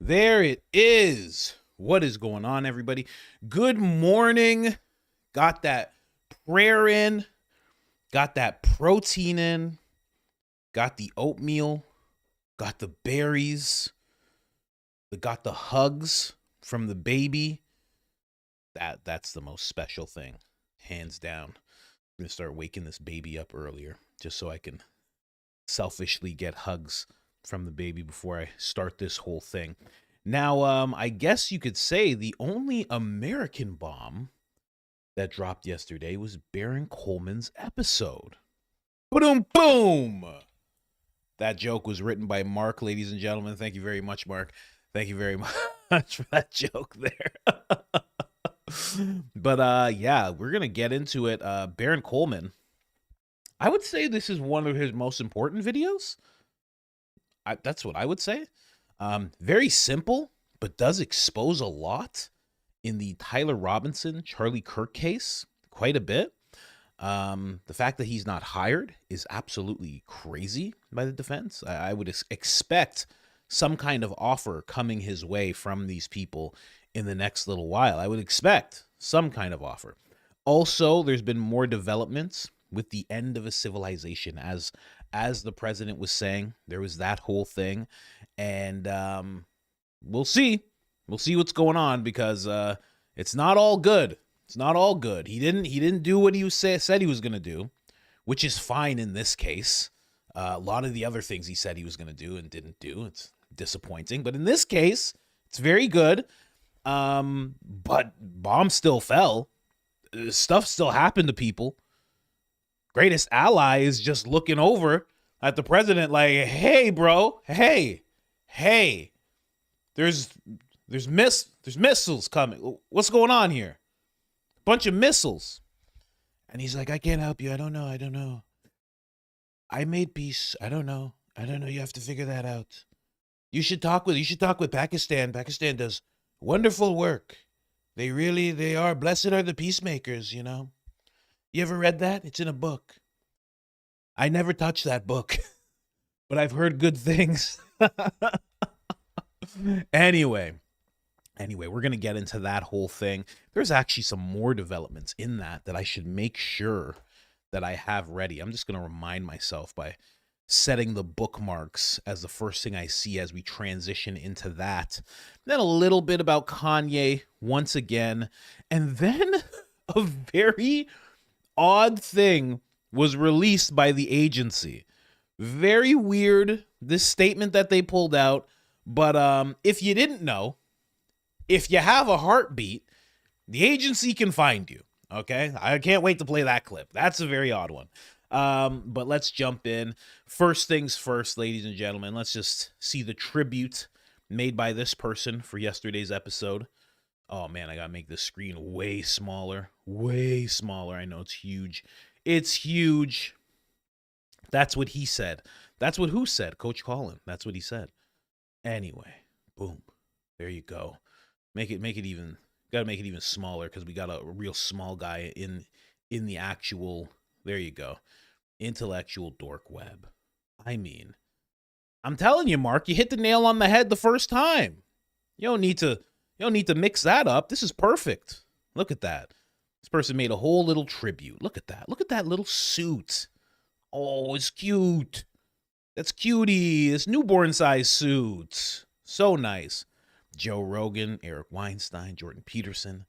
There it is. What is going on, everybody? Good morning. Got that prayer in, got that protein in, got the oatmeal, got the berries, got the hugs from the baby. That's the most special thing, hands down. I'm going to start waking this baby up earlier just so I can selfishly get hugs from the baby before I start this whole thing. Now, I guess you could say the only American bomb that dropped yesterday was Baron Coleman's episode. Boom, boom. That joke was written by Mark, ladies and gentlemen. Thank you very much, Mark. Thank you very much for that joke there. But yeah, we're gonna get into it. Baron Coleman. I would say this is one of his most important videos. That's what I would say. Very simple, but does expose a lot in the Tyler Robinson, Charlie Kirk case, quite a bit. The fact that he's not hired is absolutely crazy by the defense. I would expect some kind of offer coming his way from these people in the next little while. I would expect some kind of offer. Also, there's been more developments with the end of a civilization, as the president was saying. There was that whole thing, and we'll see what's going on, because it's not all good. It's not all good. He didn't do what he said he was going to do, which is fine in this case. A lot of the other things he said he was going to do and didn't do, it's disappointing. But in this case, it's very good. But bombs still fell. Stuff still happened to people. Greatest ally is just looking over at the president like, hey, bro, hey, there's missiles coming. What's going on here? Bunch of missiles. And he's like, I can't help you. I don't know. I made peace. I don't know. You have to figure that out. You should talk with Pakistan. Pakistan does wonderful work. They are. Blessed are the peacemakers, you know. You ever read that? It's in a book. I never touched that book, but I've heard good things. Anyway, we're going to get into that whole thing. There's actually some more developments in that I should make sure that I have ready. I'm just going to remind myself by setting the bookmarks as the first thing I see as we transition into that. Then a little bit about Kanye once again. And then a very odd thing was released by the agency. Very weird, this statement that they pulled out. But if you didn't know, if you have a heartbeat, the agency can find you. Okay? I can't wait to play that clip. That's a very odd one. But let's jump in. First things first, ladies and gentlemen, let's just see the tribute made by this person for yesterday's episode. Oh man, I gotta make the screen way smaller. Way smaller. I know it's huge. It's huge. That's what he said. That's what who said? Coach Colin. That's what he said. Anyway, boom. There you go. Make it even, gotta make it even smaller because we got a real small guy in the actual, there you go. Intellectual dork web. I mean, I'm telling you, Mark, you hit the nail on the head the first time. You don't need to mix that up. This is perfect. Look at that. This person made a whole little tribute. Look at that. Look at that little suit. Oh, it's cute. That's cutie. This newborn size suit. So nice. Joe Rogan, Eric Weinstein, Jordan Peterson,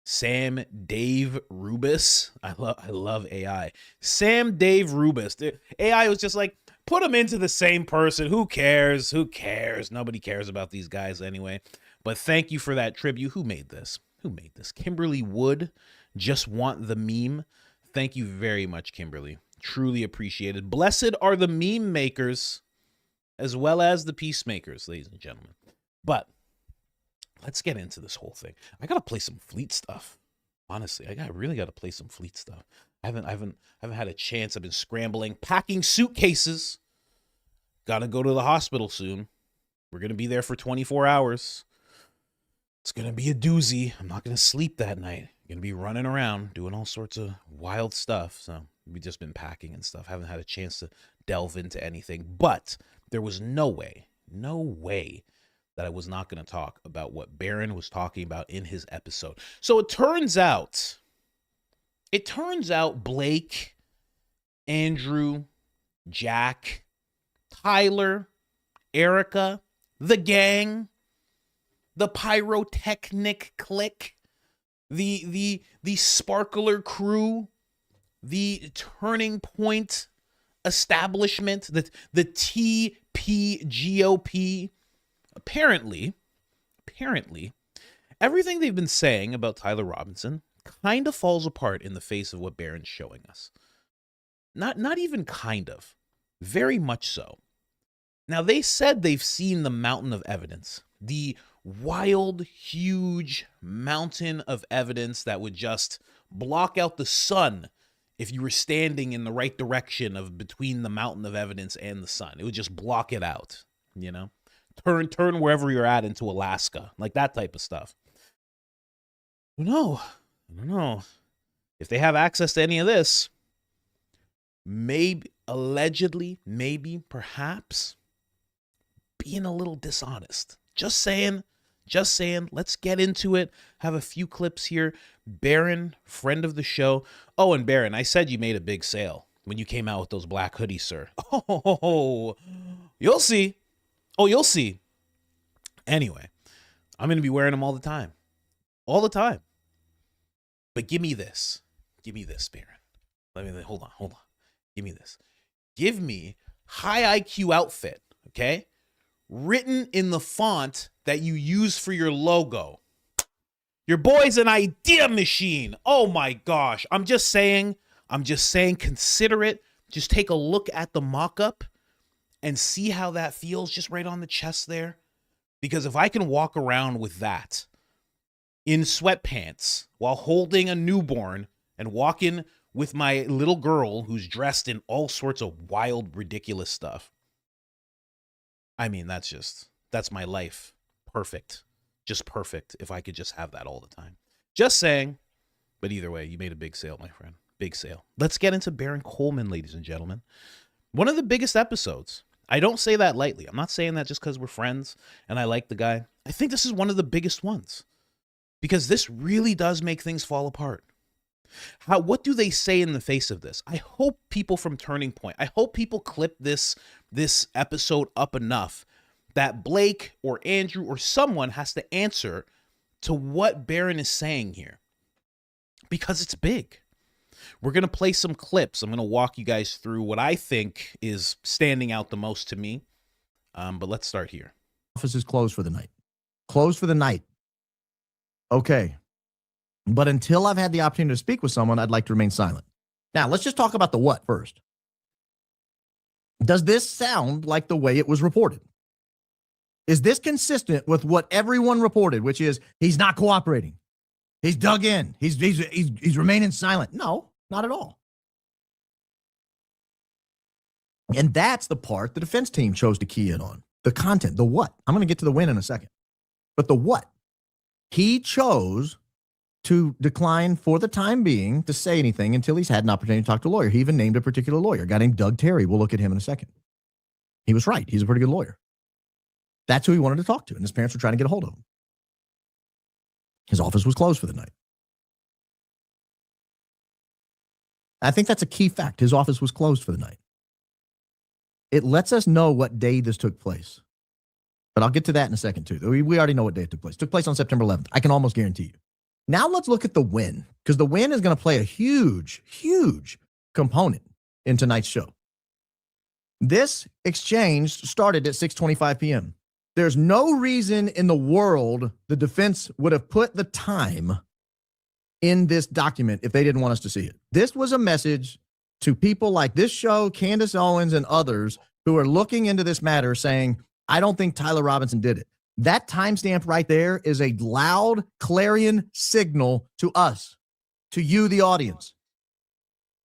Sam Dave Rubis. I love AI. Sam Dave Rubis. The AI was just like, put them into the same person. Who cares? Nobody cares about these guys anyway. But thank you for that tribute. Who made this? Kimberly Wood. Just want the meme. Thank you very much, Kimberly. Truly appreciated. Blessed are the meme makers as well as the peacemakers, ladies and gentlemen. But let's get into this whole thing. I gotta play some Fleet stuff. Honestly, I really gotta play some Fleet stuff. I haven't had a chance. I've been scrambling, packing suitcases. Gotta go to the hospital soon. We're gonna be there for 24 hours. It's gonna be a doozy. I'm not gonna sleep that night. I'm gonna be running around doing all sorts of wild stuff. So we've just been packing and stuff. Haven't had a chance to delve into anything. But there was no way that I was not going to talk about what Baron was talking about in his episode. So it turns out Blake, Andrew, Jack, Tyler, Erica, the gang, the pyrotechnic clique, the sparkler crew, the Turning Point establishment, the TPGOP, apparently, everything they've been saying about Tyler Robinson kind of falls apart in the face of what Baron's showing us. Not even kind of. Very much so. Now, they said they've seen the mountain of evidence, the wild, huge mountain of evidence that would just block out the sun if you were standing in the right direction of between the mountain of evidence and the sun. It would just block it out, you know? Turn wherever you're at into Alaska, like that type of stuff. I don't know. If they have access to any of this, maybe, allegedly, maybe, perhaps, being a little dishonest. Just saying, let's get into it. Have a few clips here. Baron, friend of the show. Oh, and Baron, I said you made a big sale when you came out with those black hoodies, sir. Oh, you'll see. Oh, you'll see. Anyway, I'm going to be wearing them all the time. All the time. But give me this. Give me this, Baron. Hold on. Give me this. Give me high IQ outfit, okay? Written in the font that you use for your logo. Your boy's an idea machine. Oh my gosh. I'm just saying, consider it. Just take a look at the mock-up and see how that feels just right on the chest there. Because if I can walk around with that in sweatpants while holding a newborn and walking with my little girl who's dressed in all sorts of wild, ridiculous stuff, I mean, that's my life. Perfect. Just perfect if I could just have that all the time. Just saying. But either way, you made a big sale, my friend. Big sale. Let's get into Baron Coleman, ladies and gentlemen. One of the biggest episodes. I don't say that lightly. I'm not saying that just because we're friends and I like the guy. I think this is one of the biggest ones. Because this really does make things fall apart. What do they say in the face of this? I hope people from Turning Point, I hope people clip this episode up enough that Blake or Andrew or someone has to answer to what Baron is saying here. Because it's big. We're going to play some clips. I'm going to walk you guys through what I think is standing out the most to me. But let's start here. Office is closed for the night. Closed for the night. Okay. But until I've had the opportunity to speak with someone, I'd like to remain silent. Now, let's just talk about the what first. Does this sound like the way it was reported? Is this consistent with what everyone reported, which is he's not cooperating? He's dug in. He's remaining silent. No, not at all. And that's the part the defense team chose to key in on. The content, the what. I'm going to get to the when in a second. But the what. He chose to decline for the time being to say anything until he's had an opportunity to talk to a lawyer. He even named a particular lawyer, a guy named Doug Terry. We'll look at him in a second. He was right. He's a pretty good lawyer. That's who he wanted to talk to, and his parents were trying to get a hold of him. His office was closed for the night. I think that's a key fact. His office was closed for the night. It lets us know what day this took place. But I'll get to that in a second, too. We already know what day it took place. It took place on September 11th. I can almost guarantee you. Now let's look at the when, because the when is going to play a huge, huge component in tonight's show. This exchange started at 6:25 p.m. There's no reason in the world the defense would have put the time in this document if they didn't want us to see it. This was a message to people like this show, Candace, Owens, and others who are looking into this matter saying, I don't think Tyler Robinson did it. That timestamp right there is a loud clarion signal to us, to you, the audience.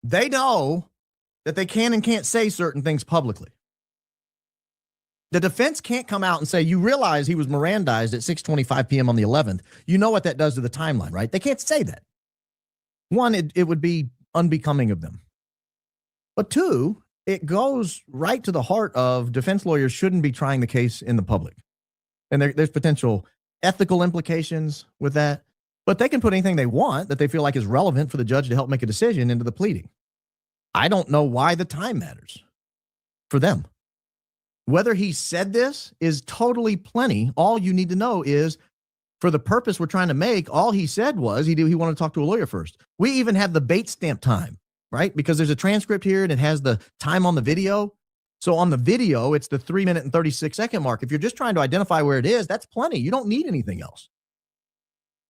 They know that they can and can't say certain things publicly. The defense can't come out and say, you realize he was Mirandized at 6:25 p.m. on the 11th. You know what that does to the timeline, right? They can't say that. One, it would be unbecoming of them. But two, it goes right to the heart of defense lawyers shouldn't be trying the case in the public. And there's potential ethical implications with that. But they can put anything they want that they feel like is relevant for the judge to help make a decision into the pleading. I don't know why the time matters for them. Whether he said this is totally plenty. All you need to know is, for the purpose we're trying to make, all he said was he wanted to talk to a lawyer first. We even have the bait stamp time, right? Because there's a transcript here and it has the time on the video. So on the video, it's the 3 minute and 36-second mark. If you're just trying to identify where it is, that's plenty. You don't need anything else.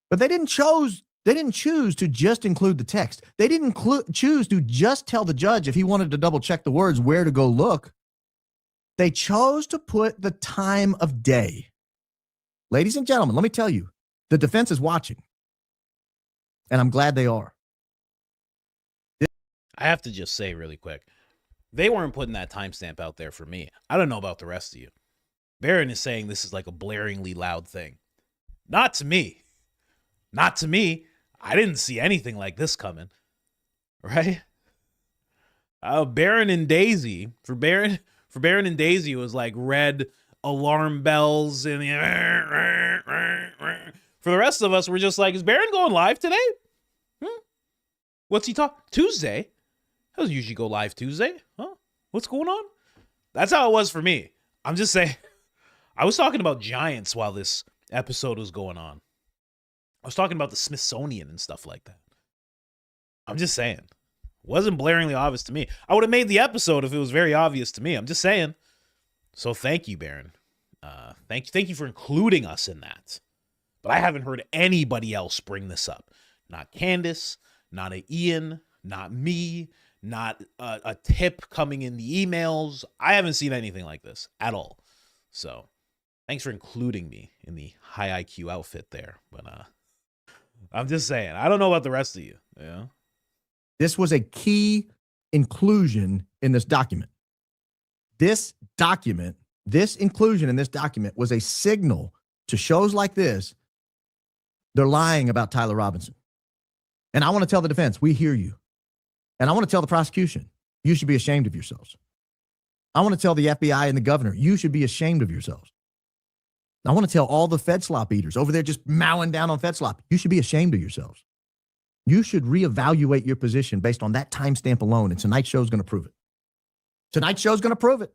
But they didn't choose to just include the text. They didn't choose to just tell the judge, if he wanted to double check the words, where to go look. They chose to put the time of day. Ladies and gentlemen, let me tell you, the defense is watching. And I'm glad they are. I have to just say really quick, they weren't putting that timestamp out there for me. I don't know about the rest of you. Baron is saying this is like a blaringly loud thing. Not to me. Not to me. I didn't see anything like this coming. Right? Baron and Daisy, for Baron and Daisy, it was like red alarm bells and for the rest of us, we're just like, is Baron going live today? What's he talk? Tuesday? He doesn't usually go live Tuesday. Huh? What's going on? That's how it was for me. I'm just saying, I was talking about giants while this episode was going on. I was talking about the Smithsonian and stuff like that. I'm just saying. It wasn't blaringly obvious to me. I would have made the episode if it was very obvious to me. I'm just saying. So thank you, Baron. Thank you for including us in that. But I haven't heard anybody else bring this up. Not Candace, not a Ian, not me, not a tip coming in the emails. I haven't seen anything like this at all. So thanks for including me in the high IQ outfit there. But I'm just saying, I don't know about the rest of you. Yeah. This was a key inclusion in this document. This inclusion in this document was a signal to shows like this. They're lying about Tyler Robinson. And I want to tell the defense, we hear you. And I want to tell the prosecution, you should be ashamed of yourselves. I want to tell the FBI and the governor, you should be ashamed of yourselves. I want to tell all the Fed slop eaters over there just mowing down on Fed slop, you should be ashamed of yourselves. You should reevaluate your position based on that timestamp alone, and tonight's show is going to prove it. Tonight's show is going to prove it.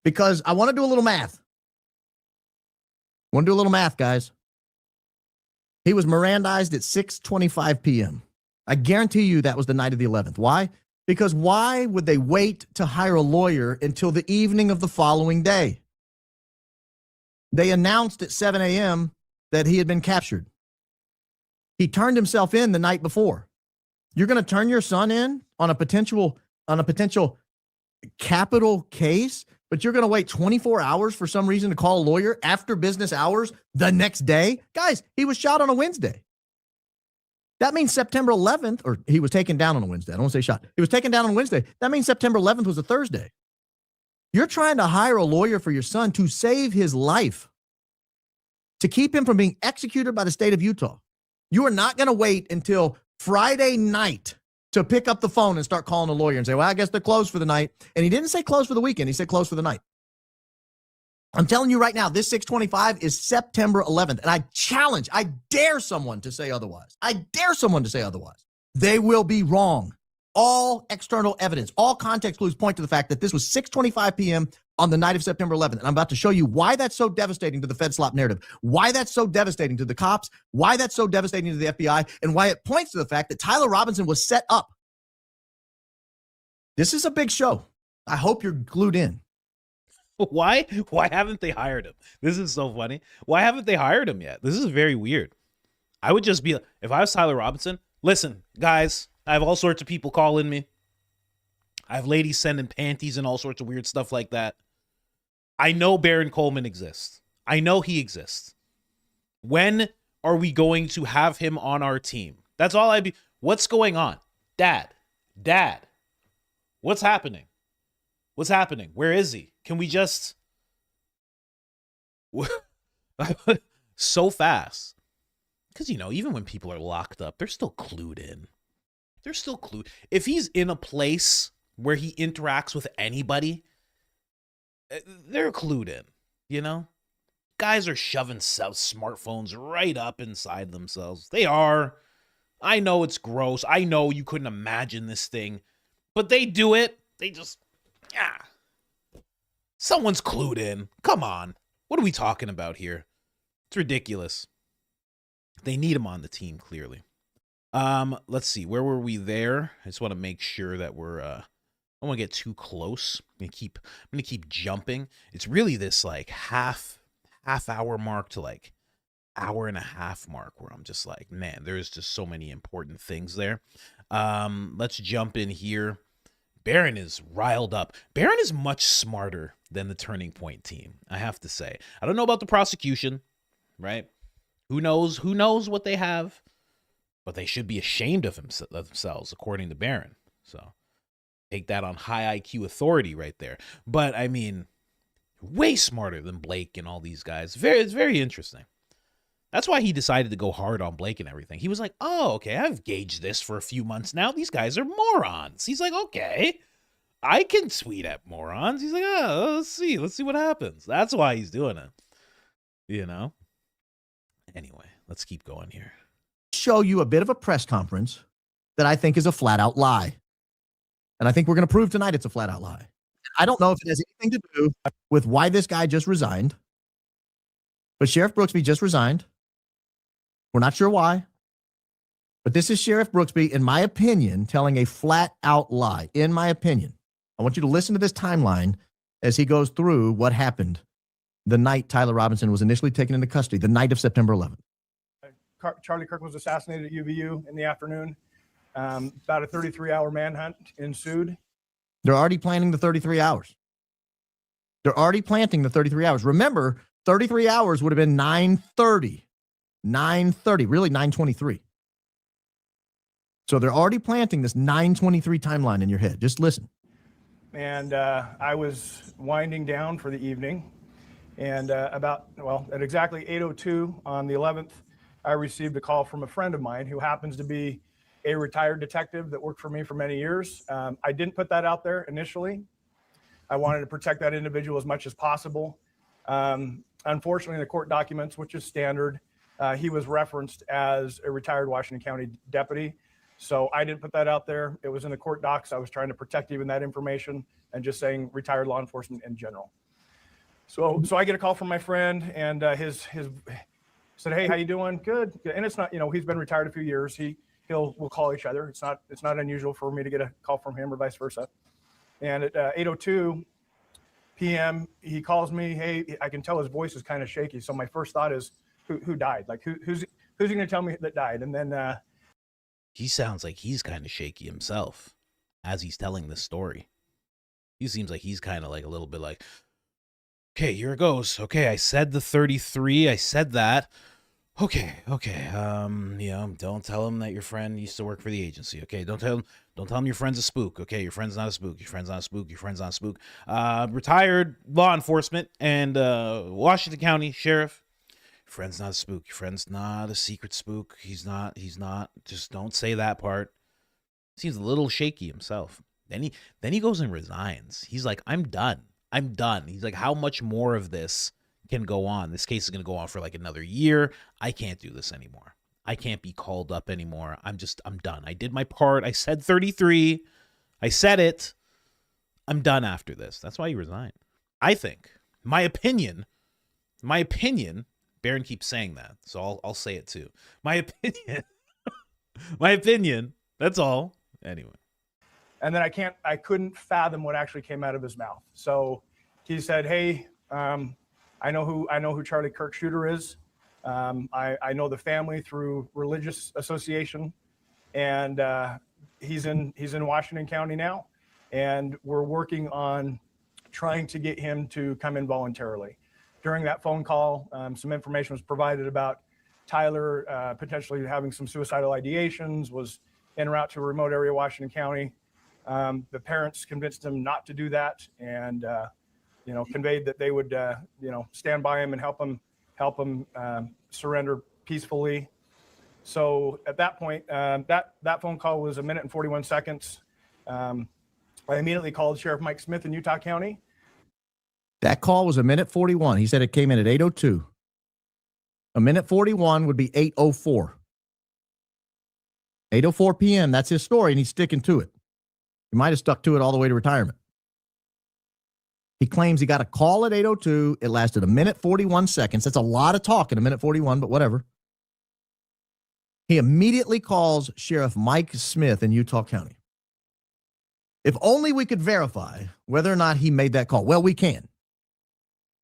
Because I want to do a little math. Want to do a little math, guys. He was Mirandized at 6:25 p.m. I guarantee you that was the night of the 11th. Why? Because why would they wait to hire a lawyer until the evening of the following day? They announced at 7 a.m. that he had been captured. He turned himself in the night before. You're going to turn your son in on a potential capital case, but you're going to wait 24 hours for some reason to call a lawyer after business hours the next day? Guys, he was shot on a Wednesday. That means September 11th, or he was taken down on a Wednesday. I don't want to say shot. He was taken down on a Wednesday. That means September 11th was a Thursday. You're trying to hire a lawyer for your son to save his life, to keep him from being executed by the state of Utah. You are not going to wait until Friday night to pick up the phone and start calling a lawyer and say, well, I guess they're closed for the night. And he didn't say closed for the weekend. He said closed for the night. I'm telling you right now, this 6:25 is September 11th. And I dare someone to say otherwise. I dare someone to say otherwise. They will be wrong. All external evidence, all context clues point to the fact that this was 6:25 p.m. on the night of September 11th. And I'm about to show you why that's so devastating to the Fed slop narrative, why that's so devastating to the cops, why that's so devastating to the FBI, and why it points to the fact that Tyler Robinson was set up. This is a big show. I hope you're glued in. Why haven't they hired him? This is so funny. Why haven't they hired him yet? This is very weird. I would just be, if I was Tyler Robinson, listen, guys, I have all sorts of people calling me. I have ladies sending panties and all sorts of weird stuff like that. I know Baron Coleman exists. I know he exists. When are we going to have him on our team? That's all I'd be. What's going on? Dad. What's happening? What's happening? Where is he? Can we just... so fast. Because, even when people are locked up, they're still clued in. They're still clued. If he's in a place where he interacts with anybody, they're clued in. You know, guys are shoving smartphones right up inside themselves. They are. I know it's gross. I know you couldn't imagine this thing, but they do it. They just, yeah. Someone's clued in. Come on. What are we talking about here? It's ridiculous. They need him on the team, clearly. Let's see. Where were we there? I just want to make sure that we're I don't want to get too close. I'm gonna keep jumping. It's really this like half hour mark to like hour and a half mark where I'm just like, man, there's just so many important things there. Let's jump in here. Baron is riled up. Baron is much smarter than the Turning Point team, I have to say. I don't know about the prosecution, right? Who knows what they have, but they should be ashamed of themselves, according to Baron. So take that on high IQ authority right there. But I mean, way smarter than Blake and all these guys. It's very interesting. That's why he decided to go hard on Blake and everything. He was like, oh, okay, I've gauged this for a few months now. These guys are morons. He's like, okay, I can tweet at morons. He's like, oh, let's see what happens. That's why he's doing it, you know? Anyway, let's keep going here. Show you a bit of a press conference that I think is a flat out lie. And I think we're going to prove tonight it's a flat out lie. I don't know if it has anything to do with why this guy just resigned, but Sheriff Brooksby just resigned. We're not sure why, but this is Sheriff Brooksby, in my opinion, telling a flat out lie. In my opinion, I want you to listen to this timeline as he goes through what happened the night Tyler Robinson was initially taken into custody, the night of September 11th. Charlie Kirk was assassinated at UVU in the afternoon. About a 33-hour manhunt ensued. They're already planning the 33 hours. They're already planting the 33 hours. Remember, 33 hours would have been 9:30. 9:30, really 9:23. So they're already planting this 9:23 timeline in your head. Just listen. And I was winding down for the evening. And at exactly 8:02 on the 11th, I received a call from a friend of mine who happens to be a retired detective that worked for me for many years. I didn't put that out there initially. I wanted to protect that individual as much as possible. Unfortunately, in the court documents, which is standard, he was referenced as a retired Washington County deputy. So I didn't put that out there. It was in the court docs. I was trying to protect even that information and just saying retired law enforcement in general. So I get a call from my friend, and his said, "Hey, how you doing?" Good. And it's not, he's been retired a few years. We'll call each other. It's not unusual for me to get a call from him or vice versa. And at 8:02 p.m., he calls me. Hey, I can tell his voice is kind of shaky. So my first thought is, who died? Like who's he going to tell me that died? And then he sounds like he's kind of shaky himself as he's telling this story. He seems like he's kind of like a little bit like, okay, here it goes. Okay, I said the 33. I said that. Okay. Don't tell him that your friend used to work for the agency. Okay, don't tell him your friend's a spook. Okay, your friend's not a spook. Your friend's not a spook. Your friend's not a spook. Retired law enforcement and Washington County sheriff. Your friend's not a spook. Your friend's not a secret spook. He's not. Just don't say that part. Seems a little shaky himself. Then he goes and resigns. He's like, I'm done. He's like, how much more of this can go on? This case is going to go on for like another year. I can't do this anymore. I can't be called up anymore. I'm done. I did my part. I said 33. I said it. I'm done after this. That's why he resigned. I think. My opinion. Baron keeps saying that, so I'll say it too. My opinion. My opinion. That's all. Anyway. And then I couldn't fathom what actually came out of his mouth. So he said, "Hey, I know who Charlie Kirk shooter is. I know the family through religious association, and he's in Washington County now, and we're working on trying to get him to come in voluntarily." During that phone call, some information was provided about Tyler potentially having some suicidal ideations, was en route to a remote area of Washington County. The parents convinced him not to do that, and conveyed that they would stand by him and help him surrender peacefully. So at that point, that phone call was 1 minute and 41 seconds. I immediately called Sheriff Mike Smith in Utah County. That call was 1:41. He said it came in at 8:02. 1:41 would be 8:04. 8:04 p.m. That's his story, and he's sticking to it. He might have stuck to it all the way to retirement. He claims he got a call at 8:02. It lasted 1:41. That's a lot of talk in 1:41, but whatever. He immediately calls Sheriff Mike Smith in Utah County. If only we could verify whether or not he made that call. Well, we can.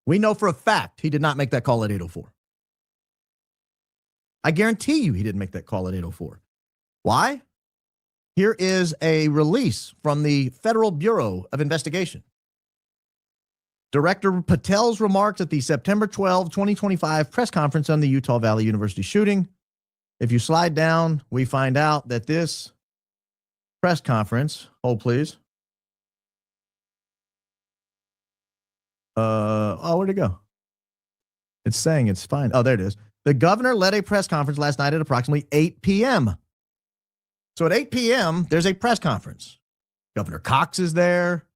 We know for a fact he did not make that call at 8:04. I guarantee you he didn't make that call at 8:04. Why? Here is a release from the Federal Bureau of Investigation. Director Patel's remarks at the September 12, 2025 press conference on the Utah Valley University shooting. If you slide down, we find out that this press conference, hold please. Where'd it go? It's saying it's fine. Oh, there it is. The governor led a press conference last night at approximately 8 p.m. So at 8 p.m., there's a press conference. Governor Cox is there.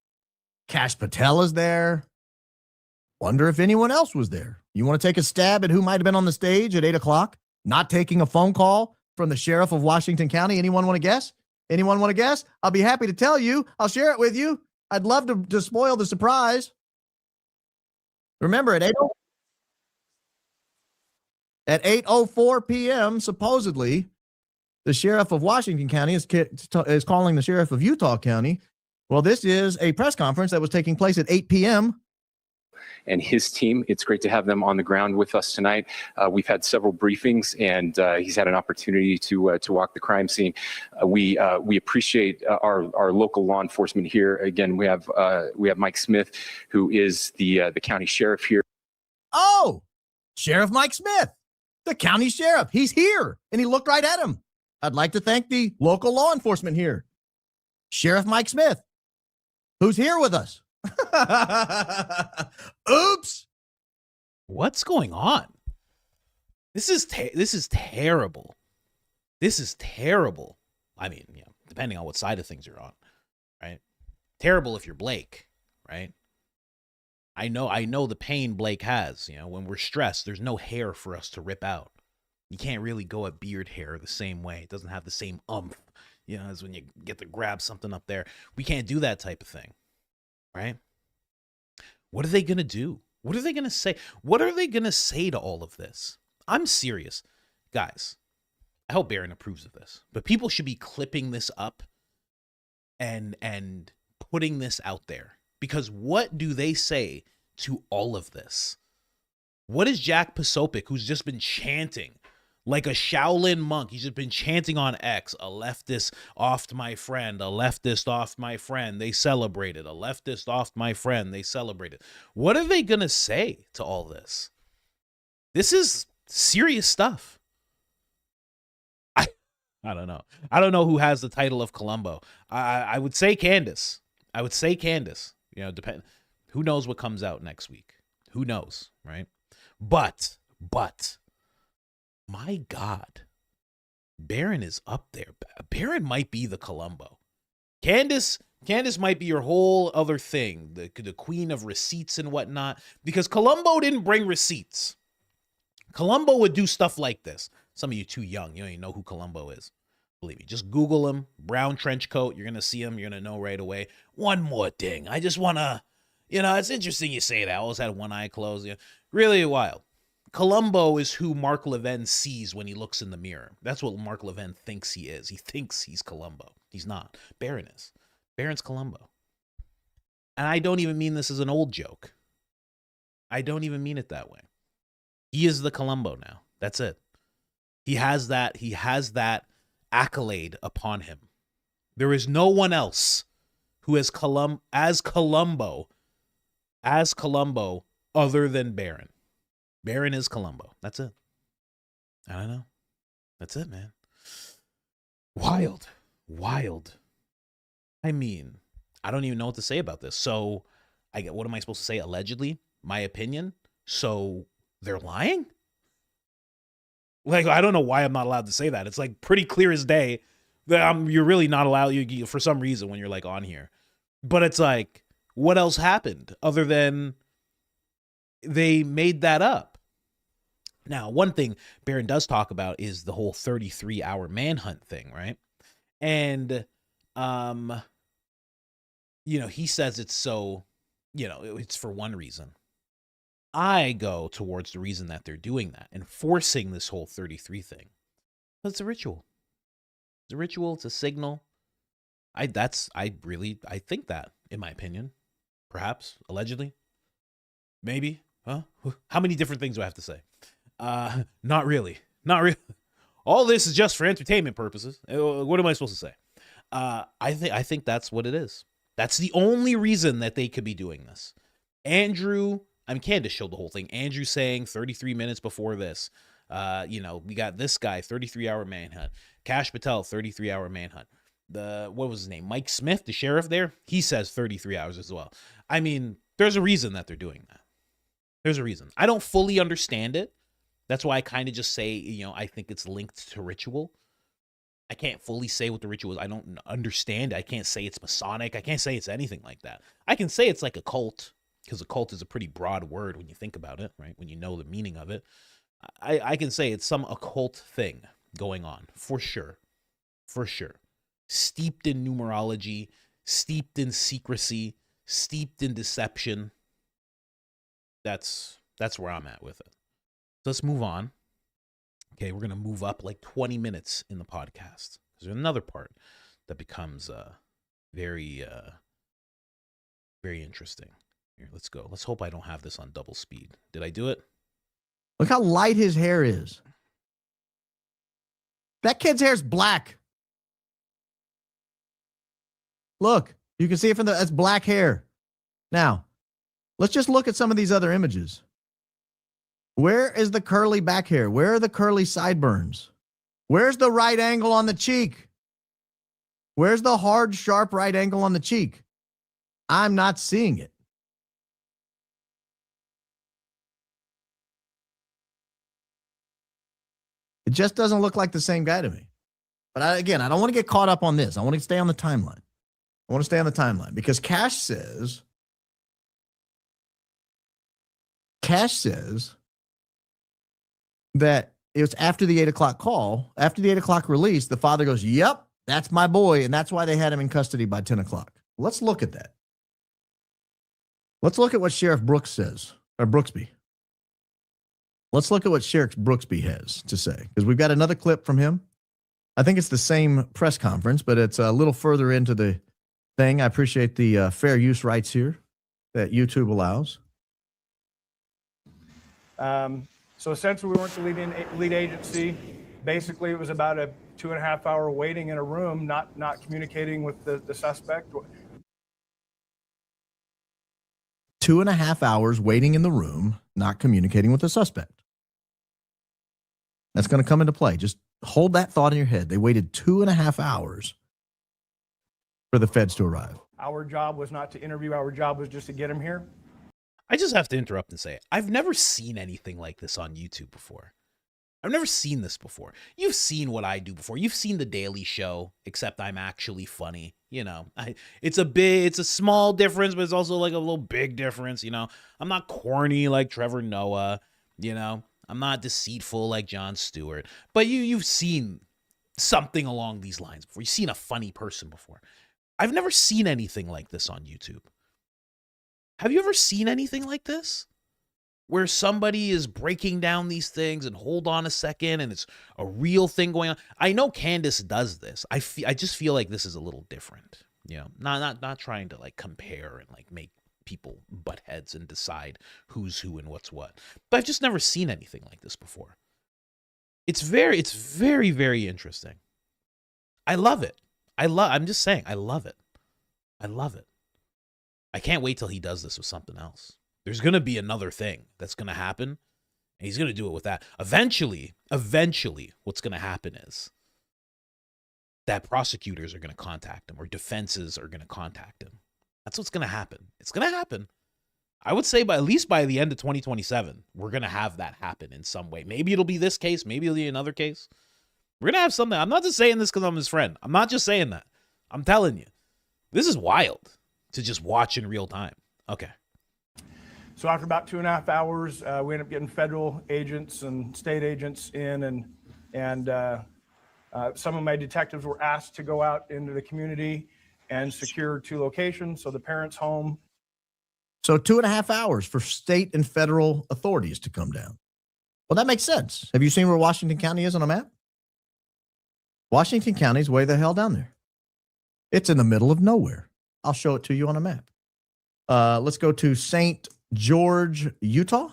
Kash Patel is there. Wonder if anyone else was there. You want to take a stab at who might have been on the stage at 8 o'clock, not taking a phone call from the sheriff of Washington County? Anyone want to guess? Anyone want to guess? I'll be happy to tell you. I'll share it with you. I'd love to spoil the surprise. Remember, at 8:04 p.m., supposedly, the sheriff of Washington County is calling the sheriff of Utah County. Well, this is a press conference that was taking place at 8 p.m. And his team. It's great to have them on the ground with us tonight. We've had several briefings, and he's had an opportunity to walk the crime scene. We appreciate our local law enforcement here. Again, we have Mike Smith, who is the county sheriff here. Oh, Sheriff Mike Smith, the county sheriff. He's here, and he looked right at him. I'd like to thank the local law enforcement here. Sheriff Mike Smith, who's here with us. Oops. What's going on? This is terrible. This is terrible. I mean, depending on what side of things you're on, right? Terrible if you're Blake, right? I know the pain Blake has. When we're stressed, there's no hair for us to rip out. You can't really go at beard hair the same way. It doesn't have the same umph, as when you get to grab something up there. We can't do that type of thing, right? What are they going to do? What are they going to say? What are they going to say to all of this? I'm serious. Guys, I hope Barron approves of this, but people should be clipping this up and putting this out there, because what do they say to all of this? What is Jack Posopic, who's just been chanting like a Shaolin monk? He's just been chanting on X, a leftist offed my friend, a leftist offed my friend, they celebrated, a leftist offed my friend, they celebrated. What are they going to say to all this? This is serious stuff. I don't know. I don't know who has the title of Columbo. I would say Candace. Depend. Who knows what comes out next week? Who knows, right? But my God, Barron is up there. Barron might be the Columbo. Candace might be your whole other thing, the queen of receipts and whatnot, because Columbo didn't bring receipts. Columbo would do stuff like this. Some of you too young. You don't even know who Columbo is. Believe me. Just Google him. Brown trench coat. You're going to see him. You're going to know right away. One more thing. I just want to, it's interesting you say that. I always had one eye closed. Really wild. Columbo is who Mark Levin sees when he looks in the mirror. That's what Mark Levin thinks he is. He thinks he's Columbo. He's not. Barron is. Barron's Columbo. And I don't even mean this as an old joke. I don't even mean it that way. He is the Columbo now. That's it. He has that accolade upon him. There is no one else who is as Columbo other than Barron. Barron is Columbo. That's it. I don't know. That's it, man. Wild. I mean, I don't even know what to say about this. So, what am I supposed to say? Allegedly? My opinion? So, they're lying? Like, I don't know why I'm not allowed to say that. It's like pretty clear as day that you're really not allowed, for some reason, when you're like on here. But it's like, what else happened other than they made that up. Now, one thing Barron does talk about is the whole 33-hour manhunt thing, right? And, he says it's so, it's for one reason. I go towards the reason that they're doing that and forcing this whole 33 thing. It's a ritual. It's a ritual. It's a signal. I think that, in my opinion, perhaps, allegedly, maybe, huh? How many different things do I have to say? Not really. All this is just for entertainment purposes. What am I supposed to say? I think that's what it is. That's the only reason that they could be doing this. Candace showed the whole thing. Andrew saying 33 minutes before this, we got this guy, 33-hour manhunt. Cash Patel, 33-hour manhunt. What was his name? Mike Smith, the sheriff there, he says 33 hours as well. I mean, there's a reason that they're doing that. There's a reason. I don't fully understand it. That's why I kind of just say, I think it's linked to ritual. I can't fully say what the ritual is. I don't understand. I can't say it's Masonic. I can't say it's anything like that. I can say it's like a cult, because a cult is a pretty broad word when you think about it, right? When you know the meaning of it. I can say it's some occult thing going on, for sure. For sure. Steeped in numerology, steeped in secrecy, steeped in deception. That's where I'm at with it. So let's move on. Okay, we're going to move up like 20 minutes in the podcast. There's another part that becomes very, very interesting. Here, let's go. Let's hope I don't have this on double speed. Did I do it? Look how light his hair is. That kid's hair's black. Look, you can see it that's black hair. Now, let's just look at some of these other images. Where is the curly back hair? Where are the curly sideburns? Where's the right angle on the cheek? Where's the hard, sharp right angle on the cheek? I'm not seeing it. It just doesn't look like the same guy to me. But I don't want to get caught up on this. I want to stay on the timeline. Because Cash says that it was after the 8 o'clock call, after the 8 o'clock release, the father goes, yep, that's my boy. And that's why they had him in custody by 10 o'clock. Let's look at that. Let's look at what Sheriff Brooks says, or Brooksby. Let's look at what Sheriff Brooksby has to say, because we've got another clip from him. I think it's the same press conference, but it's a little further into the thing. I appreciate the fair use rights here that YouTube allows. So essentially, we weren't the lead agency. Basically, it was about a 2.5 hour waiting in a room, not communicating with the suspect. 2.5 hours waiting in the room, not communicating with the suspect. That's going to come into play. Just hold that thought in your head. They waited 2.5 hours for the feds to arrive. Our job was not to interview. Our job was just to get him here. I just have to interrupt and say, I've never seen anything like this on YouTube before. I've never seen this before. You've seen what I do before. You've seen The Daily Show, except I'm actually funny. It's a small difference, but it's also like a little big difference. I'm not corny like Trevor Noah. I'm not deceitful like Jon Stewart. But you've seen something along these lines before. You've seen a funny person before. I've never seen anything like this on YouTube. Have you ever seen anything like this? Where somebody is breaking down these things and hold on a second and it's a real thing going on. I know Candace does this. I just feel like this is a little different. Not trying to like compare and like make people butt heads and decide who's who and what's what. But I've just never seen anything like this before. It's very, very interesting. I love it. I'm just saying, I love it. I love it. I can't wait till he does this with something else. There's going to be another thing that's going to happen, and he's going to do it with that. Eventually, what's going to happen is that prosecutors are going to contact him or defenses are going to contact him. That's what's going to happen. It's going to happen. I would say at least by the end of 2027, we're going to have that happen in some way. Maybe it'll be this case. Maybe it'll be another case. We're going to have something. I'm not just saying this because I'm his friend. I'm not just saying that. I'm telling you. This is wild to just watch in real time. Okay. So after about 2.5 hours, we ended up getting federal agents and state agents in, and some of my detectives were asked to go out into the community and secure 2 locations. So the parents' home. So 2.5 hours for state and federal authorities to come down. Well, that makes sense. Have you seen where Washington County is on a map? Washington County is way the hell down there. It's in the middle of nowhere. I'll show it to you on a map. Let's go to St. George, Utah.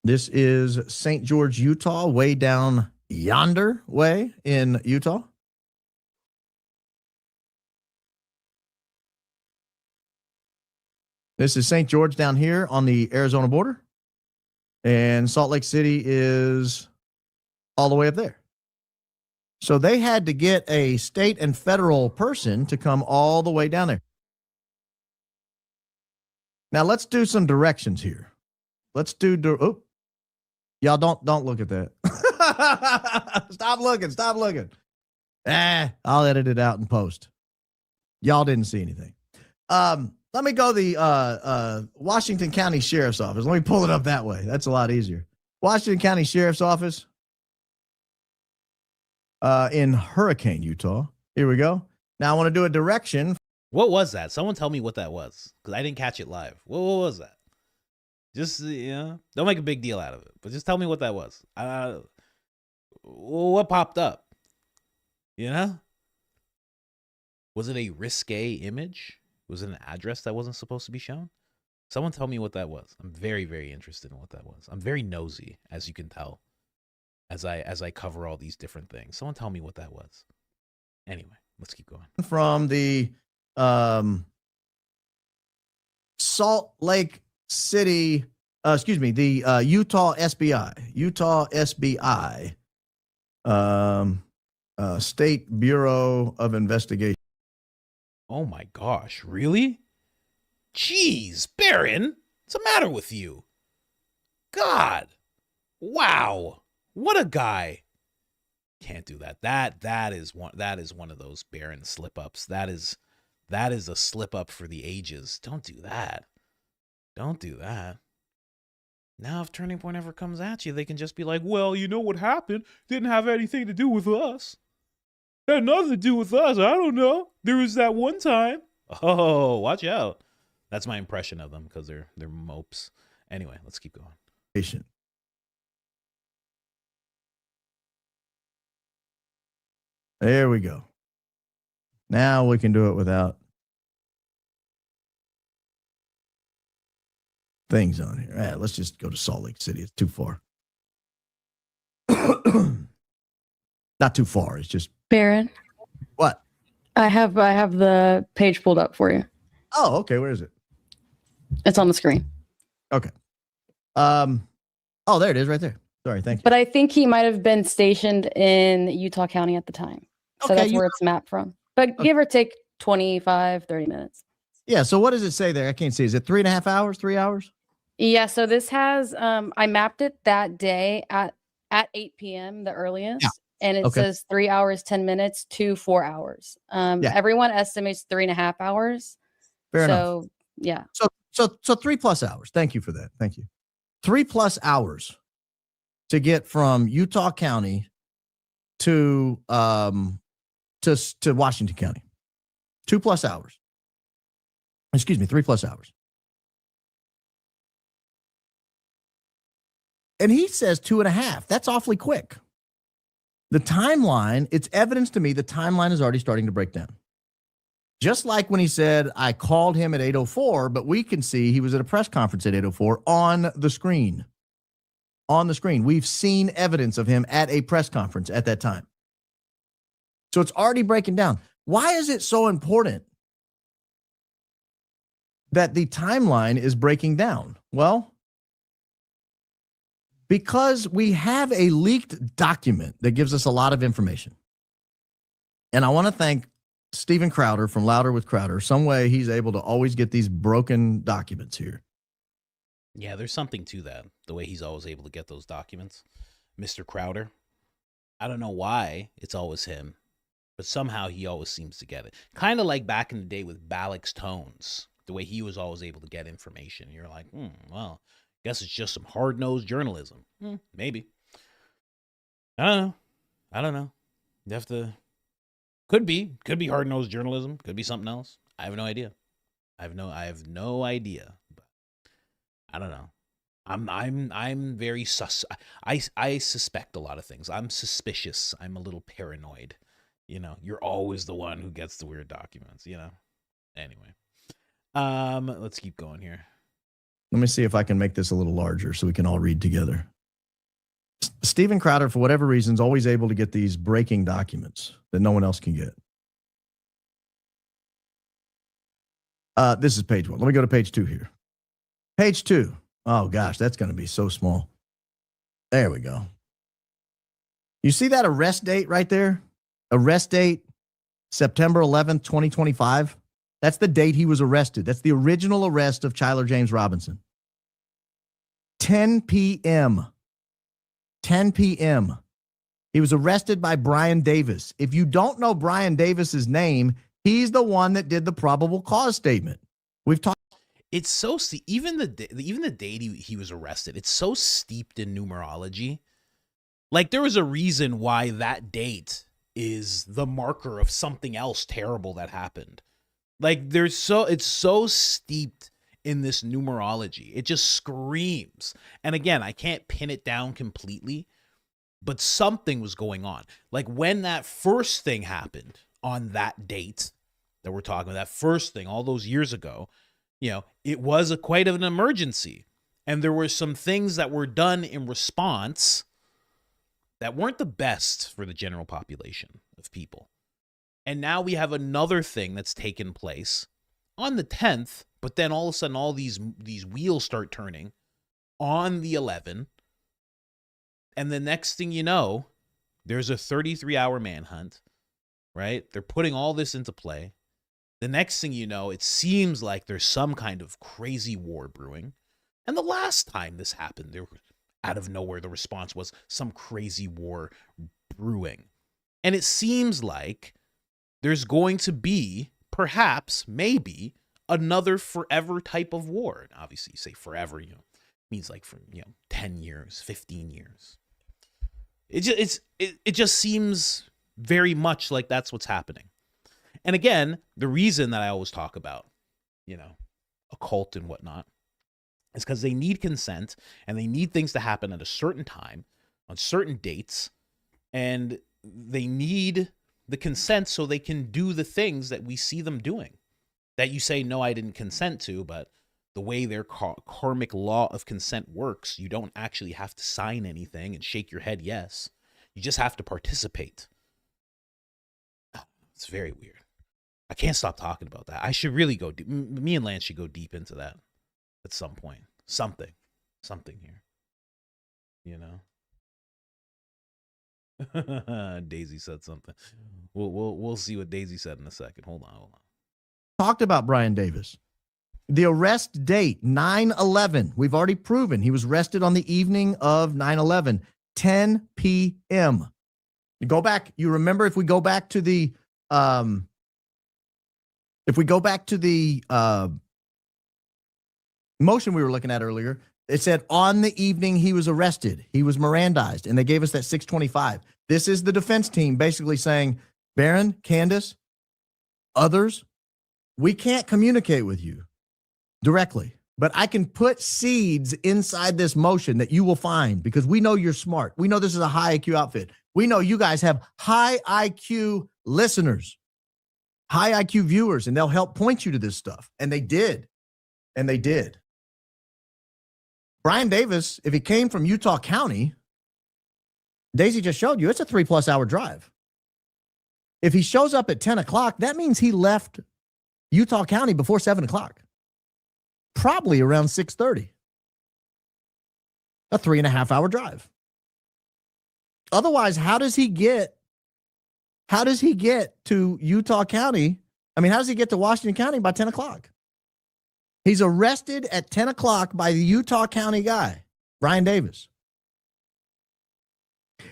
This is St. George, Utah, way down yonder way in Utah. This is St. George down here on the Arizona border. And Salt Lake City is all the way up there. So they had to get a state and federal person to come all the way down there. Now let's do some directions here. Let's do, y'all don't look at that. Stop looking. I'll edit it out in post. Y'all didn't see anything. Let me go the Washington County Sheriff's Office. Let me pull it up that way. That's a lot easier. Washington County Sheriff's Office in Hurricane, Utah. Here we go. Now I want to do a direction. What was that? Someone tell me what that was, because I didn't catch it live. What was that? Just, don't make a big deal out of it, but just tell me what that was. What popped up? Was it a risque image? Was it an address that wasn't supposed to be shown? Someone tell me what that was. I'm very, very interested in what that was. I'm very nosy, as you can tell, as I cover all these different things. Someone tell me what that was. Anyway, let's keep going. From the Salt Lake City, the Utah SBI, State Bureau of Investigation. Oh my gosh, really? Jeez, Baron, what's the matter with you? God, wow, what a guy. Can't do that. That is one of those Baron slip-ups. That is a slip-up for the ages. Don't do that. Don't do that. Now if Turning Point ever comes at you, they can just be like, well, you know what happened? Didn't have anything to do with us. Had nothing to do with us. I don't know. There was that one time. Oh, watch out. That's my impression of them, because they're mopes. Anyway, let's keep going. There we go. Now we can do it without things on here. All right, let's just go to Salt Lake City. It's too far. Not too far. It's just Baron. What? I have the page pulled up for you. Oh, okay. Where is it? It's on the screen. Okay. Oh, there it is, right there. Sorry, thank you. But I think he might have been stationed in Utah County at the time. So Okay, that's where it's mapped from. But give or take 25, 30 minutes. Yeah. So what does it say there? I can't see. Is it 3.5 hours? 3 hours? Yeah. So this has I mapped it that day at 8 p.m. the earliest. Yeah. And it says 3 hours, 10 minutes to 4 hours. Everyone estimates 3.5 hours. Fair enough. So yeah. So 3+ hours. Thank you for that. Thank you. 3+ hours to get from Utah County to Washington County. 2+ hours. Excuse me, 3+ hours. And he says 2.5. That's awfully quick. The timeline, it's evidence to me the timeline is already starting to break down. Just like when he said, I called him at 8:04, but we can see he was at a press conference at 8:04 on the screen. On the screen. We've seen evidence of him at a press conference at that time. So it's already breaking down. Why is it so important that the timeline is breaking down? Well, because we have a leaked document that gives us a lot of information. And I want to thank Steven Crowder from Louder with Crowder. Some way he's able to always get these broken documents here. Yeah, there's something to that, the way he's always able to get those documents. Mr. Crowder. I don't know why it's always him, but somehow he always seems to get it. Kind of like back in the day with Balak's Tones. The way he was always able to get information. You're like, well, guess it's just some hard-nosed journalism. Maybe. I don't know. You have to. Could be hard-nosed journalism. Could be something else. I have no idea. I have no idea. But I don't know. I'm very I suspect a lot of things. I'm suspicious. I'm a little paranoid. You know, you're always the one who gets the weird documents, you know. Anyway. Let's keep going here. Let me see if I can make this a little larger so we can all read together. Steven Crowder, for whatever reason, is always able to get these breaking documents that no one else can get. This is page 1. Let me go to page 2 here. Page 2. Oh, gosh, that's going to be so small. There we go. You see that arrest date right there? Arrest date, September 11th, 2025. That's the date he was arrested. That's the original arrest of Chyler James Robinson. 10 p.m. 10 p.m. He was arrested by Brian Davis. If you don't know Brian Davis's name, he's the one that did the probable cause statement. We've talked. It's so even the date he was arrested, it's so steeped in numerology. Like, there was a reason why that date is the marker of something else terrible that happened. Like, it's so steeped in this numerology. It just screams. And again, I can't pin it down completely, but something was going on. Like, when that first thing happened on that date that we're talking about, that first thing all those years ago, you know, it was quite an emergency. And there were some things that were done in response that weren't the best for the general population of people. And now we have another thing that's taken place on the 10th, but then all of a sudden all these wheels start turning on the 11th. And the next thing you know, there's a 33-hour manhunt, right? They're putting all this into play. The next thing you know, it seems like there's some kind of crazy war brewing. And the last time this happened, out of nowhere, the response was some crazy war brewing. And it seems like there's going to be, perhaps, maybe, another forever type of war. And obviously, you say forever, you know, means like for 10 years, 15 years. It just seems very much like that's what's happening. And again, the reason that I always talk about, occult and whatnot, is because they need consent and they need things to happen at a certain time, on certain dates, and they need the consent so they can do the things that we see them doing. That you say, no, I didn't consent to, but the way their karmic law of consent works, you don't actually have to sign anything and shake your head yes. You just have to participate. It's very weird. I can't stop talking about that. I should really go deep. Me and Lance should go deep into that at some point. Something here. Daisy said something. We'll see what Daisy said in a second. Hold on. Talked about Brian Davis. The arrest date, 9/11. We've already proven he was arrested on the evening of 9/11, 10 p.m. You go back. You remember if we go back to the motion we were looking at earlier, it said on the evening he was arrested, he was Mirandized, and they gave us that 625. This is the defense team basically saying, Baron, Candace, others, we can't communicate with you directly, but I can put seeds inside this motion that you will find because we know you're smart. We know this is a high IQ outfit. We know you guys have high IQ listeners, high IQ viewers, and they'll help point you to this stuff. And they did. Brian Davis, if he came from Utah County, Daisy just showed you, it's a 3+ hour drive. If he shows up at 10 o'clock, that means he left Utah County before 7 o'clock. Probably around 6:30. A 3.5 hour drive. Otherwise, how does he get to Utah County? I mean, how does he get to Washington County by 10 o'clock? He's arrested at 10 o'clock by the Utah County guy, Brian Davis.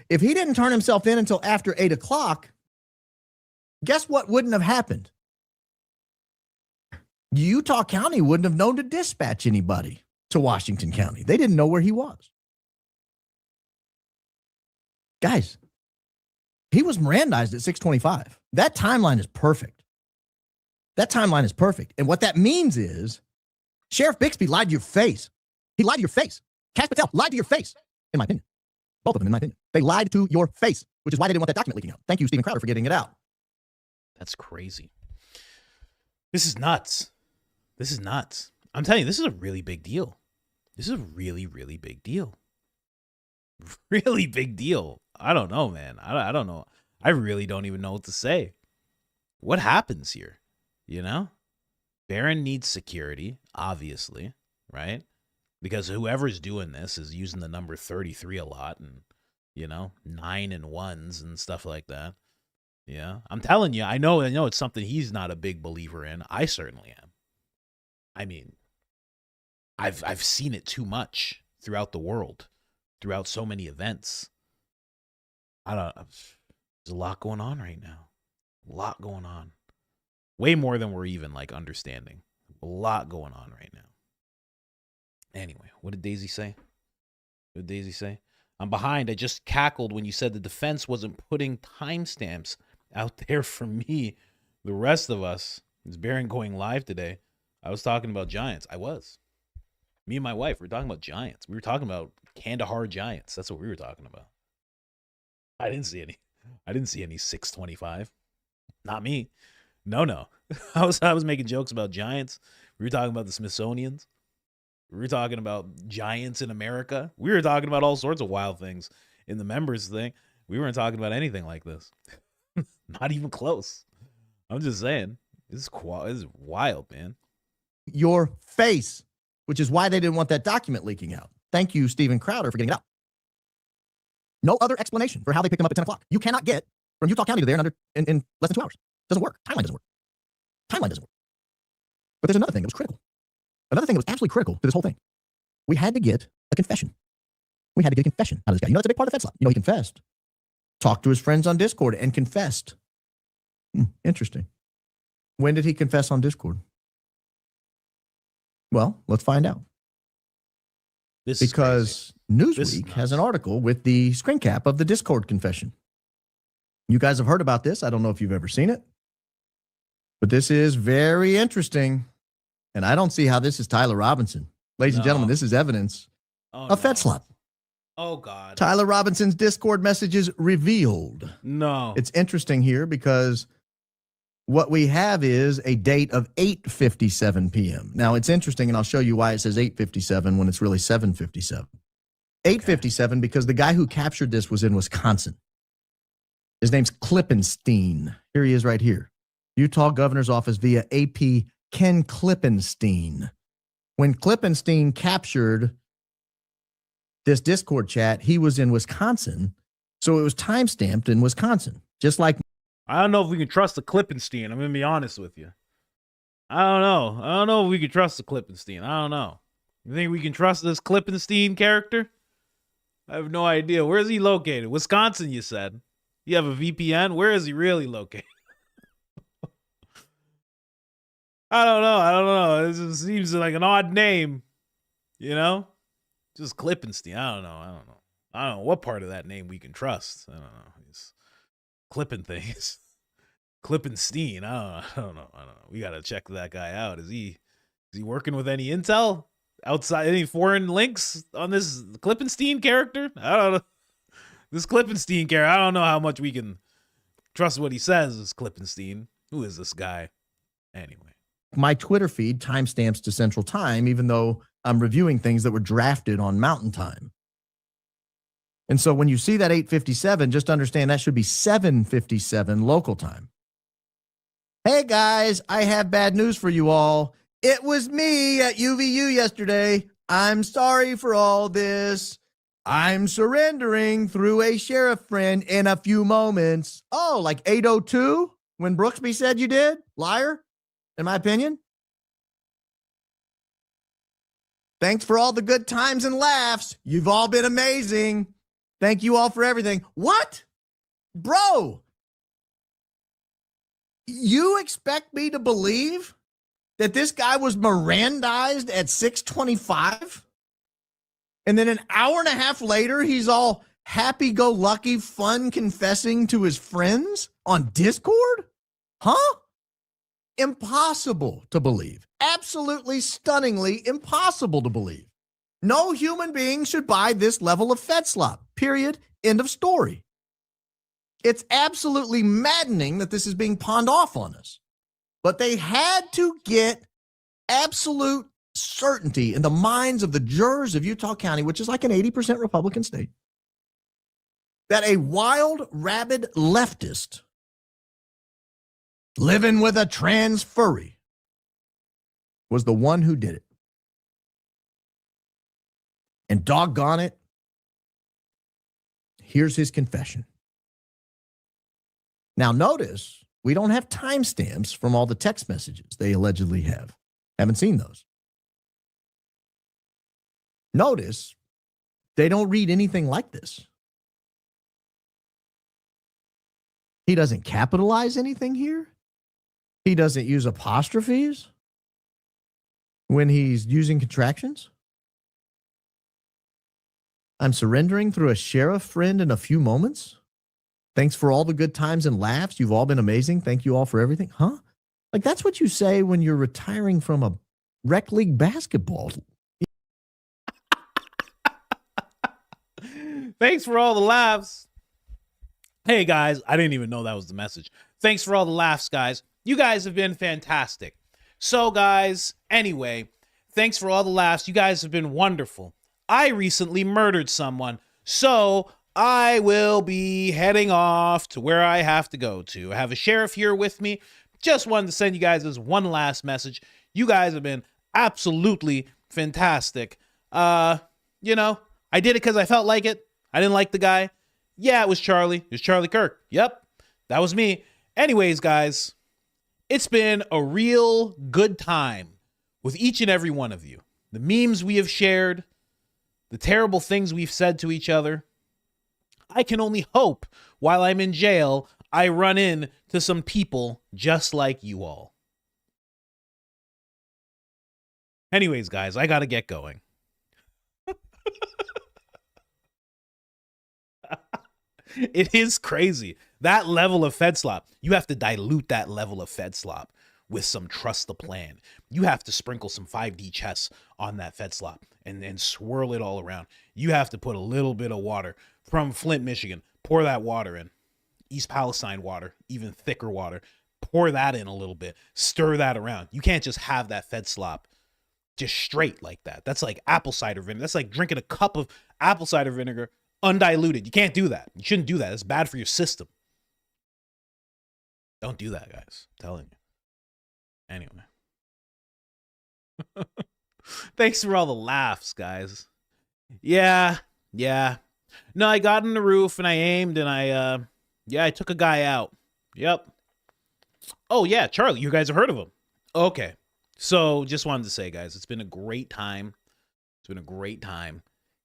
If he didn't turn himself in until after 8 o'clock, guess what wouldn't have happened? Utah County wouldn't have known to dispatch anybody to Washington County. They didn't know where he was. Guys, he was Mirandized at 6:25. That timeline is perfect. That timeline is perfect. And what that means is Sheriff Bixby lied to your face. He lied to your face. Cash Patel lied to your face, in my opinion. Both of them, in my opinion. They lied to your face, which is why they didn't want that document leaking out. Thank you, Stephen Crowder, for getting it out. That's crazy. This is nuts. This is nuts. I'm telling you, this is a really big deal. This is a really, really big deal. Really big deal. I don't know, man. I don't know. I really don't even know what to say. What happens here? You know? Barron needs security, obviously, right? Because whoever's doing this is using the number 33 a lot and, you know, 9 and 1s and stuff like that. Yeah. I'm telling you, I know it's something he's not a big believer in. I certainly am. I mean, I've seen it too much throughout the world, throughout so many events. There's a lot going on right now. A lot going on. Way more than we're even like understanding. A lot going on right now. Anyway, what did Daisy say? What did Daisy say? I'm behind. I just cackled when you said the defense wasn't putting timestamps out there for me. The rest of us, is Barron going live today? I was talking about Giants. I was. Me and my wife, we were talking about Giants. We were talking about Kandahar Giants. That's what we were talking about. I didn't see any 625. Not me. No. I was making jokes about Giants. We were talking about the Smithsonians. We were talking about Giants in America. We were talking about all sorts of wild things in the members thing. We weren't talking about anything like this. Not even close. I'm just saying. This is wild, man. Your face, which is why they didn't want that document leaking out. Thank you, Stephen Crowder, for getting it out. No other explanation for how they picked him up at 10 o'clock. You cannot get from Utah County to there in less than 2 hours. Doesn't work. Timeline doesn't work. But there's another thing that was critical. Another thing that was absolutely critical to this whole thing. We had to get a confession. Out of this guy. You know, that's a big part of the fed slap. You know, he confessed. Talked to his friends on Discord and confessed. Interesting. When did he confess on Discord? Well, let's find out. Because Newsweek has an article with the screen cap of the Discord confession. You guys have heard about this. I don't know if you've ever seen it. But this is very interesting. And I don't see how this is Tyler Robinson. Ladies and gentlemen, this is evidence of fed slap. Oh, God. Tyler Robinson's Discord messages revealed. No. It's interesting here because what we have is a date of 8:57 p.m. Now, it's interesting, and I'll show you why it says 8:57 when it's really 7:57. 8:57 because the guy who captured this was in Wisconsin. His name's Klippenstein. Here he is right here. Utah Governor's Office via AP Ken Klippenstein. When Klippenstein captured this Discord chat, he was in Wisconsin, so it was timestamped in Wisconsin, just like. I don't know if we can trust the Klippenstein. I'm going to be honest with you. I don't know if we can trust the Klippenstein. I don't know. You think we can trust this Klippenstein character? I have no idea. Where is he located? Wisconsin, you said. You have a VPN? Where is he really located? I don't know. It just seems like an odd name, you know? Just Klippenstein. I don't know. I don't know what part of that name we can trust. I don't know. He's clipping things. Klippenstein. I don't know. We got to check that guy out. Is he working with any intel outside, any foreign links on this Klippenstein character? I don't know. This Klippenstein character, I don't know how much we can trust what he says is Klippenstein. Who is this guy? Anyway. My Twitter feed timestamps to Central Time, even though I'm reviewing things that were drafted on Mountain Time. And so when you see that 8:57, just understand that should be 7:57 local time. Hey guys, I have bad news for you all. It was me at UVU yesterday. I'm sorry for all this. I'm surrendering through a sheriff friend in a few moments. Oh, like 8:02 when Brooksby said you did? Liar, in my opinion. Thanks for all the good times and laughs. You've all been amazing. Thank you all for everything. What? Bro, you expect me to believe that this guy was Mirandized at 6:25? And then an hour and a half later, he's all happy-go-lucky, fun confessing to his friends on Discord? Huh? Impossible to believe. Absolutely stunningly impossible to believe. No human being should buy this level of Fed slop. Period. End of story. It's absolutely maddening that this is being pawned off on us. But they had to get absolute certainty in the minds of the jurors of Utah County, which is like an 80% Republican state, that a wild, rabid leftist living with a trans furry was the one who did it. And doggone it, here's his confession. Now notice, we don't have timestamps from all the text messages they allegedly have. Haven't seen those. Notice, they don't read anything like this. He doesn't capitalize anything here. He doesn't use apostrophes when he's using contractions. I'm surrendering through a sheriff friend in a few moments. Thanks for all the good times and laughs. You've all been amazing. Thank you all for everything. Huh? Like, that's what you say when you're retiring from a rec league basketball. Thanks for all the laughs. Hey, guys, I didn't even know that was the message. Thanks for all the laughs, guys. You guys have been fantastic. So, guys, anyway, thanks for all the laughs. You guys have been wonderful. I recently murdered someone, so I will be heading off to where I have to go to. I have a sheriff here with me. Just wanted to send you guys this one last message. You guys have been absolutely fantastic. You know, I did it because I felt like it. I didn't like the guy. Yeah, it was Charlie. It was Charlie Kirk. Yep, that was me. Anyways, guys, it's been a real good time with each and every one of you. The memes we have shared, the terrible things we've said to each other. I can only hope while I'm in jail, I run into some people just like you all. Anyways, guys, I gotta get going. It is crazy. That level of Fed slop, you have to dilute that level of Fed slop with some trust the plan. You have to sprinkle some 5D chess on that Fed slop and swirl it all around. You have to put a little bit of water from Flint, Michigan. Pour that water in. East Palestine water, even thicker water. Pour that in a little bit. Stir that around. You can't just have that Fed slop just straight like that. That's like apple cider vinegar. That's like drinking a cup of apple cider vinegar undiluted. You can't do that. You shouldn't do that. It's bad for your system. Don't do that, guys. I'm telling you. Anyway. Thanks for all the laughs, guys. Yeah. No, I got on the roof and I aimed and I took a guy out. Yep. Oh, yeah, Charlie. You guys have heard of him. Okay. So just wanted to say, guys, it's been a great time. It's been a great time.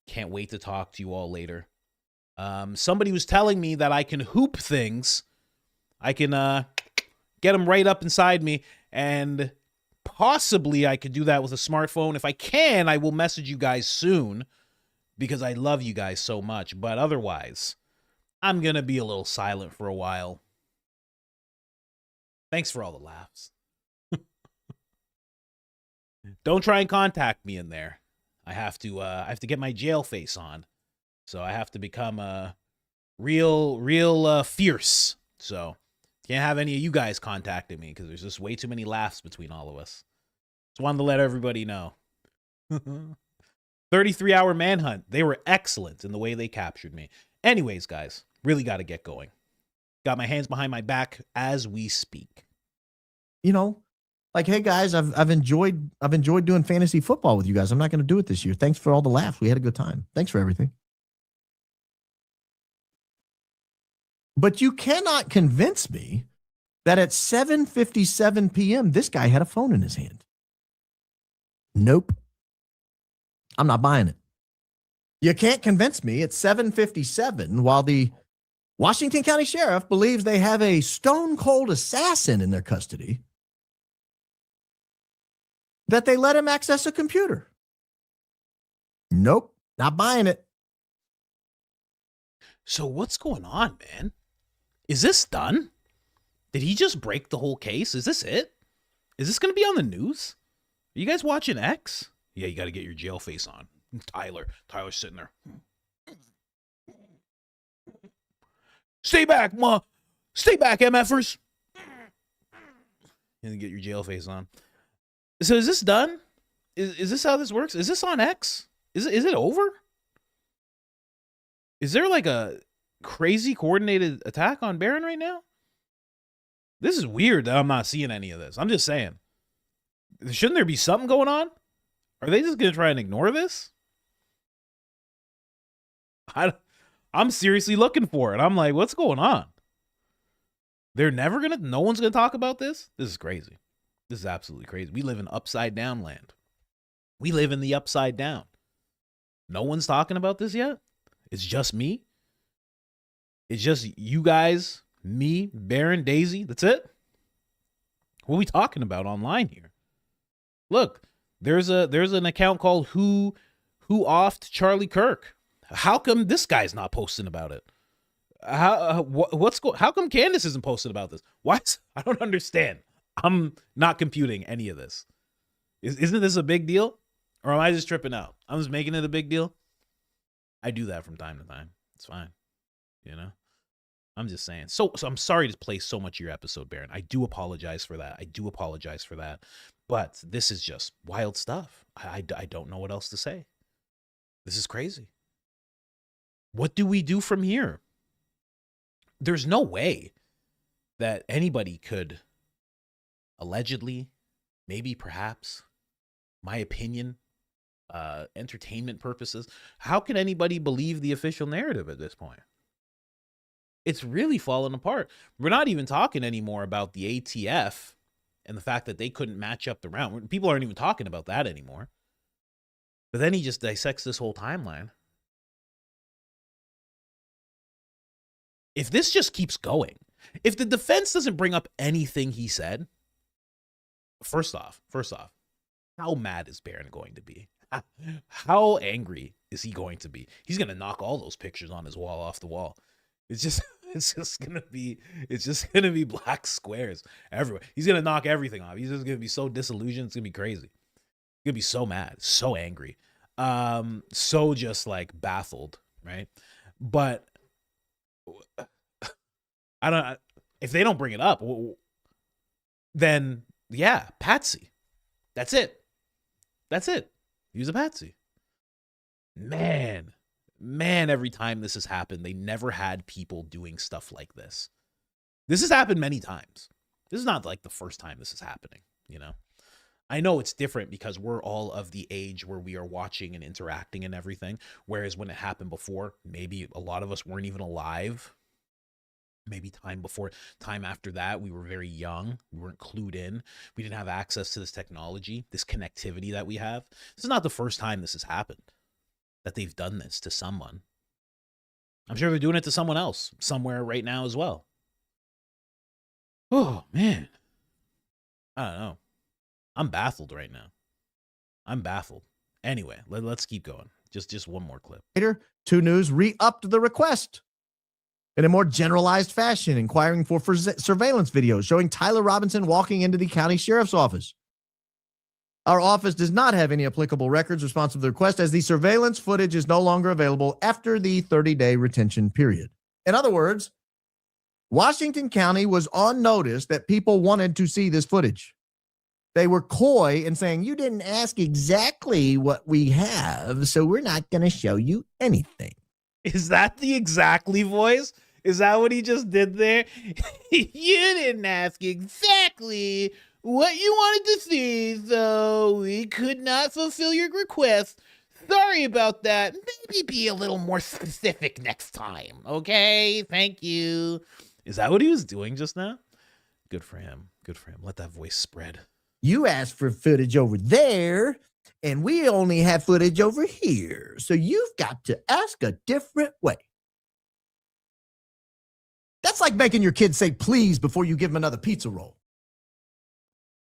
Can't wait to talk to you all later. Somebody was telling me that I can hoop things. I can get them right up inside me, and possibly I could do that with a smartphone. If I can, I will message you guys soon because I love you guys so much. But otherwise, I'm going to be a little silent for a while. Thanks for all the laughs. Don't try and contact me in there. I have to get my jail face on. So I have to become real fierce. So can't have any of you guys contacting me because there's just way too many laughs between all of us. Just wanted to let everybody know. 33-hour manhunt. They were excellent in the way they captured me. Anyways, guys, really got to get going. Got my hands behind my back as we speak. You know, like, hey guys, I've enjoyed doing fantasy football with you guys. I'm not going to do it this year. Thanks for all the laughs. We had a good time. Thanks for everything. But you cannot convince me that at 7:57 p.m. this guy had a phone in his hand. Nope. I'm not buying it. You can't convince me at 7:57 while the Washington County Sheriff believes they have a stone cold assassin in their custody that they let him access a computer. Nope, not buying it. So what's going on, man? Is this done? Did he just break the whole case? Is this it? Is this going to be on the news? Are you guys watching X? Yeah, you got to get your jail face on. Tyler's sitting there. Stay back, Ma. Stay back, MFers. And get your jail face on. So is this done? Is this how this works? Is this on X? Is it over? Is there like a crazy coordinated attack on Barron right now? This is weird that I'm not seeing any of this. I'm just saying. Shouldn't there be something going on? Are they just going to try and ignore this? I'm seriously looking for it. I'm like, what's going on? No one's going to talk about this? This is crazy. This is absolutely crazy. We live in upside down land. We live in the upside down. No one's talking about this yet? It's just me? It's just you guys, me, Baron, Daisy. That's it? What are we talking about online here? Look, there's an account called Who Offed Charlie Kirk. How come this guy's not posting about it? How come Candace isn't posting about this? I don't understand. I'm not computing any of this. Isn't this a big deal? Or am I just tripping out? I'm just making it a big deal. I do that from time to time. It's fine. You know? I'm just saying. So I'm sorry to play so much of your episode, Baron. I do apologize for that. But this is just wild stuff. I don't know what else to say. This is crazy. What do we do from here? There's no way that anybody could allegedly, maybe perhaps, my opinion, entertainment purposes, how can anybody believe the official narrative at this point? It's really fallen apart. We're not even talking anymore about the ATF and the fact that they couldn't match up the round. People aren't even talking about that anymore. But then he just dissects this whole timeline. If this just keeps going, if the defense doesn't bring up anything he said, first off, how mad is Barron going to be? How angry is he going to be? He's going to knock all those pictures on his wall off the wall. It's just going to be black squares everywhere. He's going to knock everything off. He's just going to be so disillusioned. It's going to be crazy. He's going to be so mad, so angry, so just like baffled, right? But if they don't bring it up, then yeah, patsy. That's it. Use a patsy. Man, every time this has happened, they never had people doing stuff like this. This has happened many times. This is not like the first time this is happening, you know? I know it's different because we're all of the age where we are watching and interacting and everything. Whereas when it happened before, maybe a lot of us weren't even alive. Maybe time after that, we were very young. We weren't clued in. We didn't have access to this technology, this connectivity that we have. This is not the first time this has happened, that they've done this to someone. I'm sure they're doing it to someone else somewhere right now as well. Oh, man. I don't know. I'm baffled right now. I'm baffled. Anyway, let's keep going. Just one more clip. Later, 2 News re-upped the request in a more generalized fashion, inquiring for surveillance videos showing Tyler Robinson walking into the county sheriff's office. Our office does not have any applicable records responsive to the request, as the surveillance footage is no longer available after the 30-day retention period. In other words, Washington County was on notice that people wanted to see this footage. They were coy in saying, you didn't ask exactly what we have, so we're not going to show you anything. Is that the exactly voice? Is that what he just did there? You didn't ask exactly what you wanted to see, so we could not fulfill your request. Sorry about that. Maybe be a little more specific next time, okay? Thank you. Is that what he was doing just now? Good for him. Let that voice spread. You asked for footage over there, and we only have footage over here, so you've got to ask a different way. That's like making your kid say please before you give him another pizza roll.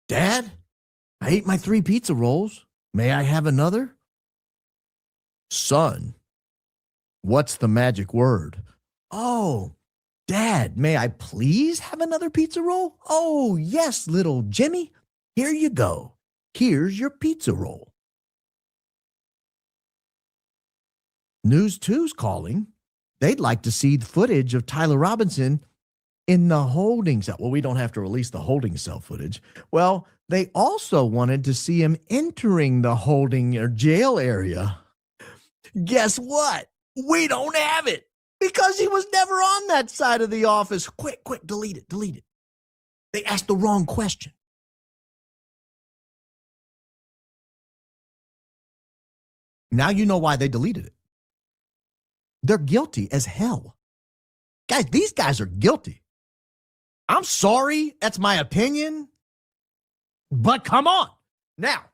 Dad, I I ate my 3 pizza rolls. May I have another? Son, what's the magic word? Oh, Dad, may I please have another pizza roll? Oh, yes, little Jimmy. Here you go. Here's your pizza roll. News 2's calling. They'd like to see the footage of Tyler Robinson in the holding cell. Well, we don't have to release the holding cell footage. Well, they also wanted to see him entering the holding or jail area. Guess what? We don't have it because he was never on that side of the office. Quick, delete it. They asked the wrong question. Now you know why they deleted it. They're guilty as hell. Guys, these guys are guilty. I'm sorry, that's my opinion. But come on. Now,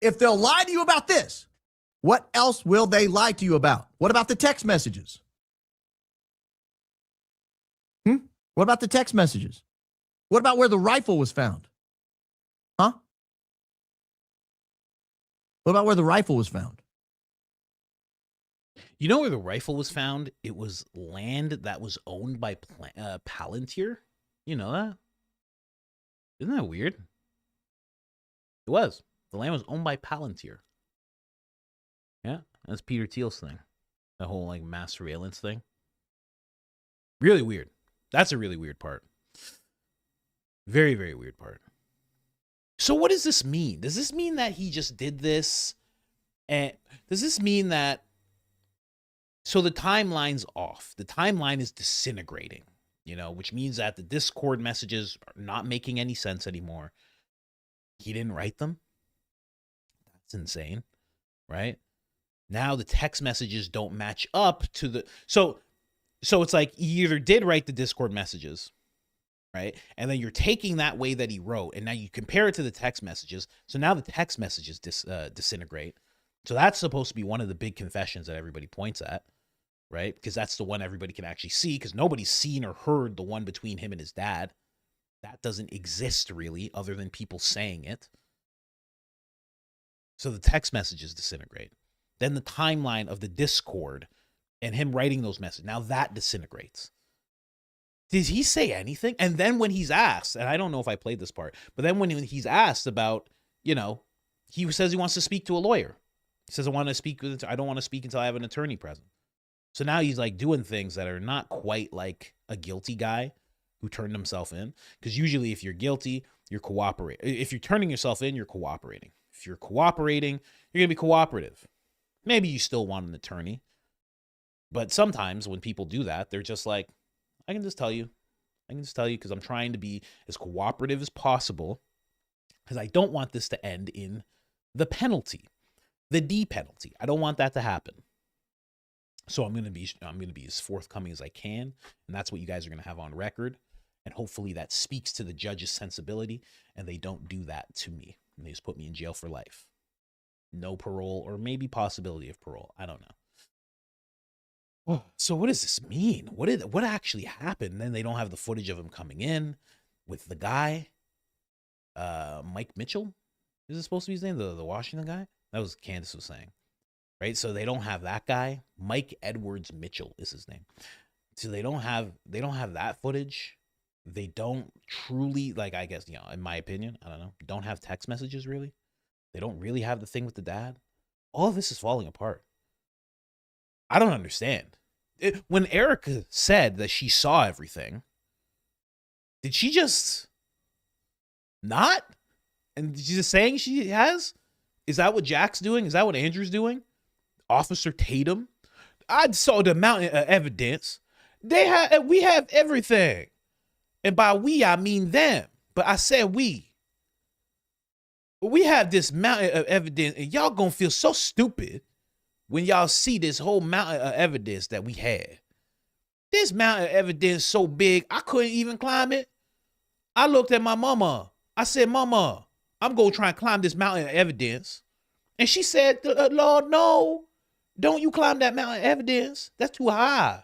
if they'll lie to you about this, what else will they lie to you about? What about the text messages? What about the text messages? What about where the rifle was found? Huh? What about where the rifle was found? You know where the rifle was found? It was land that was owned by Palantir. You know that? Isn't that weird? It was. The land was owned by Palantir. Yeah, that's Peter Thiel's thing. The whole like mass surveillance thing. Really weird. That's a really weird part. Very, very weird part. So what does this mean? Does this mean that he just did this? And does this mean that... So the timeline's off. The timeline is disintegrating, you know, which means that the Discord messages are not making any sense anymore. He didn't write them. That's insane, right? Now the text messages don't match up to the... So it's like he either did write the Discord messages, right? And then you're taking that way that he wrote, and now you compare it to the text messages. So now the text messages disintegrate. So that's supposed to be one of the big confessions that everybody points at, right? Because that's the one everybody can actually see, because nobody's seen or heard the one between him and his dad. That doesn't exist really, other than people saying it. So the text messages disintegrate. Then the timeline of the Discord and him writing those messages, now that disintegrates. Did he say anything? And then when he's asked, and I don't know if I played this part, but then when he's asked about, you know, he says he wants to speak to a lawyer. He says, I don't want to speak until I have an attorney present. So now he's like doing things that are not quite like a guilty guy who turned himself in. Because usually if you're guilty, you're cooperating. If you're turning yourself in, you're cooperating. If you're cooperating, you're going to be cooperative. Maybe you still want an attorney. But sometimes when people do that, they're just like, I can just tell you because I'm trying to be as cooperative as possible because I don't want this to end in the penalty, the D penalty. I don't want that to happen. So I'm going to be as forthcoming as I can, and that's what you guys are going to have on record. And hopefully that speaks to the judge's sensibility, and they don't do that to me. And they just put me in jail for life. No parole, or maybe possibility of parole. I don't know. So what does this mean? What actually happened? Then they don't have the footage of him coming in with the guy, Mike Mitchell. Is it supposed to be his name? The Washington guy? That was Candace was saying, right? So they don't have that guy. Mike Edwards Mitchell is his name. So they don't have that footage. They don't truly, like, I guess, you know, in my opinion, I don't know, don't have text messages really. They don't really have the thing with the dad. All of this is falling apart. I don't understand. When Erica said that she saw everything, did she just not? And she's just saying she has? Is that what Jack's doing? Is that what Andrew's doing? Officer Tatum? I saw the mountain of evidence. We have everything. And by we, I mean them. But I said we. We have this mountain of evidence, and y'all gonna feel so stupid when y'all see this whole mountain of evidence that we had. This mountain of evidence so big, I couldn't even climb it. I looked at my mama. I said, Mama, I'm going to try and climb this mountain of evidence. And she said, Lord, no, don't you climb that mountain of evidence. That's too high.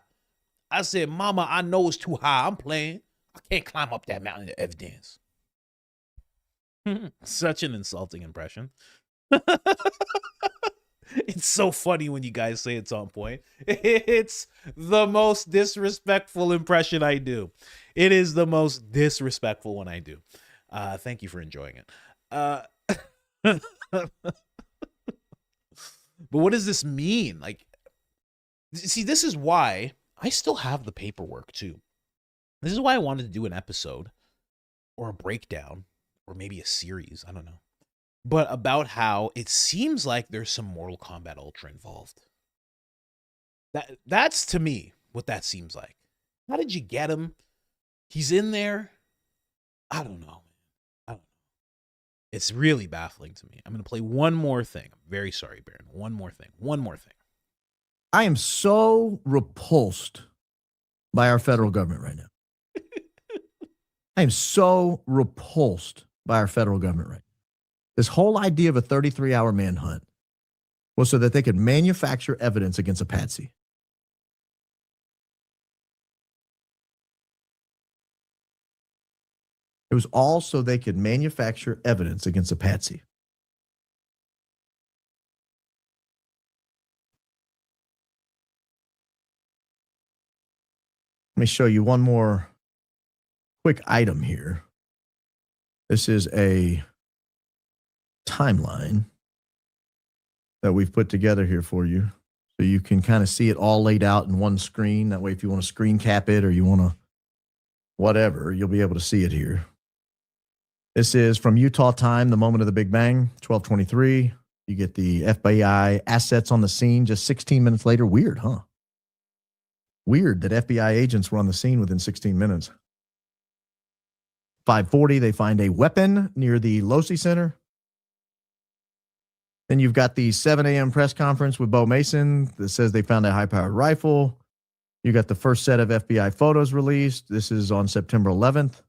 I said, Mama, I know it's too high. I'm playing. I can't climb up that mountain of evidence. Such an insulting impression. It's so funny when you guys say it's on point. It's the most disrespectful impression I do. It is the most disrespectful one I do. Thank you for enjoying it. But what does this mean? Like, see, this is why I still have the paperwork too. This is why I wanted to do an episode or a breakdown or maybe a series. I don't know. But about how it seems like there's some Mortal Kombat Ultra involved. That's to me what that seems like. How did you get him? He's in there. I don't know. It's really baffling to me. I'm going to play one more thing. I'm very sorry, Baron. One more thing. I am so repulsed by our federal government right now. I am so repulsed by our federal government right now. This whole idea of a 33-hour manhunt was so that they could manufacture evidence against a patsy. It was all so they could manufacture evidence against a patsy. Let me show you one more quick item here. This is a timeline that we've put together here for you. So you can kind of see it all laid out in one screen. That way, if you want to screen cap it or you want to whatever, you'll be able to see it here. This is from Utah time, the moment of the Big Bang, 12:23. You get the FBI assets on the scene just 16 minutes later. Weird, huh? Weird that FBI agents were on the scene within 16 minutes. 5:40, they find a weapon near the Losi Center. Then you've got the 7 a.m. press conference with Bo Mason that says they found a high-powered rifle. You got the first set of FBI photos released. This is on September 11th.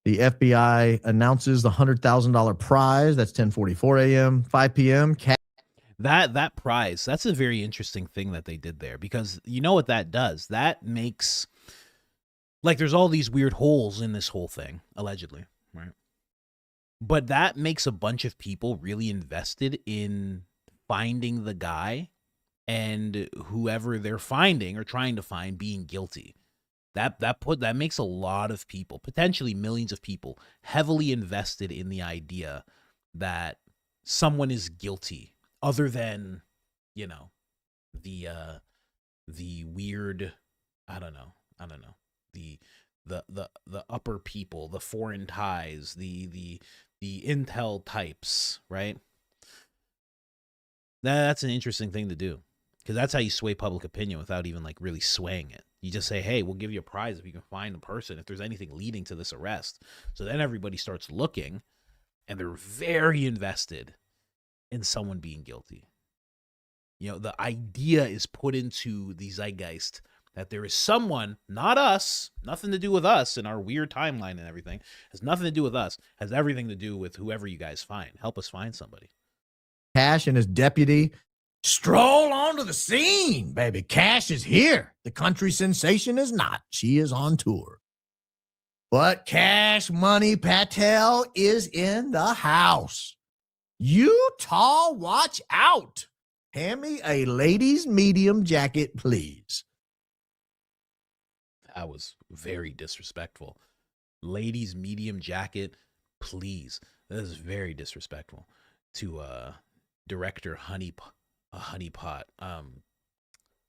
The FBI announces the $100,000 prize. That's 10:44 a.m. 5 p.m. That prize, that's a very interesting thing that they did there, because you know what that does? That makes, like, there's all these weird holes in this whole thing, allegedly, right? But that makes a bunch of people really invested in finding the guy and whoever they're finding or trying to find being guilty. That makes a lot of people, potentially millions of people, heavily invested in the idea that someone is guilty, other than, you know, the weird, I don't know, the upper people, the foreign ties, the intel types, right? That's an interesting thing to do, because that's how you sway public opinion without even like really swaying it. You just say, hey, we'll give you a prize if you can find a person, if there's anything leading to this arrest. So then everybody starts looking, and they're very invested in someone being guilty. You know, the idea is put into the zeitgeist that there is someone, not us, nothing to do with us and our weird timeline and everything, has nothing to do with us, has everything to do with whoever you guys find. Help us find somebody. Cash and his deputy stroll onto the scene, baby. Cash is here. The country sensation is not. She is on tour. But Cash Money Patel is in the house. Utah, watch out. Hand me a ladies' medium jacket, please. That was very disrespectful. Ladies' medium jacket, please. That is very disrespectful to director Honeypot.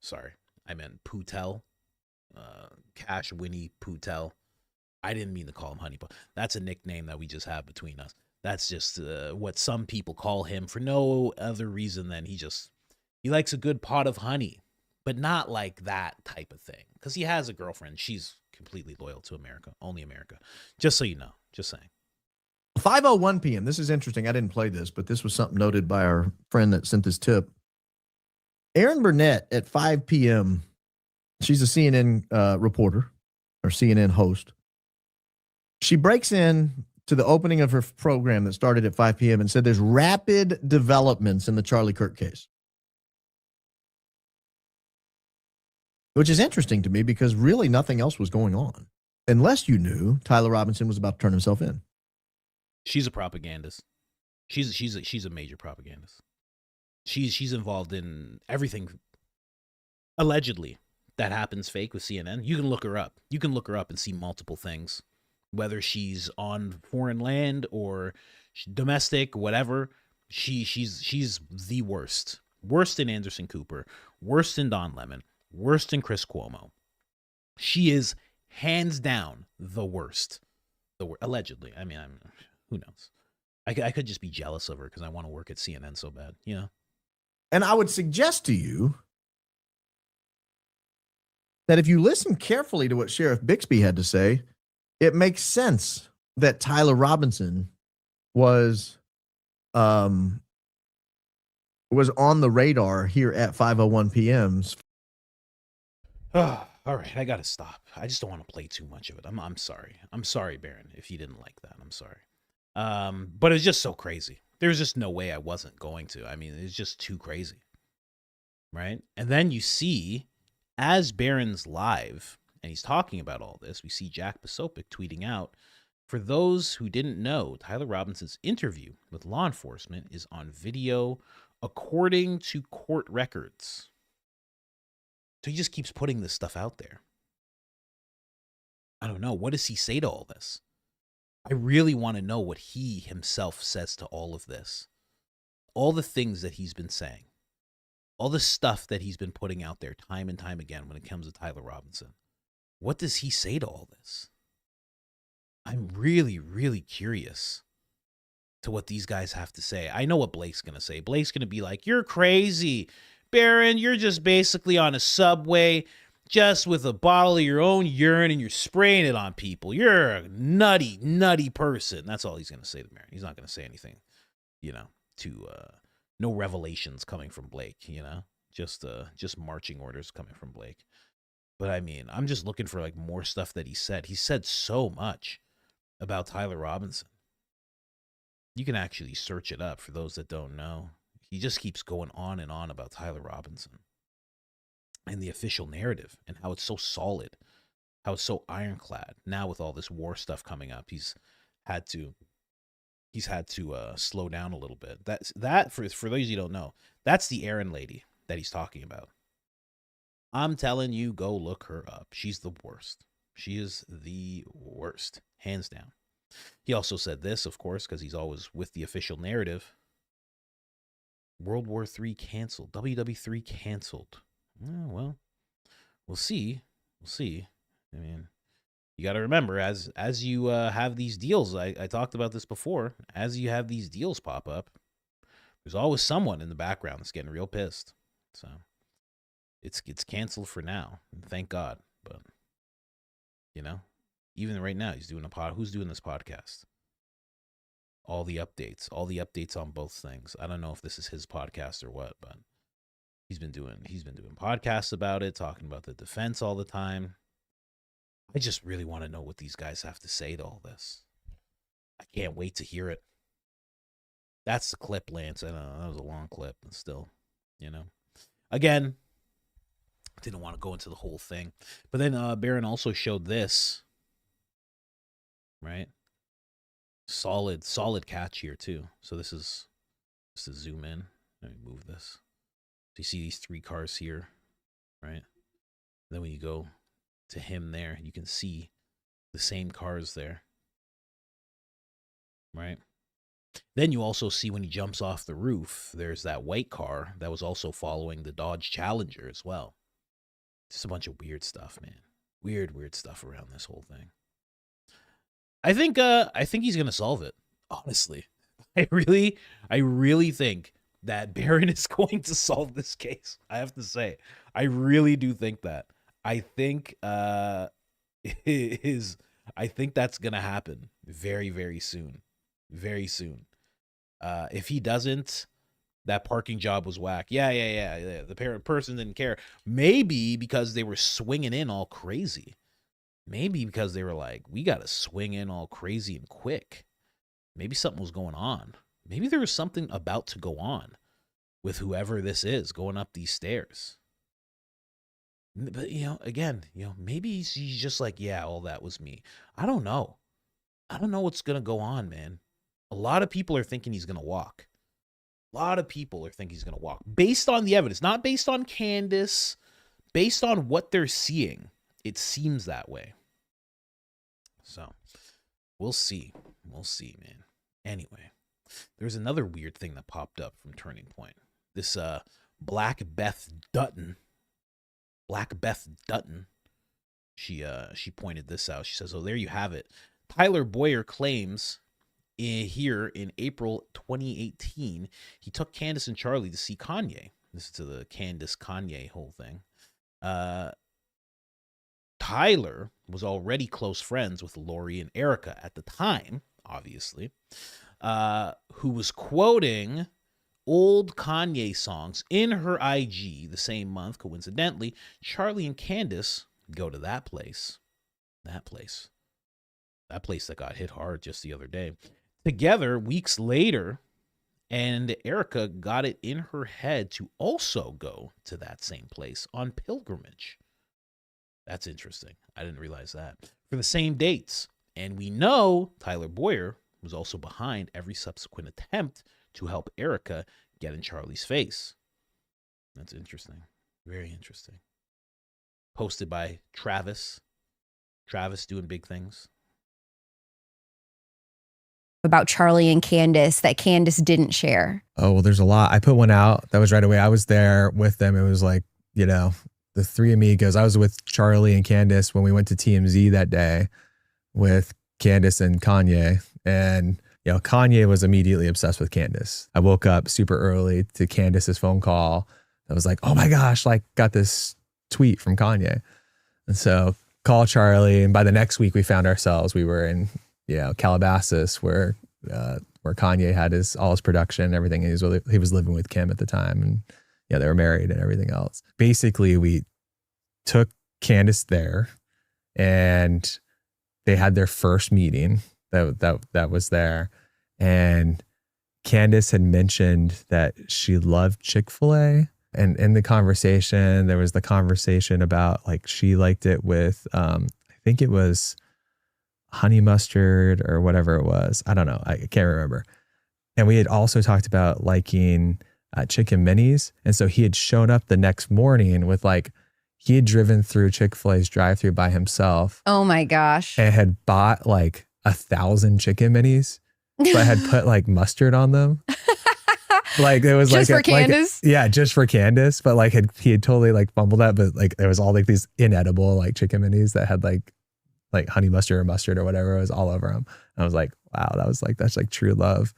Sorry, I meant Putel. Cash Winnie Putel. I didn't mean to call him Honeypot. That's a nickname that we just have between us. That's just what some people call him for no other reason than he likes a good pot of honey, but not like that type of thing. Because he has a girlfriend. She's completely loyal to America. Only America. Just so you know. Just saying. 5:01 p.m. This is interesting. I didn't play this, but this was something noted by our friend that sent this tip. Erin Burnett at 5 p.m. She's a CNN reporter or CNN host. She breaks in to the opening of her program that started at 5 p.m. and said there's rapid developments in the Charlie Kirk case. Which is interesting to me because really nothing else was going on. Unless you knew Tyler Robinson was about to turn himself in. She's a propagandist. She's a major propagandist. She's involved in everything allegedly that happens fake with CNN. You can look her up. You can look her up and see multiple things, whether she's on foreign land or domestic, whatever. She's the worst. Worse than Anderson Cooper. Worse than Don Lemon. Worse than Chris Cuomo. She is hands down the worst. Allegedly. I mean, who knows? I could just be jealous of her because I want to work at CNN so bad, you know? And I would suggest to you that if you listen carefully to what Sheriff Bixby had to say, it makes sense that Tyler Robinson was on the radar here at 5:01 p.m. Oh, all right, I gotta stop. I just don't want to play too much of it. I'm sorry. I'm sorry, Baron, if you didn't like that. I'm sorry. But it's just so crazy. There's just no way I wasn't going to. I mean, it's just too crazy. Right? And then you see, as Baron's live, and he's talking about all this, we see Jack Posobiec tweeting out, for those who didn't know, Tyler Robinson's interview with law enforcement is on video according to court records. So he just keeps putting this stuff out there. I don't know. What does he say to all this? I really want to know what he himself says to all of this. All the things that he's been saying. All the stuff that he's been putting out there time and time again when it comes to Tyler Robinson. What does he say to all this? I'm really, really curious to what these guys have to say. I know what Blake's going to say. Blake's going to be like, you're crazy. Baron, you're just basically on a subway just with a bottle of your own urine and you're spraying it on people. You're a nutty, nutty person. That's all he's going to say to Baron. He's not going to say anything, no revelations coming from Blake, just marching orders coming from Blake. But I mean, I'm just looking for like more stuff that he said. He said so much about Tyler Robinson. You can actually search it up for those that don't know. He just keeps going on and on about Tyler Robinson and the official narrative and how it's so solid, how it's so ironclad. Now with all this war stuff coming up, he's had to slow down a little bit. That for those you don't know, that's the Aaron lady that he's talking about. I'm telling you, go look her up. She's the worst. She is the worst, hands down. He also said this, of course, because he's always with the official narrative. World War III canceled. WW3 canceled. Oh, well, we'll see. We'll see. I mean, you got to remember, as you have these deals, I talked about this before, as you have these deals pop up, there's always someone in the background that's getting real pissed. So it's canceled for now. Thank God. But, even right now, he's doing who's doing this podcast? All the updates on both things. I don't know if this is his podcast or what, but he's been doing podcasts about it, talking about the defense all the time. I just really want to know what these guys have to say to all this. I can't wait to hear it. That's the clip, Lance. I know that was a long clip, but still, Again, didn't want to go into the whole thing. But then Baron also showed this. Right? Solid catch here too. So this is just to zoom in. Let me move this. So you see these 3 cars here, right? Then when you go to him there, you can see the same cars there, right? Then you also see when he jumps off the roof, there's that white car that was also following the Dodge Challenger as well. Just a bunch of weird stuff, man. Weird stuff around this whole thing. I think he's gonna solve it. Honestly, I really think that Baron is going to solve this case. I have to say, I really do think that. I think I think that's gonna happen very, very soon. Very soon. If he doesn't, that parking job was whack. Yeah. The person didn't care. Maybe because they were swinging in all crazy. Maybe because they were like, we got to swing in all crazy and quick. Maybe something was going on. Maybe there was something about to go on with whoever this is going up these stairs. But, maybe he's just like, yeah, all that was me. I don't know. I don't know what's going to go on, man. A lot of people are thinking he's going to walk. A lot of people are thinking he's going to walk based on the evidence, not based on Candace, based on what they're seeing. It seems that way. So we'll see. We'll see, man. Anyway, there's another weird thing that popped up from Turning Point. This Black Beth Dutton. She pointed this out. She says, "Oh, there you have it. Tyler Boyer claims here in April 2018, he took Candace and Charlie to see Kanye." This is to the Candace Kanye whole thing. Tyler was already close friends with Lori and Erica at the time, obviously, who was quoting old Kanye songs in her IG the same month. Coincidentally, Charlie and Candace go to that place that got hit hard just the other day, together weeks later, and Erica got it in her head to also go to that same place on pilgrimage. That's interesting. I didn't realize that. For the same dates. And we know Tyler Boyer was also behind every subsequent attempt to help Erica get in Charlie's face. That's interesting. Very interesting. Posted by Travis. Travis doing big things. About Charlie and Candace that Candace didn't share. Oh, well, there's a lot. I put one out. That was right away. I was there with them. It was like, the three amigos. I was with Charlie and Candace when we went to TMZ that day with Candace and Kanye. And, Kanye was immediately obsessed with Candace. I woke up super early to Candace's phone call. I was like, oh my gosh, got this tweet from Kanye. And so call Charlie. And by the next week, we found ourselves, we were in, Calabasas where Kanye had all his production and everything. And he was living with Kim at the time. And they were married and everything else. Basically, we took Candace there and they had their first meeting that was there. And Candace had mentioned that she loved Chick-fil-A. And in the conversation, there was the conversation about she liked it with, I think it was honey mustard or whatever it was. I don't know. I can't remember. And we had also talked about liking chicken minis. And so he had shown up the next morning with he had driven through Chick-fil-A's drive-thru by himself. Oh my gosh. And had bought 1,000 chicken minis, but had put mustard on them. It was just for Candace? Yeah, just for Candace. But he had totally fumbled that. But there was all these inedible chicken minis that had honey mustard or mustard or whatever. It was all over them. And I was like, wow, that's true love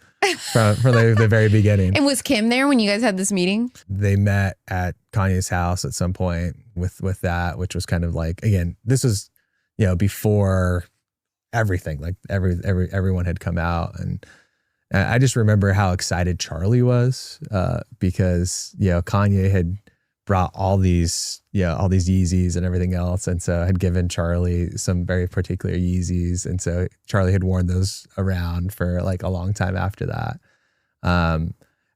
from the very beginning. And was Kim there when you guys had this meeting? They met at Kanye's house at some point with that, which was kind of again, this was, before everything, everyone had come out. And I just remember how excited Charlie was because, Kanye had brought all these Yeezys and everything else. And so I had given Charlie some very particular Yeezys. And so Charlie had worn those around for a long time after that.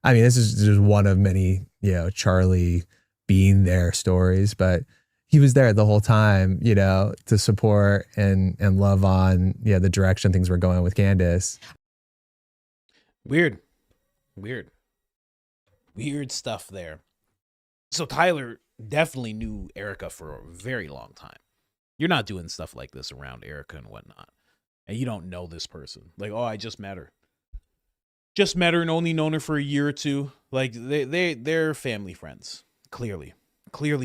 This is just one of many, Charlie being there stories, but he was there the whole time, to support and love on, the direction things were going with Candace. Weird stuff there. So Tyler definitely knew Erica for a very long time. You're not doing stuff like this around Erica and whatnot. And you don't know this person. I just met her. Just met her and only known her for a year or two. They're family friends. Clearly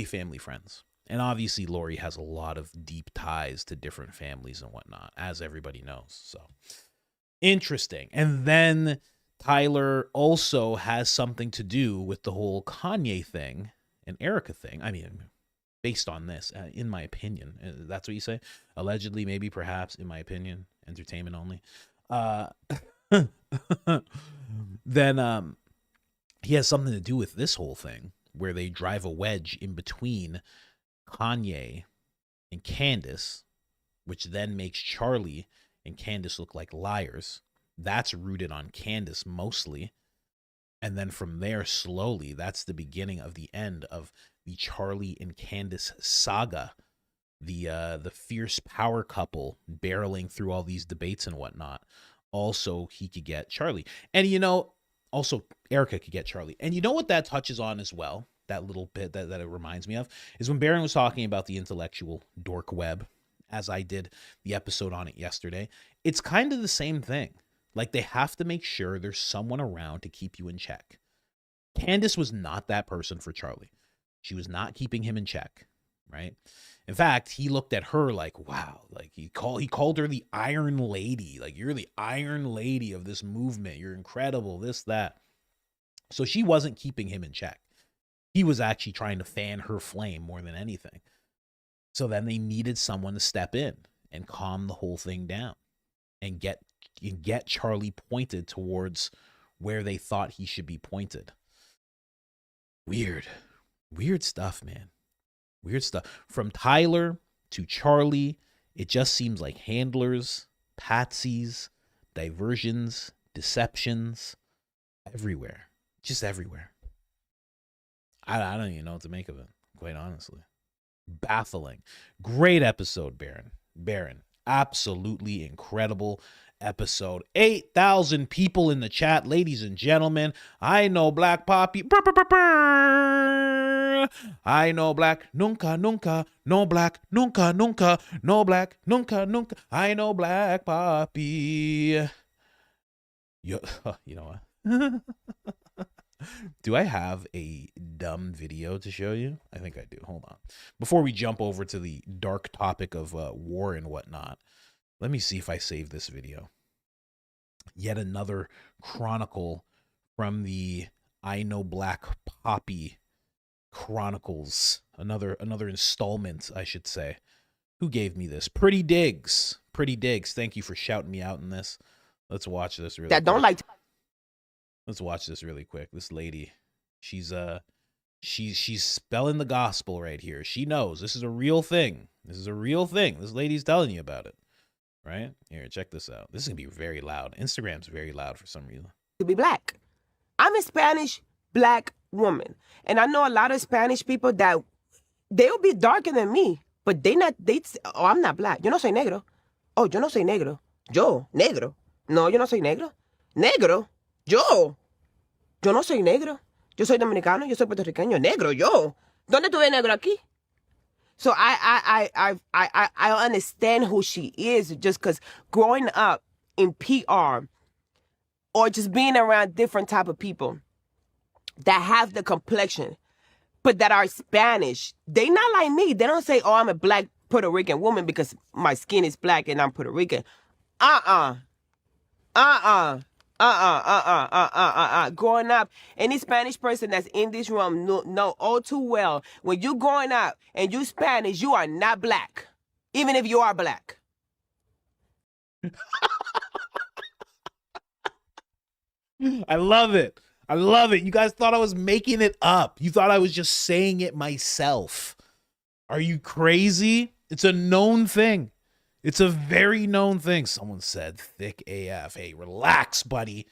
family friends. And obviously Lori has a lot of deep ties to different families and whatnot, as everybody knows. So interesting. And then Tyler also has something to do with the whole Kanye thing and Erica thing. Based on this, in my opinion, that's what you say? Allegedly, maybe, perhaps, in my opinion, entertainment only. Then he has something to do with this whole thing where they drive a wedge in between Kanye and Candace, which then makes Charlie and Candace look like liars. That's rooted on Candace mostly. And then from there, slowly, that's the beginning of the end of the Charlie and Candace saga. The fierce power couple barreling through all these debates and whatnot also he could get Charlie. And also Erica could get Charlie. And you know what that touches on as well? That little bit that it reminds me of is when Baron was talking about the intellectual dork web, as I did the episode on it yesterday. It's kind of the same thing. Like, they have to make sure there's someone around to keep you in check. Candace was not that person for Charlie. She was not keeping him in check, right? In fact, he looked at her like, wow, like he called her the Iron Lady. Like, you're the Iron Lady of this movement. You're incredible, this, that. So she wasn't keeping him in check. He was actually trying to fan her flame more than anything. So then they needed someone to step in and calm the whole thing down and get Charlie pointed towards where they thought he should be pointed. Weird stuff, man. Weird stuff. From Tyler to Charlie, it just seems like handlers, patsies, diversions, deceptions, everywhere. Just everywhere. I don't even know what to make of it, quite honestly. Baffling. Great episode, Baron. Absolutely incredible episode. 8,000 people in the chat, ladies and gentlemen. I know Black Poppy. I know Black nunca, nunca. No Black nunca, nunca. No Black nunca, nunca. I know Black Poppy. You know what? Do I have a dumb video to show you? I think I do. Hold on. Before we jump over to the dark topic of war and whatnot, let me see if I save this video. Yet another chronicle from the I Know Black Poppy Chronicles. Another installment, I should say. Who gave me this? Pretty Diggs. Thank you for shouting me out in this. Let's watch this really quick. Let's watch this really quick. This lady, she's spelling the gospel right here. She knows this is a real thing. This lady's telling you about it. Right? Here, check this out. This is going to be very loud. Instagram's very loud for some reason. To be black. I'm a Spanish black woman. And I know a lot of Spanish people that they'll be darker than me, but I'm not black. Yo no soy negro. Oh, yo no soy negro. Yo, negro. No, yo no soy negro. Negro. Yo no soy negro. Yo soy dominicano, yo soy puertorriqueño. Negro, yo. ¿Dónde tú ves negro aquí? So I understand who she is just because growing up in PR or just being around different type of people that have the complexion, but that are Spanish, they not like me. They don't say, oh, I'm a black Puerto Rican woman because my skin is black and I'm Puerto Rican. Growing up, any Spanish person that's in this room know all too well, when you growing up and you Spanish, you are not black, even if you are black. I love it. You guys thought I was making it up. You thought I was just saying it myself. Are you crazy? It's a known thing. It's a very known thing. Someone said thick AF. Hey, relax, buddy.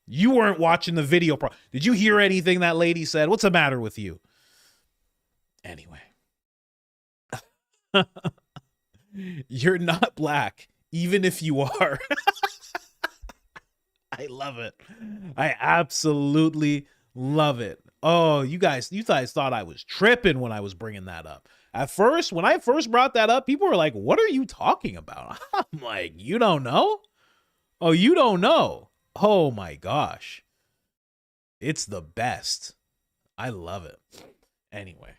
You weren't watching the video. Did you hear anything that lady said? What's the matter with you? Anyway. You're not black, even if you are. I love it. I absolutely love it. Oh, you guys thought I was tripping when I was bringing that up. At first, when I first brought that up, people were like, what are you talking about? I'm like, you don't know? Oh, you don't know? Oh my gosh. It's the best. I love it. Anyway,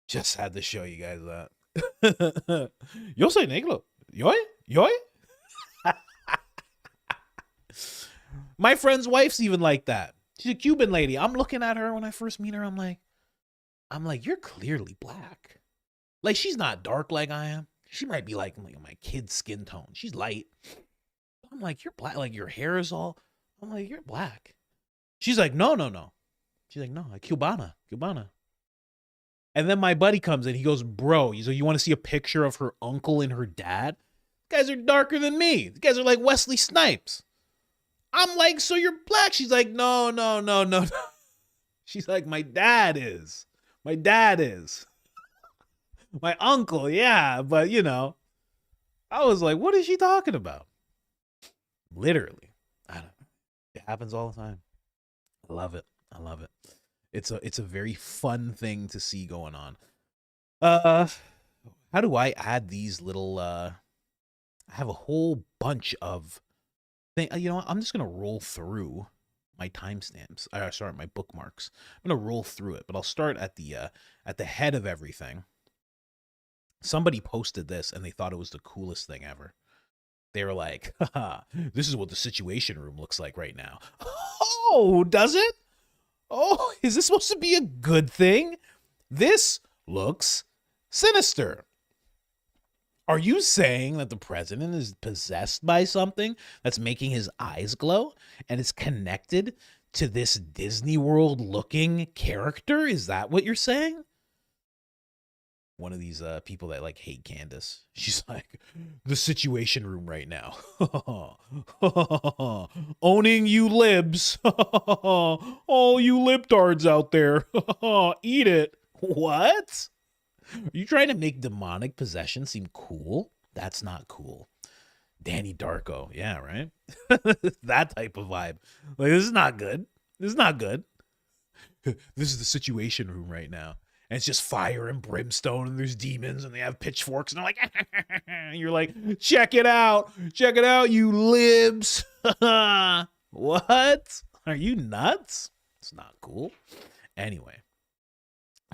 just had to show you guys that. Yo soy negro. Yoy? My friend's wife's even like that. She's a Cuban lady. I'm looking at her when I first meet her. I'm like, you're clearly black. Like, she's not dark like I am. She might be like my kid's skin tone. She's light. I'm like, you're black. Like, your hair is all. I'm like, you're black. She's like, no. She's like, no, Cubana. And then my buddy comes in. He goes, bro, he's like, you want to see a picture of her uncle and her dad? These guys are darker than me. These guys are like Wesley Snipes. I'm like, so you're black? She's like, no. She's like, my dad is. My uncle, yeah, but I was like, what is she talking about? Literally. It happens all the time. I love it. I love it. It's a very fun thing to see going on. How do I add these little I have a whole bunch of thing. You know what? I'm just gonna roll through my timestamps. Sorry, my bookmarks. I'm gonna roll through it, but I'll start at the head of everything. Somebody posted this and they thought it was the coolest thing ever. They were like, haha, this is what the Situation Room looks like right now. Oh, does it? Oh, is this supposed to be a good thing? This looks sinister. Are you saying that the president is possessed by something that's making his eyes glow and is connected to this Disney World looking character? Is that what you're saying? One of these people that like hate Candace. She's like, the Situation Room right now. Owning you libs. All you libtards out there. Eat it. What? Are you trying to make demonic possession seem cool? That's not cool. Danny Darko. Yeah, right? That type of vibe. Like, this is not good. This is not good. This is the Situation Room right now. And it's just fire and brimstone, and there's demons, and they have pitchforks, and they're like, you're like, check it out, you libs. What? Are you nuts? It's not cool. Anyway,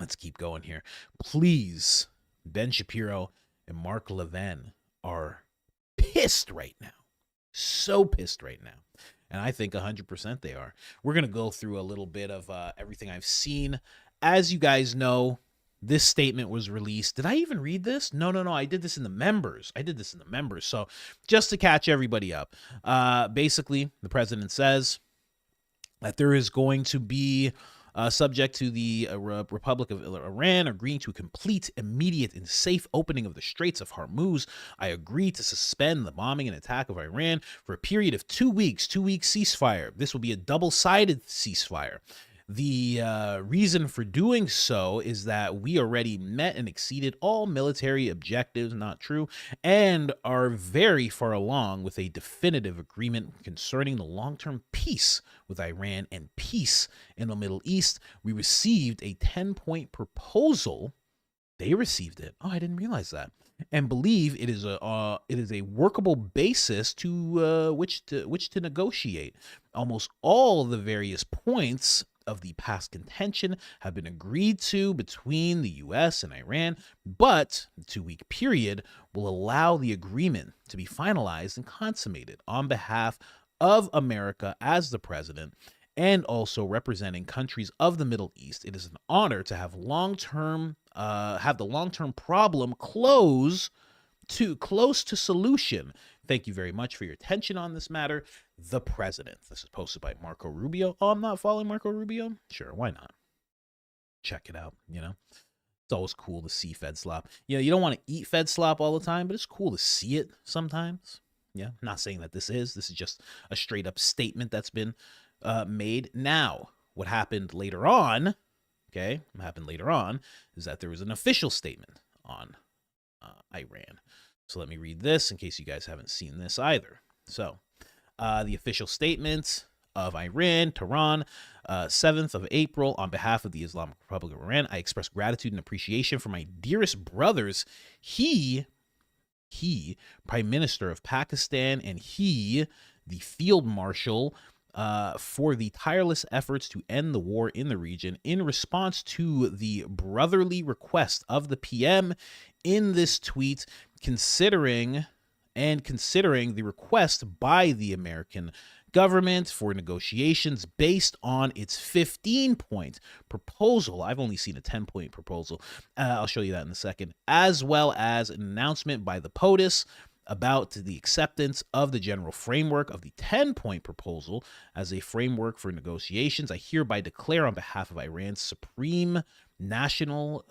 let's keep going here. Please, Ben Shapiro and Mark Levin are pissed right now. So pissed right now. And I think 100% they are. We're going to go through a little bit of everything I've seen. As you guys know, this statement was released. Did I even read this? No. I did this in the members. So just to catch everybody up, basically, the president says that there is going to be, subject to the Republic of Iran agreeing to a complete, immediate, and safe opening of the Straits of Hormuz, I agree to suspend the bombing and attack of Iran for a period of 2 weeks, 2-week ceasefire. This will be a double-sided ceasefire. The reason for doing so is that we already met and exceeded all military objectives, not true, and are very far along with a definitive agreement concerning the long-term peace with Iran and peace in the Middle East. We received a 10-point proposal. They received it. Oh, I didn't realize that. And believe it is a workable basis to which to negotiate. Almost all the various points of the past contention have been agreed to between the U.S. and Iran, but the 2-week period will allow the agreement to be finalized and consummated on behalf of America as the president and also representing countries of the Middle East. It is an honor to have the long-term problem close to solution. Thank you very much for your attention on this matter. The president. This is posted by Marco Rubio. Oh, I'm not following Marco Rubio? Sure, why not? Check it out, you know? It's always cool to see Fed slop. You know, you don't want to eat Fed slop all the time, but it's cool to see it sometimes. Yeah, I'm not saying that this is just a straight up statement that's been made. Now, what happened later on, is that there was an official statement on Iran. So let me read this in case you guys haven't seen this either. So the official statement of Iran, Tehran, 7th of April, on behalf of the Islamic Republic of Iran, I express gratitude and appreciation for my dearest brothers. He, Prime Minister of Pakistan, and he, the Field Marshal, for the tireless efforts to end the war in the region in response to the brotherly request of the PM in this tweet, considering the request by the American government for negotiations based on its 15-point proposal. I've only seen a 10-point proposal. I'll show you that in a second, as well as an announcement by the POTUS about the acceptance of the general framework of the 10-point proposal as a framework for negotiations. I hereby declare on behalf of Iran's Supreme National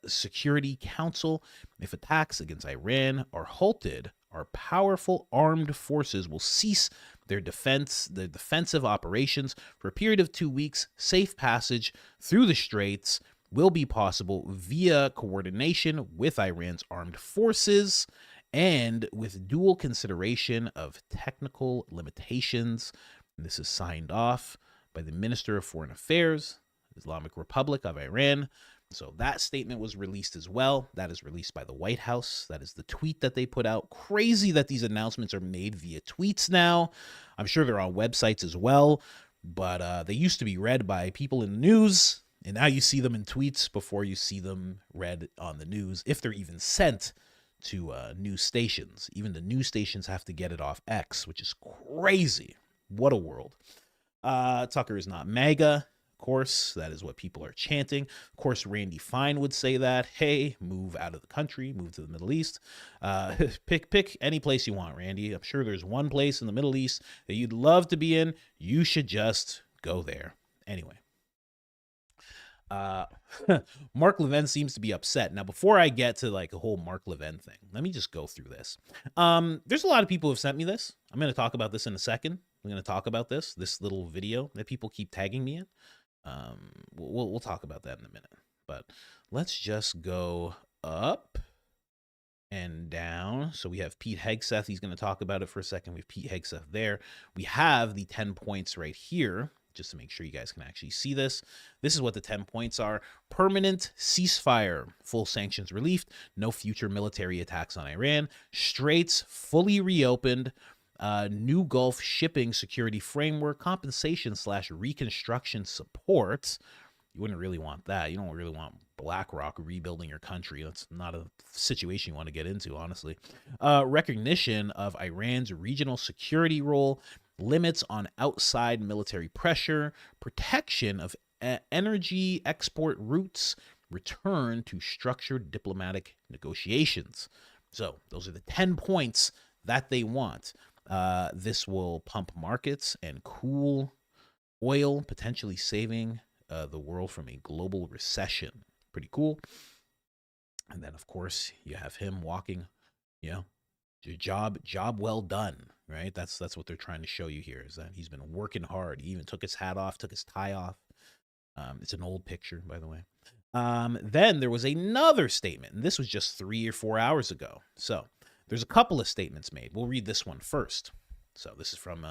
Security Council, if attacks against Iran are halted, our powerful armed forces will cease their defensive operations for a period of 2 weeks. Safe passage through the straits will be possible via coordination with Iran's armed forces and with dual consideration of technical limitations And this is signed off by the Minister of Foreign Affairs, Islamic Republic of Iran. So that statement was released as well. That is released by the White House. That is the tweet that they put out. Crazy that these announcements are made via tweets now. I'm sure they're on websites as well, but they used to be read by people in the news, and now you see them in tweets before you see them read on the news, if they're even sent to news stations. Even the news stations have to get it off X, which is crazy. What a world. Tucker is not MAGA. Of course, that is what people are chanting. Of course, Randy Fine would say that. Hey, move out of the country, move to the Middle East. Pick any place you want, Randy. I'm sure there's one place in the Middle East that you'd love to be in. You should just go there. Anyway. Mark Levin seems to be upset. Now, before I get to like a whole Mark Levin thing, let me just go through this. There's a lot of people who have sent me this. I'm going to talk about this in a second. I'm going to talk about this little video that people keep tagging me in. We'll talk about that in a minute, but let's just go up and down. So we have Pete Hegseth. He's going to talk about it for a second. We have Pete Hegseth there. We have the 10 points right here, just to make sure you guys can actually see this. This is what the 10 points are. Permanent ceasefire, full sanctions relief, no future military attacks on Iran, Straits fully reopened, new Gulf shipping security framework, compensation / reconstruction support. You wouldn't really want that. You don't really want BlackRock rebuilding your country. That's not a situation you want to get into, honestly. Recognition of Iran's regional security role, limits on outside military pressure, protection of energy export routes, return to structured diplomatic negotiations. So those are the 10 points that they want. This will pump markets and cool oil, potentially saving the world from a global recession. Pretty cool. And then, of course, you have him walking, your job well done, right? That's what they're trying to show you here, is that he's been working hard. He even took his hat off, took his tie off. It's an old picture, by the way. Then there was another statement, and this was just 3 or 4 hours ago. So there's a couple of statements made. We'll read this one first. So this is from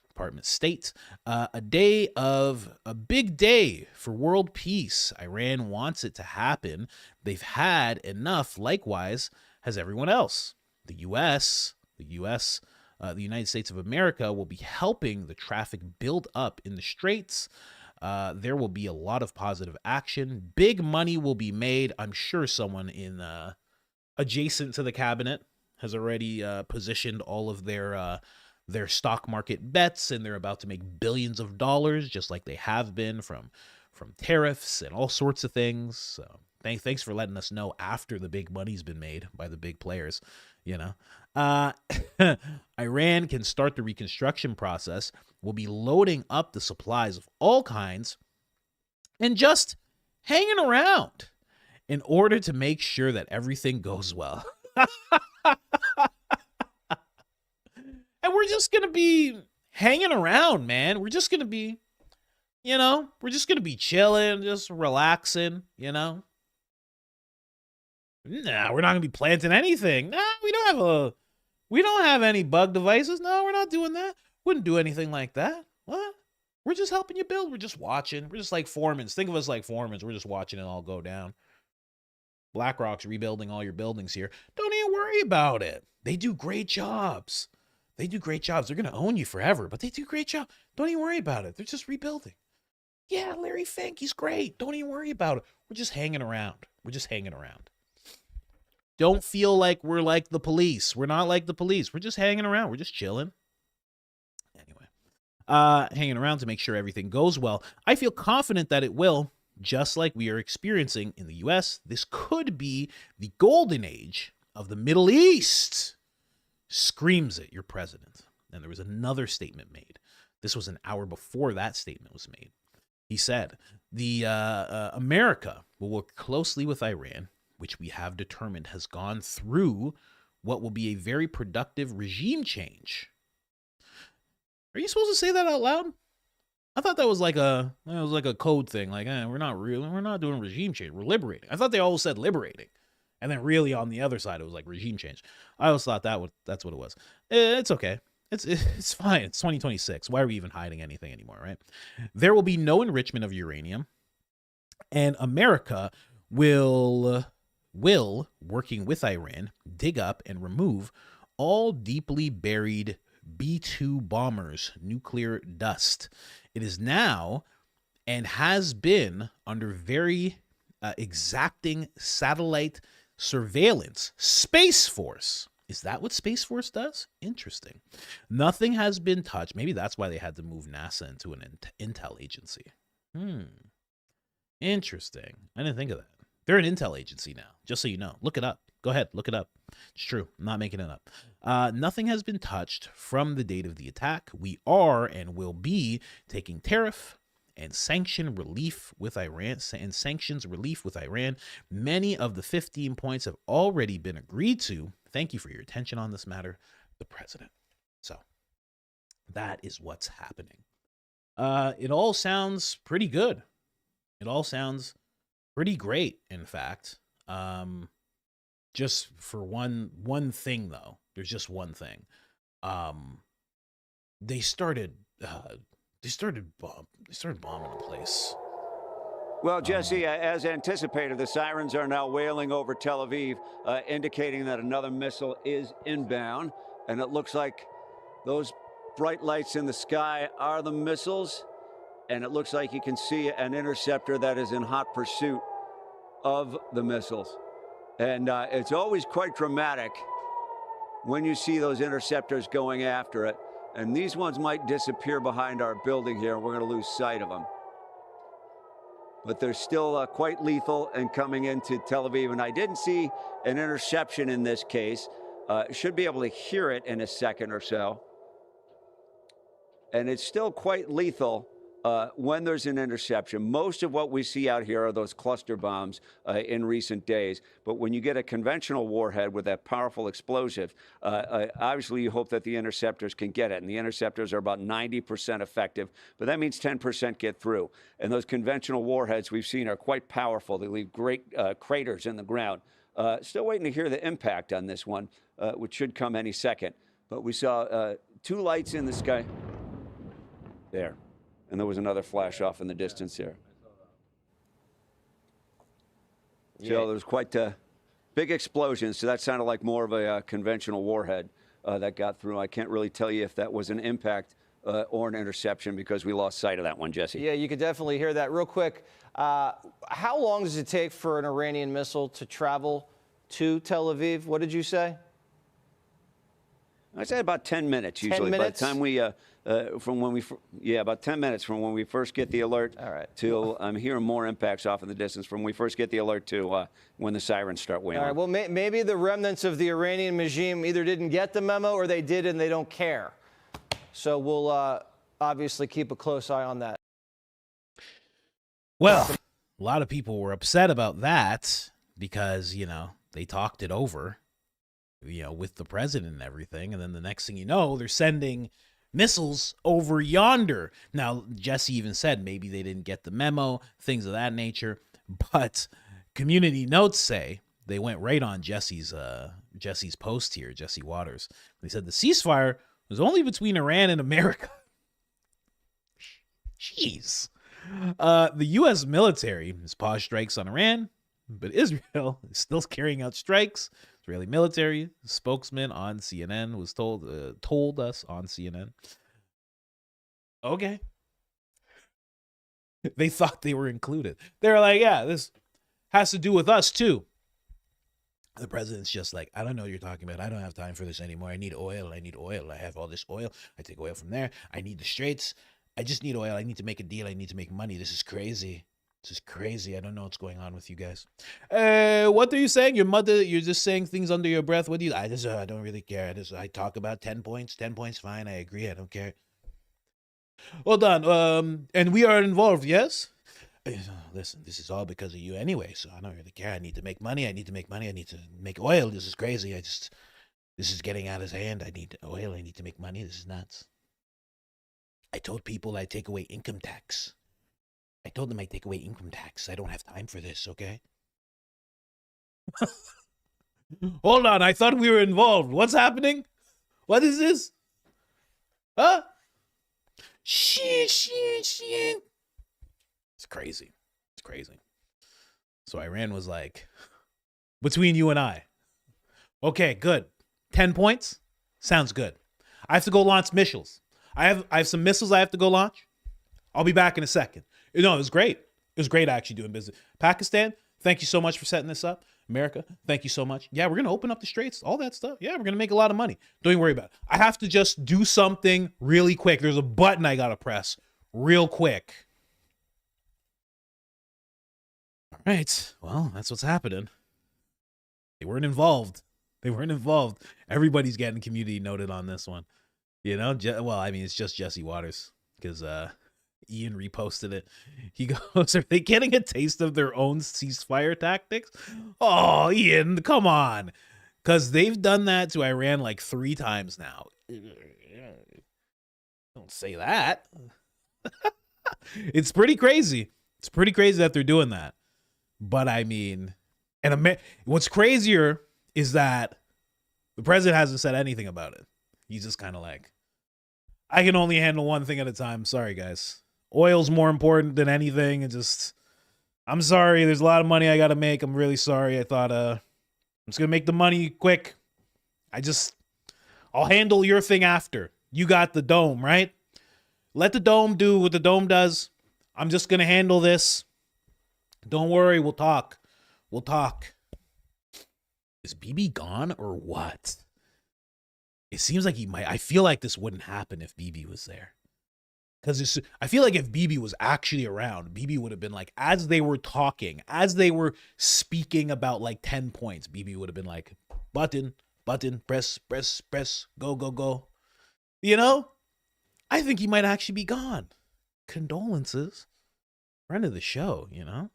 Department of State. A big day for world peace. Iran wants it to happen. They've had enough. Likewise, has everyone else. The United States of America will be helping the traffic build up in the Straits. There will be a lot of positive action. Big money will be made. I'm sure someone in adjacent to the cabinet has already positioned all of their stock market bets, and they're about to make billions of dollars, just like they have been from tariffs and all sorts of things. So thanks for letting us know after the big money's been made by the big players. Iran can start the reconstruction process. We'll be loading up the supplies of all kinds and just hanging around in order to make sure that everything goes well. And we're just going to be hanging around, man. We're just going to be, we're just going to be chilling, just relaxing, Nah, we're not going to be planting anything. Nah, we don't have any bug devices. No, we're not doing that. Wouldn't do anything like that. What? We're just helping you build. We're just watching. We're just like foremans. Think of us like foremans. We're just watching it all go down. BlackRock's rebuilding all your buildings here. Don't even worry about it. They do great jobs. They're going to own you forever, but they do great job. Don't even worry about it. They're just rebuilding. Yeah, Larry Fink, he's great. Don't even worry about it. We're just hanging around. Don't feel like we're like the police. We're not like the police. We're just hanging around. We're just chilling. Anyway, hanging around to make sure everything goes well. I feel confident that it will, just like we are experiencing in the U.S. This could be the golden age of the Middle East. Screams it, your president. And there was another statement made. This was an hour before that statement was made. He said, America will work closely with Iran, which we have determined has gone through what will be a very productive regime change. Are you supposed to say that out loud? I thought that was like a code thing. Like, we're not doing regime change. We're liberating. I thought they always said liberating. And then really on the other side, it was like regime change. I always thought that's what it was. It's okay. It's fine. It's 2026. Why are we even hiding anything anymore, right? There will be no enrichment of uranium, and America will, working with Iran, dig up and remove all deeply buried B-2 bombers' nuclear dust. It is now and has been under very exacting satellite surveillance. Space Force. Is that what Space Force does? Interesting. Nothing has been touched. Maybe that's why they had to move NASA into an intel agency. Interesting. I didn't think of that. They're an intel agency now, just so you know. Look it up. Go ahead, look it up. It's true. I'm not making it up. Nothing has been touched from the date of the attack. We are and will be taking tariff and sanctions relief with Iran. Many of the 15 points have already been agreed to. Thank you for your attention on this matter, the president. So that is what's happening. It all sounds pretty good. It all sounds pretty great, in fact. Just for one thing, though. There's just one thing. They started bombing the place. Well, Jesse, as anticipated, the sirens are now wailing over Tel Aviv, indicating that another missile is inbound. And it looks like those bright lights in the sky are the missiles. And it looks like you can see an interceptor that is in hot pursuit of the missiles. And it's always quite dramatic when you see those interceptors going after it. And these ones might disappear behind our building here, and we're going to lose sight of them. But they're still quite lethal and coming into Tel Aviv. And I didn't see an interception in this case. Should be able to hear it in a second or so. And it's still quite lethal when there's an interception. Most of what we see out here are those cluster bombs in recent days. But when you get a conventional warhead with that powerful explosive, obviously you hope that the interceptors can get it. And the interceptors are about 90% effective, but that means 10% get through. And those conventional warheads we've seen are quite powerful. They leave great craters in the ground. Still waiting to hear the impact on this one, which should come any second. But we saw two lights in the sky. There. And there was another flash off in the distance here. So there was quite a big explosion. So that sounded like more of a conventional warhead that got through. I can't really tell you if that was an impact or an interception because we lost sight of that one, Jesse. Yeah, you could definitely hear that. Real quick, how long does it take for an Iranian missile to travel to Tel Aviv? What did you say? I said about 10 minutes usually. 10 minutes? By the time we, about 10 minutes from when we first get the alert till I'm hearing more impacts off in the distance from when we first get the alert to when the sirens start wailing. All right, well, maybe the remnants of the Iranian regime either didn't get the memo or they did and they don't care. So we'll obviously keep a close eye on that. Well, a lot of people were upset about that because, they talked it over. With the president and everything. And then the next thing you know, they're sending missiles over yonder. Now, Jesse even said maybe they didn't get the memo, things of that nature. But community notes say they went right on Jesse's post here, Jesse Waters. They said the ceasefire was only between Iran and America. Jeez. The U.S. military has paused strikes on Iran, but Israel is still carrying out strikes. Israeli military spokesman on CNN was told us on CNN. Okay. They thought they were included. They were like, yeah, this has to do with us too. The president's just like, I don't know what you're talking about. I don't have time for this anymore. I need oil. I have all this oil. I take oil from there. I need the straits. I just need oil. I need to make a deal. I need to make money. This is crazy. This is crazy. I don't know what's going on with you guys. What are you saying? You're just saying things under your breath. What do you? I don't really care. I talk about 10 points. 10 points, fine. I agree. I don't care. Hold on. And we are involved, yes? Listen, this is all because of you anyway, so I don't really care. I need to make money. I need to make oil. This is crazy. This is getting out of hand. I need oil. I need to make money. This is nuts. I told people I'd take away income tax. I told them I'd take away income tax. I don't have time for this, okay? Hold on, I thought we were involved. What's happening? What is this? Huh? Shit. It's crazy. It's crazy. So Iran was like, between you and I. Okay, good. 10 points? Sounds good. I have to go launch missiles. I have some missiles I have to go launch. I'll be back in a second. No, it was great. It was great actually doing business. Pakistan, thank you so much for setting this up. America, thank you so much. Yeah, we're going to open up the straits, all that stuff. Yeah, we're going to make a lot of money. Don't even worry about it. I have to just do something really quick. There's a button I got to press real quick. All right. Well, that's what's happening. They weren't involved. Everybody's getting community noted on this one. You know, well, I mean, it's just Jesse Waters because Ian reposted it. He goes, are they getting a taste of their own ceasefire tactics? Oh, Ian, come on. Because they've done that to Iran like 3 times now. Don't say that. It's pretty crazy. It's pretty crazy that they're doing that. But I mean, and what's crazier is that the president hasn't said anything about it. He's just kind of like, I can only handle one thing at a time. Sorry, guys. Oil's more important than anything. I'm sorry. There's a lot of money I got to make. I'm really sorry. I thought, I'm just going to make the money quick. I'll handle your thing after. You got the dome, right? Let the dome do what the dome does. I'm just going to handle this. Don't worry. We'll talk. Is BB gone or what? It seems like he might. I feel like this wouldn't happen if BB was there. Because I feel like if BB was actually around, BB would have been like, as they were talking, as they were speaking about like 10 points, BB would have been like, button, press, go. You know? I think he might actually be gone. Condolences. Friend of the show, you know?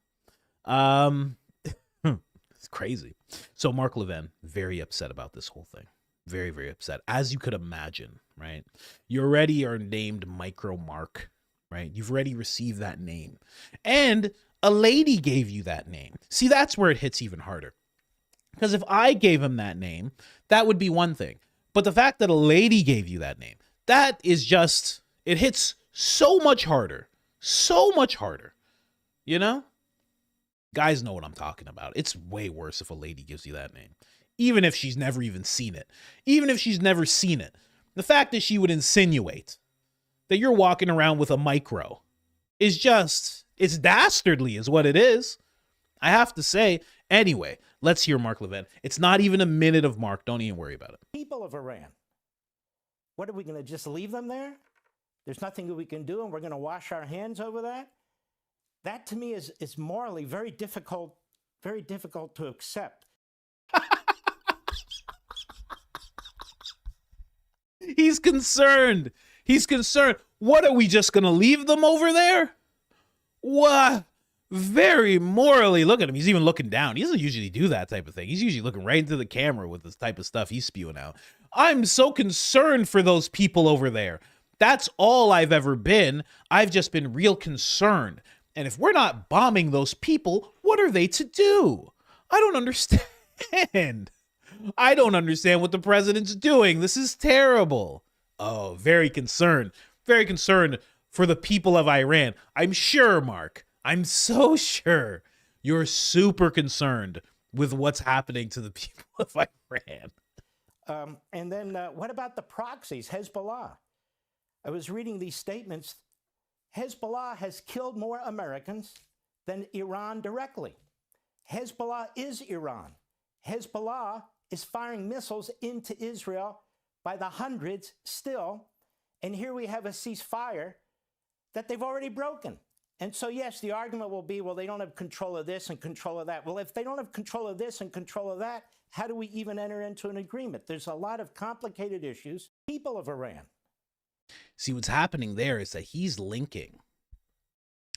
It's crazy. So Mark Levin, very upset about this whole thing. Very, very upset. As you could imagine, right? You already are named Micro Mark, right? You've already received that name. And a lady gave you that name. See, that's where it hits even harder. Because if I gave him that name, that would be one thing. But the fact that a lady gave you that name, that is just, it hits so much harder. So much harder. You know? Guys know what I'm talking about. It's way worse if a lady gives you that name. Even if she's never even seen it. Even if she's never seen it. The fact that she would insinuate that you're walking around with a micro is just, it's dastardly is what it is. I have to say. Anyway, let's hear Mark Levin. It's not even a minute of Mark. Don't even worry about it. People of Iran. What are we going to just leave them there? There's nothing that we can do and we're going to wash our hands over that? That to me is morally very difficult to accept. He's concerned. What, are we just going to leave them over there? What? Very morally. Look at him. He's even looking down. He doesn't usually do that type of thing. He's usually looking right into the camera with this type of stuff he's spewing out. I'm so concerned for those people over there. That's all I've ever been. I've just been real concerned. And if we're not bombing those people, what are they to do? I don't understand. I don't understand what the president's doing. This is terrible. Oh, very concerned. Very concerned for the people of Iran. I'm sure, Mark. I'm so sure you're super concerned with what's happening to the people of Iran. And then what about the proxies, Hezbollah? I was reading these statements. Hezbollah has killed more Americans than Iran directly. Hezbollah is Iran. Hezbollah is firing missiles into Israel by the hundreds still. And here we have a ceasefire that they've already broken. And so, yes, the argument will be, well, they don't have control of this and control of that. Well, if they don't have control of this and control of that, how do we even enter into an agreement? There's a lot of complicated issues. People of Iran. See, what's happening there is that he's linking,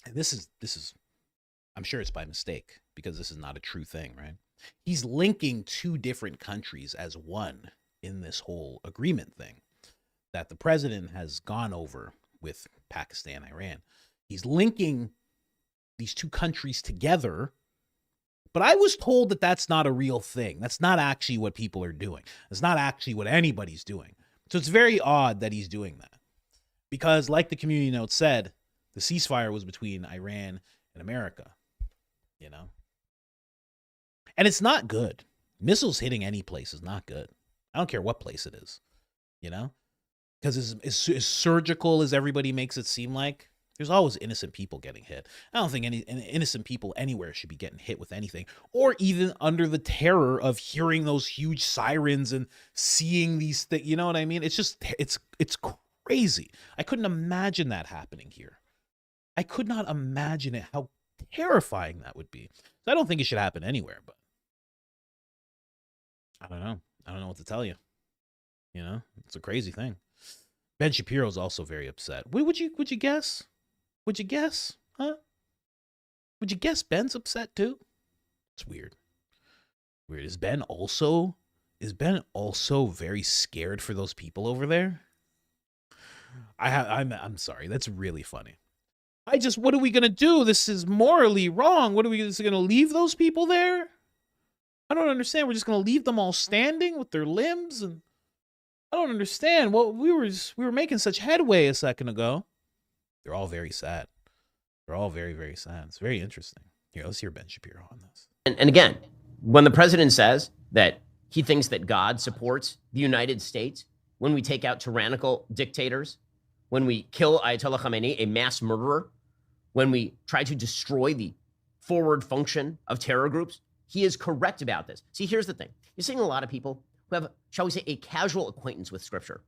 and this is, I'm sure it's by mistake because this is not a true thing, right? He's linking 2 different countries as one in this whole agreement thing that the president has gone over with Pakistan, Iran. He's linking these 2 countries together, but I was told that that's not a real thing. That's not actually what people are doing. It's not actually what anybody's doing. So it's very odd that he's doing that. Because like the community note said, the ceasefire was between Iran and America, you know? And it's not good. Missiles hitting any place is not good. I don't care what place it is, you know? Because as surgical as everybody makes it seem like, there's always innocent people getting hit. I don't think any innocent people anywhere should be getting hit with anything, or even under the terror of hearing those huge sirens and seeing these things. You know what I mean? It's just, it's crazy. I couldn't imagine that happening here. I could not imagine it, how terrifying that would be. So I don't think it should happen anywhere, but I don't know. I don't know what to tell you. You know, it's a crazy thing. Ben Shapiro's also very upset. Would you guess? Would you guess? Huh? Would you guess Ben's upset too? It's weird. Weird. Is Ben also very scared for those people over there? I'm sorry. That's really funny. What are we gonna do? This is morally wrong. What are we just gonna leave those people there? I don't understand. We're just gonna leave them all standing with their limbs, and I don't understand. Well, we were making such headway a second ago. They're all very sad. They're all very, very sad. It's very interesting. Here, let's hear Ben Shapiro on this. And again, when the president says that he thinks that God supports the United States, when we take out tyrannical dictators, when we kill Ayatollah Khamenei, a mass murderer, when we try to destroy the forward function of terror groups, he is correct about this. See, here's the thing. You're seeing a lot of people who have, shall we say, a casual acquaintance with Scripture,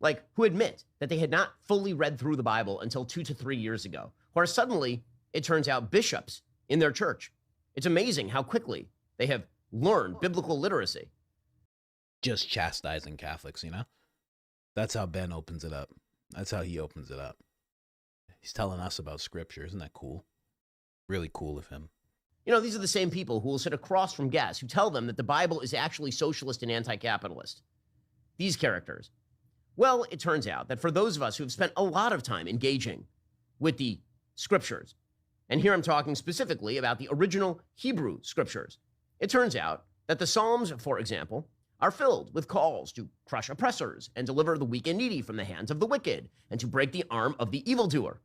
like who admit that they had not fully read through the Bible until 2 to 3 years ago, or suddenly it turns out bishops in their church. It's amazing how quickly they have learned biblical literacy. Just chastising Catholics, you know? That's how Ben opens it up. That's how he opens it up. He's telling us about Scripture. Isn't that cool? Really cool of him. You know, these are the same people who will sit across from guests who tell them that the Bible is actually socialist and anti-capitalist. These characters. Well, it turns out that for those of us who have spent a lot of time engaging with the Scriptures, and here I'm talking specifically about the original Hebrew Scriptures, it turns out that the Psalms, for example, are filled with calls to crush oppressors and deliver the weak and needy from the hands of the wicked and to break the arm of the evildoer.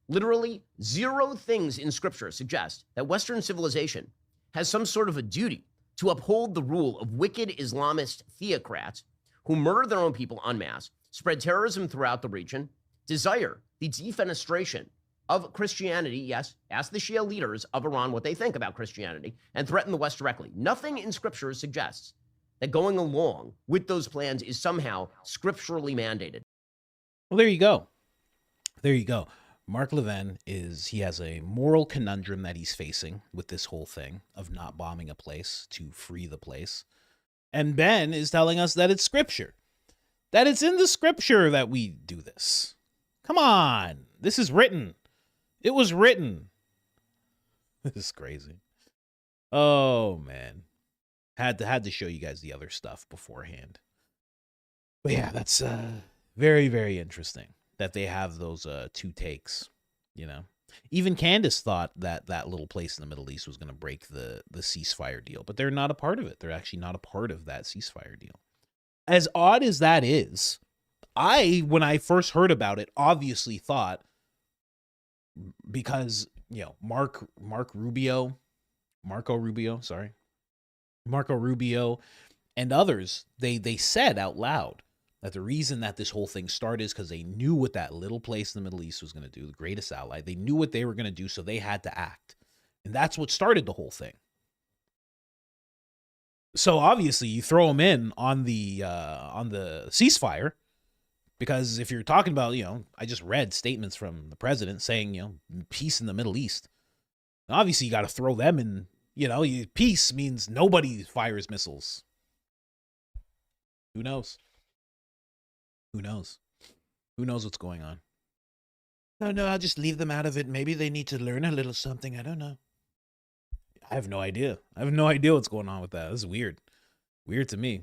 Literally 0 things in Scripture suggest that Western civilization has some sort of a duty to uphold the rule of wicked Islamist theocrats who murder their own people en masse, spread terrorism throughout the region, desire the defenestration of Christianity, yes, ask the Shia leaders of Iran what they think about Christianity, and threaten the West directly. Nothing in Scripture suggests that going along with those plans is somehow scripturally mandated. Well, there you go. There you go. Mark Levin he has a moral conundrum that he's facing with this whole thing of not bombing a place to free the place. And Ben is telling us that it's Scripture, that it's in the Scripture that we do this. Come on. This is written. It was written. This is crazy. Oh, man. Had to show you guys the other stuff beforehand. But yeah, that's very, very interesting that they have those 2 takes, you know. Even Candace thought that that little place in the Middle East was going to break the ceasefire deal, but they're not a part of it. They're actually not a part of that ceasefire deal. As odd as that is, when I first heard about it, obviously thought, because, you know, Marco Rubio, and others, they said out loud that the reason that this whole thing started is because they knew what that little place in the Middle East was going to do, the greatest ally. They knew what they were going to do, so they had to act. And that's what started the whole thing. So obviously you throw them in on the ceasefire, because if you're talking about, you know, I just read statements from the president saying, you know, peace in the Middle East. Obviously you got to throw them in, you know, peace means nobody fires missiles. Who knows? Who knows? Who knows what's going on? No, I'll just leave them out of it. Maybe they need to learn a little something. I don't know. I have no idea. I have no idea what's going on with that. This is weird. Weird to me.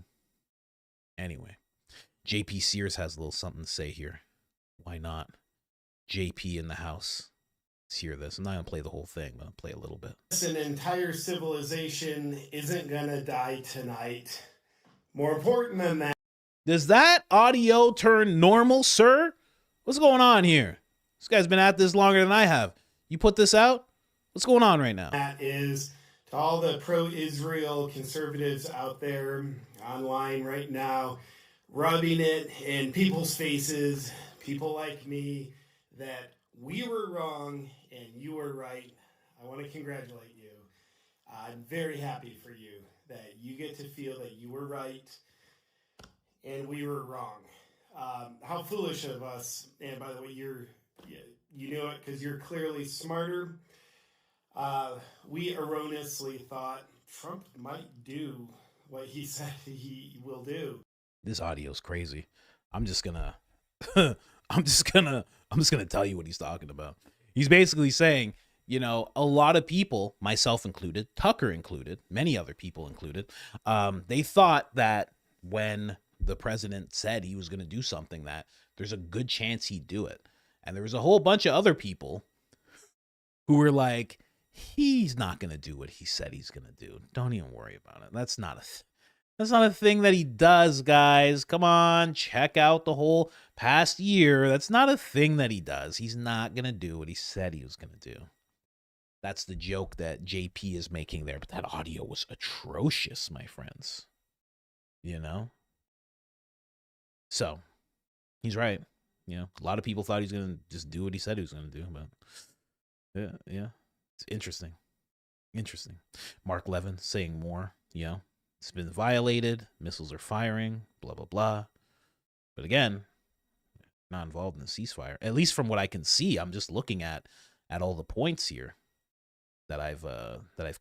Anyway, JP Sears has a little something to say here. Why not? JP in the house. Let's hear this. I'm not going to play the whole thing, but I'll play a little bit. An entire civilization isn't going to die tonight. More important than that. Does that audio turn normal, sir? What's going on here? This guy's been at this longer than I have. You put this out? What's going on right now? That is to all the pro-Israel conservatives out there online right now, rubbing it in people's faces, people like me, that we were wrong and you were right. I want to congratulate you. I'm very happy for you that you get to feel that you were right and we were wrong. How foolish of us. And by the way, you know it because you're clearly smarter. We erroneously thought Trump might do what he said he will do. This audio's crazy. I'm just gonna tell you what he's talking about. He's basically saying, you know, a lot of people, myself included, Tucker included, many other people included, they thought that when the president said he was going to do something, that there's a good chance he'd do it. And there was a whole bunch of other people who were like, he's not going to do what he said he's going to do. Don't even worry about it. That's not a thing that he does, guys. Come on, check out the whole past year. That's not a thing that he does. He's not going to do what he said he was going to do. That's the joke that JP is making there. But that audio was atrocious, my friends. You know? So, he's right. You know, a lot of people thought he was going to just do what he said he was going to do. But, yeah. It's interesting. Interesting. Mark Levin saying more, you know. It's been violated. Missiles are firing. Blah, blah, blah. But again, not involved in the ceasefire. At least from what I can see, I'm just looking at all the points here that I've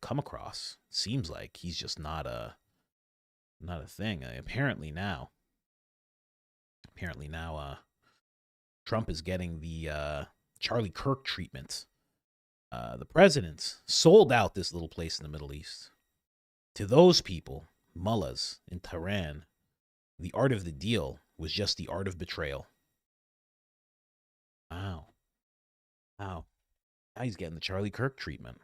come across. Seems like he's just not a thing. Apparently now, Trump is getting the Charlie Kirk treatment. The president sold out this little place in the Middle East. To those people, mullahs in Tehran, the art of the deal was just the art of betrayal. Wow. Now he's getting the Charlie Kirk treatment.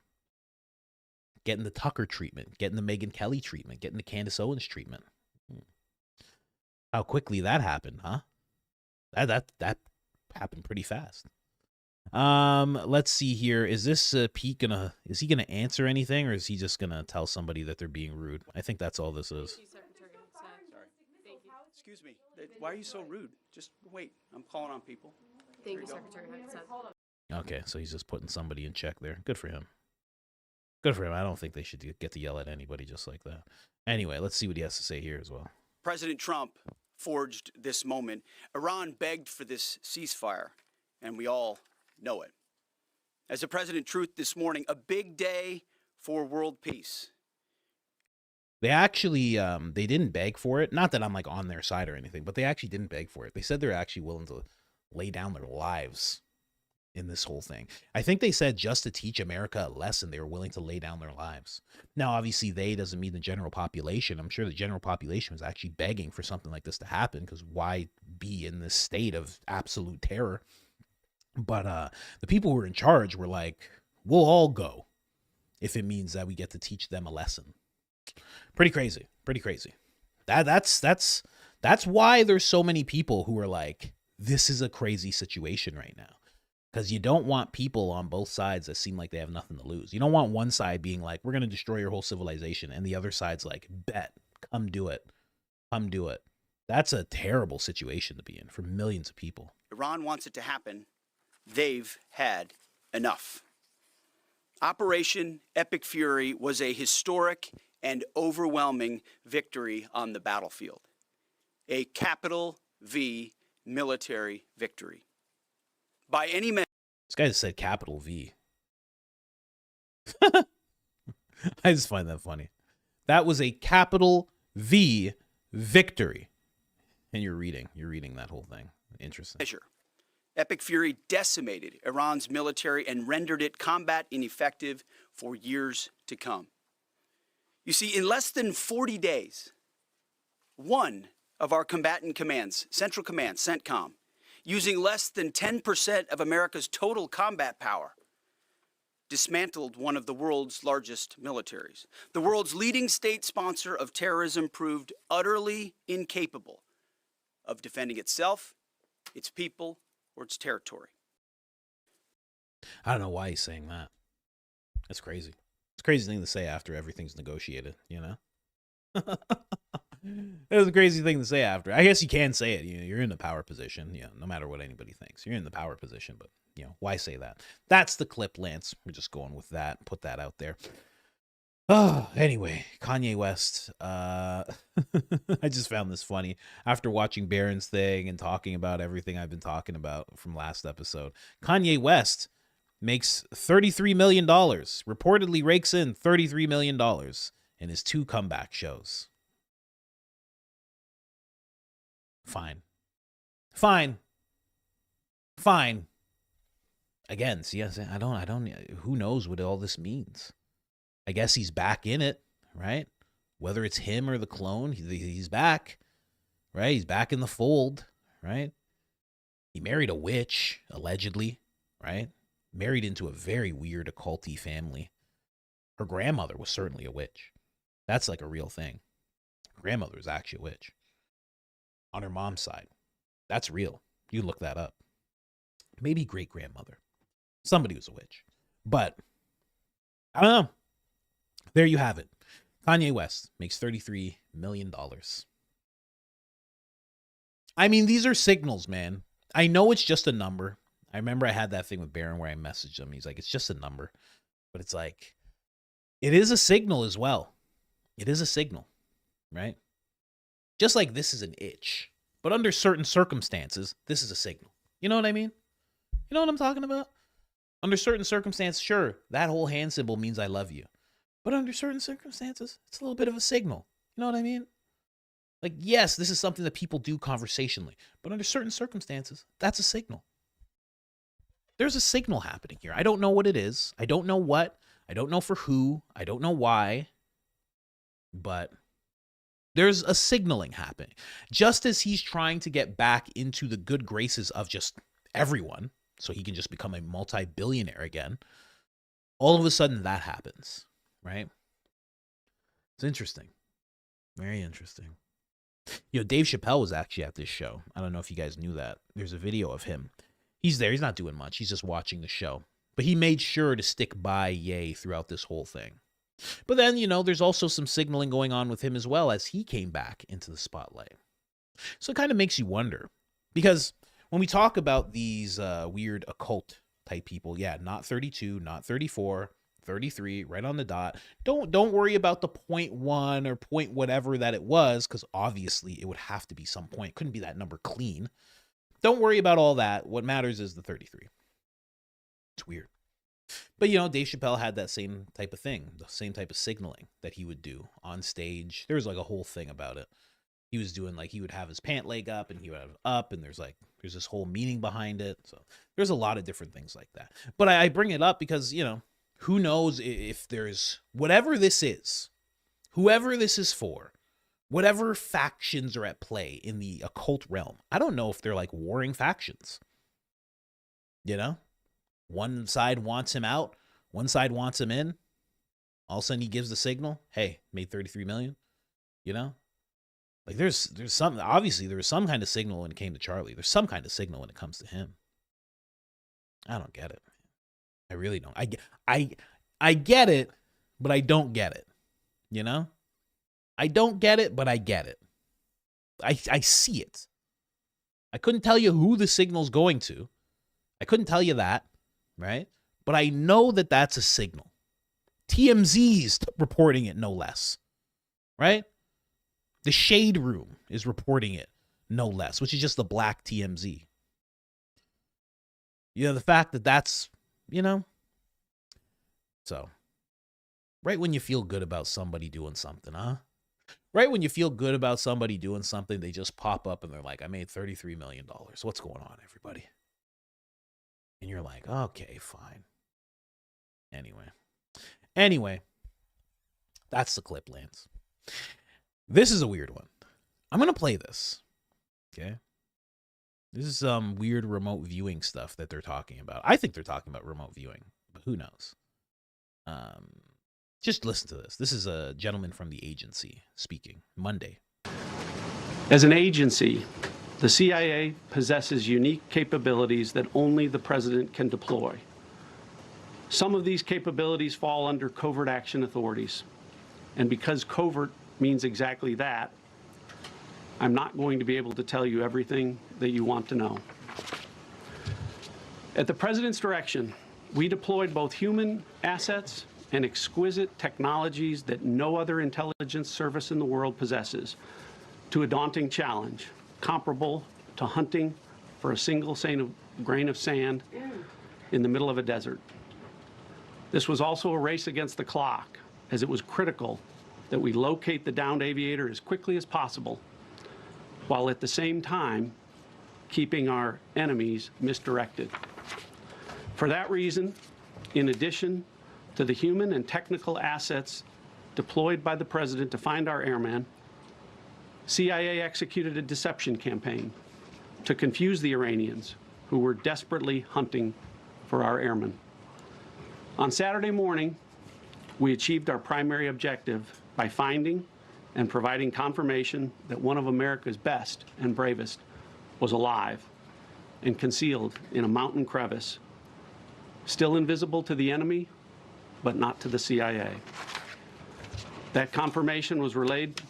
Getting the Tucker treatment. Getting the Megyn Kelly treatment. Getting the Candace Owens treatment. How quickly that happened, huh? That happened pretty fast. Let's see here. Is this Pete is he gonna answer anything, or is he just gonna tell somebody that they're being rude? I think that's all this is. Excuse me. Why are you so rude? Just wait. I'm calling on people. Thank you, Secretary. Okay, so he's just putting somebody in check there. Good for him. Good for him. I don't think they should get to yell at anybody just like that. Anyway, let's see what he has to say here as well. President Trump forged this moment. Iran begged for this ceasefire, and we all know it. As the President Truth this morning, a big day for world peace. They actually, they didn't beg for it. Not that I'm like on their side or anything, but they actually didn't beg for it. They said they're actually willing to lay down their lives in this whole thing. I think they said just to teach America a lesson, they were willing to lay down their lives. Now, obviously, they doesn't mean the general population. I'm sure the general population was actually begging for something like this to happen, because why be in this state of absolute terror? But the people who were in charge were like, we'll all go if it means that we get to teach them a lesson. Pretty crazy. Pretty crazy. That's why there's so many people who are like, this is a crazy situation right now. Because you don't want people on both sides that seem like they have nothing to lose. You don't want one side being like, we're going to destroy your whole civilization, and the other side's like, bet, come do it. Come do it. That's a terrible situation to be in for millions of people. Iran wants it to happen. They've had enough. Operation Epic Fury was a historic and overwhelming victory on the battlefield. A capital V military victory. By any measure. This guy just said capital V. I just find that funny. That was a capital V victory. And you're reading that whole thing. Interesting. Epic Fury decimated Iran's military and rendered it combat ineffective for years to come. You see, in less than 40 days, one of our combatant commands, Central Command, CENTCOM, using less than 10% of America's total combat power, dismantled one of the world's largest militaries. The world's leading state sponsor of terrorism proved utterly incapable of defending itself, its people, or its territory. I don't know why he's saying that. That's crazy. It's a crazy thing to say after everything's negotiated, you know? It was a crazy thing to say after. I guess you can say it. You know, you're in the power position. You know, no matter what anybody thinks, you're in the power position. But you know, why say that? That's the clip, Lance. We're just going with that. Put that out there. Oh, anyway, Kanye West. I just found this funny after watching Barron's thing and talking about everything I've been talking about from last episode. Kanye West makes $33 million. Reportedly rakes in $33 million in his 2 comeback shows. Fine. Again, see, I don't, who knows what all this means? I guess he's back in it, right? Whether it's him or the clone, he's back, right? He's back in the fold, right? He married a witch, allegedly, right? Married into a very weird occulty family. Her grandmother was certainly a witch. That's like a real thing. Her grandmother was actually a witch. On her mom's side. That's real. You look that up. Maybe great-grandmother. Somebody was a witch. But, I don't know. There you have it. Kanye West makes $33 million. I mean, these are signals, man. I know it's just a number. I remember I had that thing with Barron where I messaged him. He's like, it's just a number. But it's like, it is a signal as well. It is a signal, right? Just like this is an itch. But under certain circumstances, this is a signal. You know what I mean? You know what I'm talking about? Under certain circumstances, sure, that whole hand symbol means I love you. But under certain circumstances, it's a little bit of a signal. You know what I mean? Like, yes, this is something that people do conversationally. But under certain circumstances, that's a signal. There's a signal happening here. I don't know what it is. I don't know what. I don't know for who. I don't know why. But there's a signaling happening. Just as he's trying to get back into the good graces of just everyone, so he can just become a multi-billionaire again, all of a sudden that happens, right? It's interesting. Very interesting. You know, Dave Chappelle was actually at this show. I don't know if you guys knew that. There's a video of him. He's there. He's not doing much. He's just watching the show. But he made sure to stick by Ye throughout this whole thing. But then, you know, there's also some signaling going on with him as well as he came back into the spotlight. So it kind of makes you wonder. Because when we talk about these weird occult type people, yeah, not 32, not 34, 33, right on the dot. Don't worry about the 0.1 or point whatever that it was, because obviously it would have to be some point. It couldn't be that number clean. Don't worry about all that. What matters is the 33. It's weird. But, you know, Dave Chappelle had that same type of thing, the same type of signaling that he would do on stage. There was like a whole thing about it. He was doing like, he would have his pant leg up and he would have it up, and there's this whole meaning behind it. So there's a lot of different things like that. But I bring it up because, you know, who knows if there's whatever this is, whoever this is for, whatever factions are at play in the occult realm. I don't know if they're like warring factions. You know? One side wants him out. One side wants him in. All of a sudden he gives the signal. Hey, made 33 million. You know? Like there's some, obviously there was some kind of signal when it came to Charlie. There's some kind of signal when it comes to him. I don't get it. I really don't. I get it, but I don't get it. You know? I don't get it, but I get it. I see it. I couldn't tell you who the signal's going to. I couldn't tell you that, right? But I know that that's a signal. TMZ's reporting it, no less, right? The Shade Room is reporting it, no less, which is just the black TMZ. You know, the fact that that's, you know, so right when you feel good about somebody doing something, huh? Right when you feel good about somebody doing something, they just pop up and they're like, I made $33 million. What's going on, everybody? And you're like, okay, fine. Anyway, that's the clip, Lance. This is a weird one. I'm going to play this. Okay. This is some weird remote viewing stuff that they're talking about. I think they're talking about remote viewing, but who knows? Just listen to this. This is a gentleman from the agency speaking Monday. As an agency, The CIA possesses unique capabilities that only the president can deploy. Some of these capabilities fall under covert action authorities. And because covert means exactly that, I'm not going to be able to tell you everything that you want to know. At the president's direction, we deployed both human assets and exquisite technologies that no other intelligence service in the world possesses to a daunting challenge, comparable to hunting for a single grain of sand in the middle of a desert. This was also a race against the clock, as it was critical that we locate the downed aviator as quickly as possible, while at the same time keeping our enemies misdirected. For that reason, in addition to the human and technical assets deployed by the president to find our airman, CIA executed a deception campaign to confuse the Iranians who were desperately hunting for our airmen. On Saturday morning, we achieved our primary objective by finding and providing confirmation that one of America's best and bravest was alive and concealed in a mountain crevice, still invisible to the enemy, but not to the CIA. That confirmation was relayed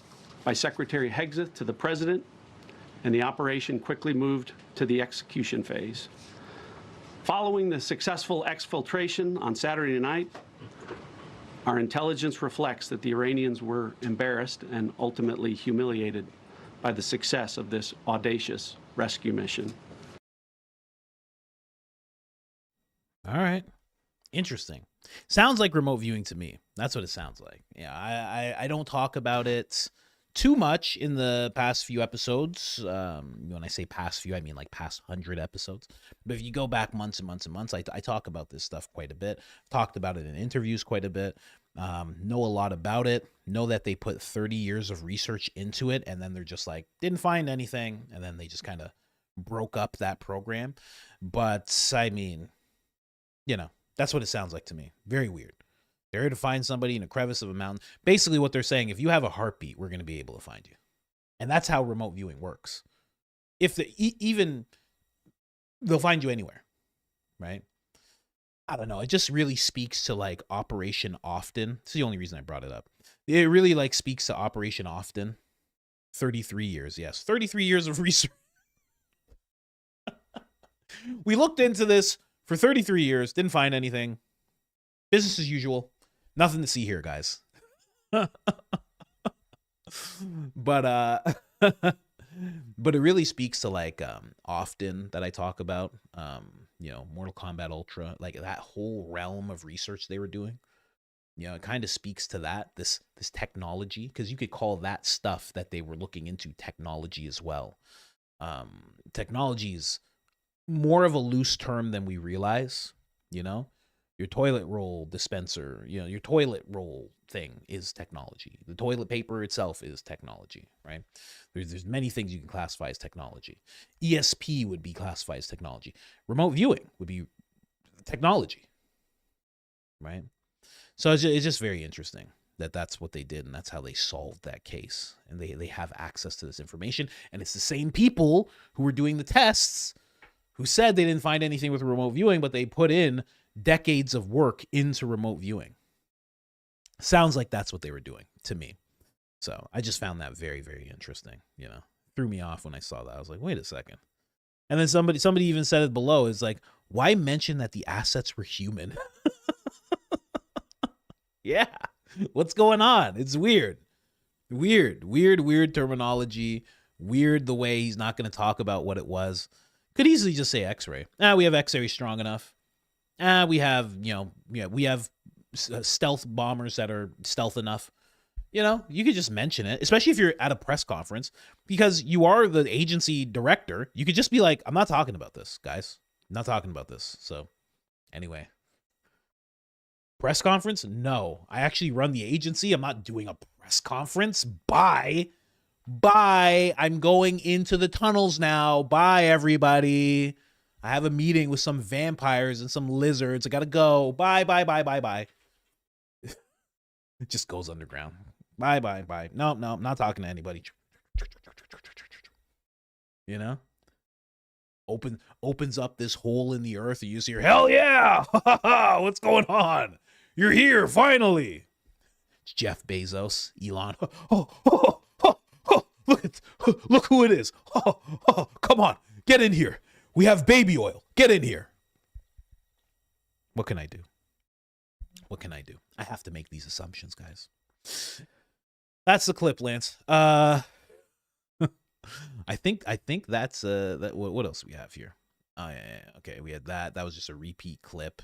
by Secretary Hegseth to the president, and the operation quickly moved to the execution phase. Following the successful exfiltration on Saturday night, our intelligence reflects that the Iranians were embarrassed and ultimately humiliated by the success of this audacious rescue mission. All right. Interesting. Sounds like remote viewing to me. That's what it sounds like. Yeah, I don't talk about it too much in the past few episodes. When I say past few, I mean like past 100 episodes. But if you go back months and months and months, I talk about this stuff quite a bit. Talked about it in interviews quite a bit. Know a lot about it. Know that they put 30 years of research into it, and then they're just like, didn't find anything, and then they just kind of broke up that program. But, I mean, you know, that's what it sounds like to me. Very weird. They're here to find somebody in a crevice of a mountain. Basically what they're saying, if you have a heartbeat, we're going to be able to find you. And that's how remote viewing works. If even they'll find you anywhere, right? I don't know. It just really speaks to like Operation Often. It's the only reason I brought it up. It really like speaks to Operation Often. 33 years. Yes. 33 years of research. We looked into this for 33 years. Didn't find anything. Business as usual. Nothing to see here, guys. But but it really speaks to like Often that I talk about. You know, Mortal Kombat Ultra, like that whole realm of research they were doing. You know, it kind of speaks to that, this technology, because you could call that stuff that they were looking into technology as well. Technology is more of a loose term than we realize, you know? Your toilet roll dispenser, you know, your toilet roll thing is technology. The toilet paper itself is technology, right? There's many things you can classify as technology. ESP would be classified as technology. Remote viewing would be technology, right? So it's just very interesting that that's what they did, and that's how they solved that case. And they have access to this information, and it's the same people who were doing the tests who said they didn't find anything with remote viewing, but they put in decades of work into remote viewing. Sounds like that's what they were doing to me. So I just found that very, very interesting. You know, threw me off when I saw that. I was like, wait a second. And then somebody even said it below. Is like, why mention that the assets were human? Yeah. What's going on? It's weird. Weird terminology. Weird the way he's not going to talk about what it was. Could easily just say X-ray. We have X-ray strong enough. We have, we have stealth bombers that are stealth enough. You know, you could just mention it, especially if you're at a press conference, because you are the agency director. You could just be like, I'm not talking about this, guys. I'm not talking about this. So anyway, press conference? No, I actually run the agency. I'm not doing a press conference. Bye. I'm going into the tunnels now. Bye, everybody. I have a meeting with some vampires and some lizards. I gotta go. Bye. It just goes underground. Bye. No, I'm not talking to anybody. You know? Opens up this hole in the earth and you just hear, hell yeah! What's going on? You're here, finally! It's Jeff Bezos, Elon. Look who it is. Come on, get in here. We have baby oil. Get in here. What can I do? What can I do? I have to make these assumptions, guys. That's the clip, Lance. I think that's that. What else do we have here? Oh yeah. Okay, we had that. That was just a repeat clip,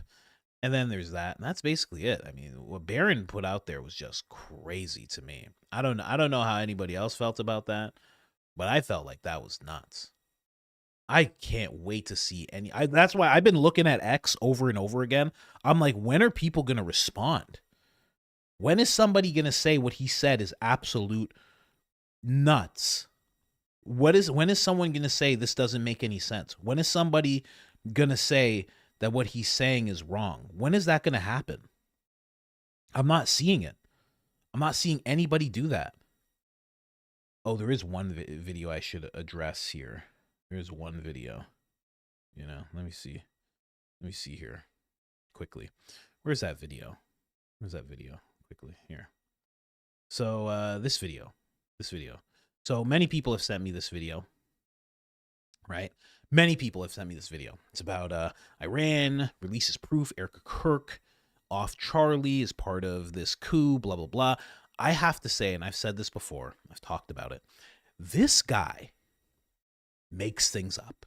and then there's that, and that's basically it. I mean, what Baron put out there was just crazy to me. I don't know how anybody else felt about that, but I felt like that was nuts. I can't wait to see that's why I've been looking at X over and over again. I'm like, when are people gonna respond? When is somebody gonna say what he said is absolute nuts? When is someone gonna say this doesn't make any sense? When is somebody gonna say that what he's saying is wrong? When is that gonna happen? I'm not seeing it. I'm not seeing anybody do that. Oh, there is one video I should address here. There's one video. You know, let me see. Let me see here quickly. Where's that video? Where's that video? Quickly here. So this video. So many people have sent me this video, right? Many people have sent me this video. It's about Iran releases proof Erica Kirk off Charlie as part of this coup, blah, blah, blah. I have to say, and I've said this before, I've talked about it, this guy makes things up.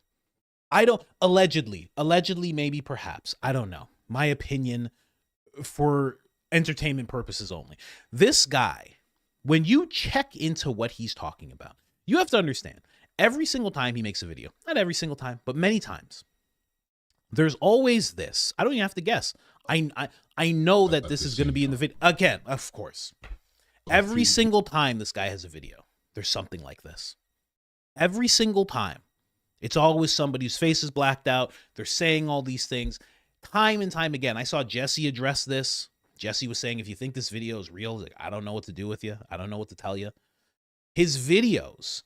Allegedly, maybe, perhaps, I don't know. My opinion for entertainment purposes only. This guy, when you check into what he's talking about, you have to understand, every single time he makes a video, not every single time, but many times, there's always this. I don't even have to guess. I know that this is going to be in the video. Again, of course. Every single time this guy has a video, there's something like this. Every single time. It's always somebody whose face is blacked out. They're saying all these things. Time and time again. I saw Jesse address this. Jesse was saying, if you think this video is real, like, I don't know what to do with you. I don't know what to tell you. His videos,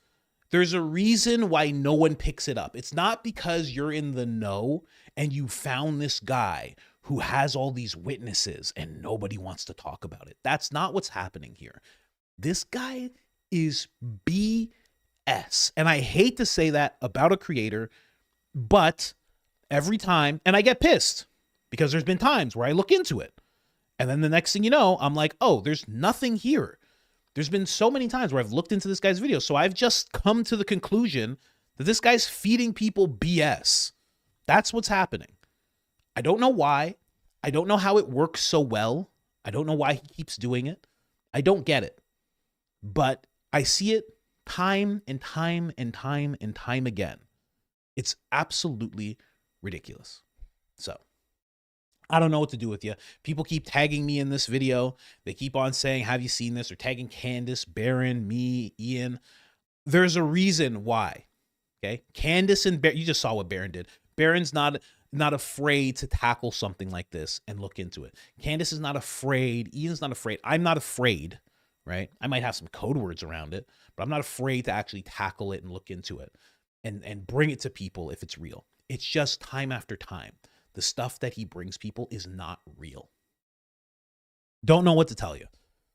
there's a reason why no one picks it up. It's not because you're in the know and you found this guy who has all these witnesses and nobody wants to talk about it. That's not what's happening here. This guy is BS. And I hate to say that about a creator, but every time, and I get pissed because there's been times where I look into it. And then the next thing you know, I'm like, oh, there's nothing here. There's been so many times where I've looked into this guy's video. So I've just come to the conclusion that this guy's feeding people BS. That's what's happening. I don't know why. I don't know how it works so well. I don't know why he keeps doing it. I don't get it. But I see it time and time and time and time again. It's absolutely ridiculous. So I don't know what to do with you. People keep tagging me in this video. They keep on saying, have you seen this? Or tagging Candace, Baron, me, Ian. There's a reason why. Okay. Candace and Baron, you just saw what Baron did. Baron's not afraid to tackle something like this and look into it. Candace is not afraid. Ian's not afraid. I'm not afraid, right? I might have some code words around it, but I'm not afraid to actually tackle it and look into it and bring it to people if it's real. It's just time after time. The stuff that he brings people is not real. Don't know what to tell you.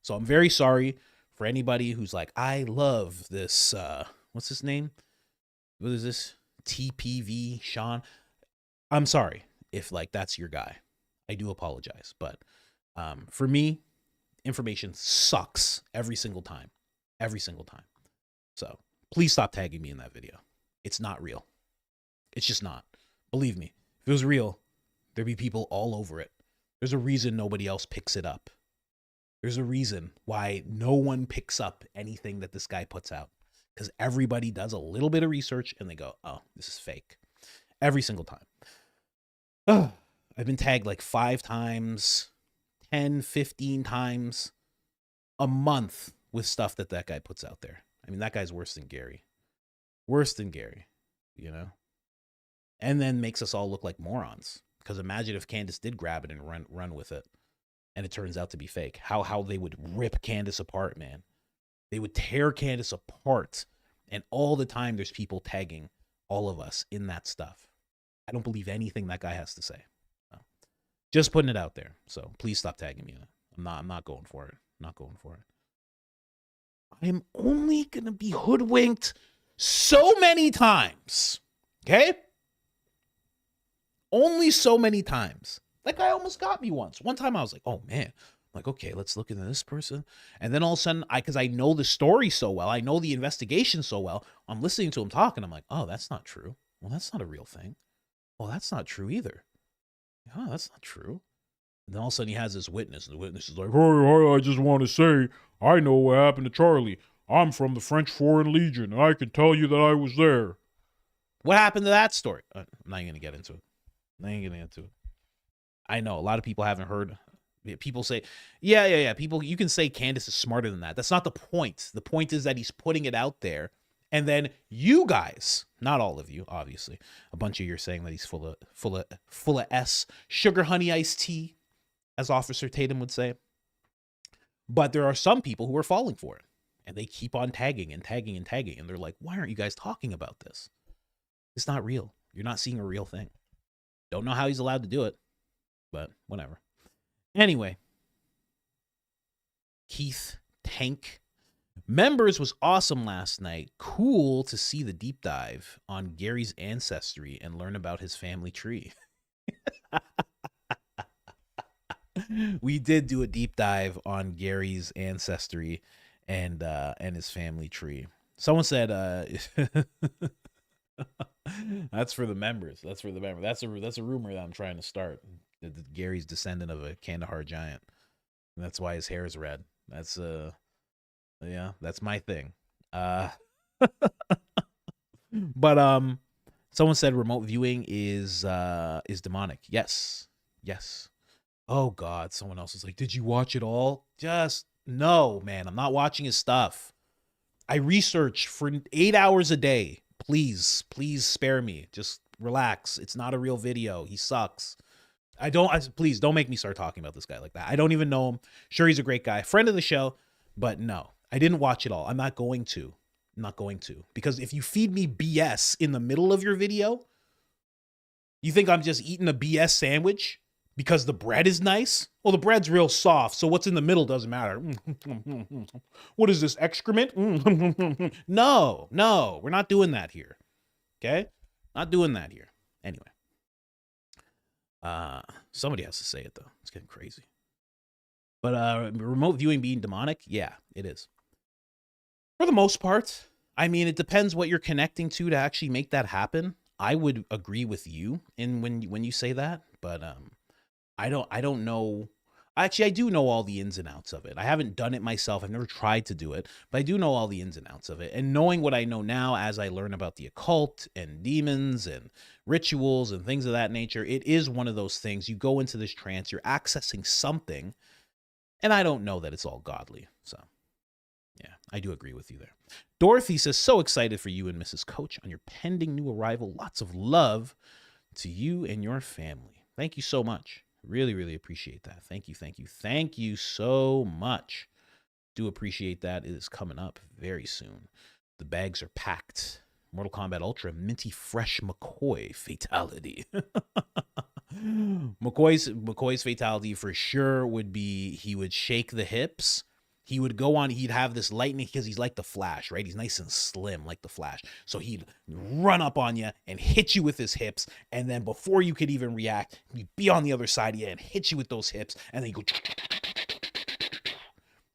So I'm very sorry for anybody who's like, I love this, what's his name? What is this? TPV Sean. I'm sorry if like that's your guy. I do apologize. But for me, information sucks every single time. Every single time. So please stop tagging me in that video. It's not real. It's just not. Believe me, if it was real, there'd be people all over it. There's a reason nobody else picks it up. There's a reason why no one picks up anything that this guy puts out. Because everybody does a little bit of research and they go, oh, this is fake. Every single time. Oh, I've been tagged like 5 times, 10, 15 times a month with stuff that guy puts out there. I mean, that guy's worse than Gary. Worse than Gary, you know? And then makes us all look like morons. Because imagine if Candace did grab it and run with it, and it turns out to be fake. How they would rip Candace apart, man. They would tear Candace apart And all the time there's people tagging all of us in that stuff. I don't believe anything that guy has to say. So, just putting it out there. So please stop tagging me in it. I'm not going for it. I'm not going for it. I'm only going to be hoodwinked so many times. Okay? Only so many times. That guy almost got me once. One time I was like, oh man. I'm like, okay, let's look into this person. And then all of a sudden, because I know the story so well, I know the investigation so well, I'm listening to him talk and I'm like, oh, that's not true. Well, that's not a real thing. Well, that's not true either. Oh, that's not true. And then all of a sudden he has this witness, and the witness is like, hey, I just want to say, I know what happened to Charlie. I'm from the French Foreign Legion, and I can tell you that I was there. What happened to that story? I'm not even going to get into it. I know a lot of people haven't heard. People say, yeah. People, you can say Candace is smarter than that. That's not the point. The point is that he's putting it out there. And then you guys, not all of you, obviously, a bunch of you are saying that he's full of S, sugar honey iced tea, as Officer Tatum would say. But there are some people who are falling for it. And they keep on tagging and tagging and tagging. And they're like, why aren't you guys talking about this? It's not real. You're not seeing a real thing. Don't know how he's allowed to do it. But whatever. Anyway. Keith Tank. Members was awesome last night. Cool to see the deep dive on Gary's ancestry and learn about his family tree. We did do a deep dive on Gary's ancestry and his family tree. Someone said that's for the members. That's for the members. That's a rumor that I'm trying to start. That Gary's descendant of a Kandahar giant. And that's why his hair is red. That's yeah, that's my thing. But someone said remote viewing is demonic. Yes. Oh God, someone else is like, did you watch it all? Just no, man. I'm not watching his stuff. I research for 8 hours a day. Please spare me. Just relax. It's not a real video. He sucks. Please don't make me start talking about this guy like that. I don't even know him. Sure, he's a great guy, friend of the show, but no, I didn't watch it all. I'm not going to. Because if you feed me BS in the middle of your video, you think I'm just eating a BS sandwich because the bread is nice? Well, the bread's real soft, so what's in the middle doesn't matter. What is this, excrement? No, we're not doing that here. Okay? Not doing that here. Anyway. Somebody has to say it, though. It's getting crazy. But remote viewing being demonic? Yeah, it is. For the most part. I mean, it depends what you're connecting to actually make that happen. I would agree with you when you say that, but I don't know. Actually, I do know all the ins and outs of it. I haven't done it myself. I've never tried to do it, but I do know all the ins and outs of it. And knowing what I know now as I learn about the occult and demons and rituals and things of that nature, it is one of those things. You go into this trance, you're accessing something, and I don't know that it's all godly. So, yeah, I do agree with you there. Dorothy says, so excited for you and Mrs. Coach on your pending new arrival. Lots of love to you and your family. Thank you so much. Really appreciate that. Thank you so much. Do appreciate that. It is coming up very soon. The bags are packed. Mortal Kombat Ultra minty fresh McCoy fatality. McCoy's fatality for sure would be he would shake the hips. He would go on, he'd have this lightning because he's like the Flash, right? He's nice and slim like the Flash. So he'd run up on you and hit you with his hips. And then before you could even react, he'd be on the other side of you and hit you with those hips. And then you go,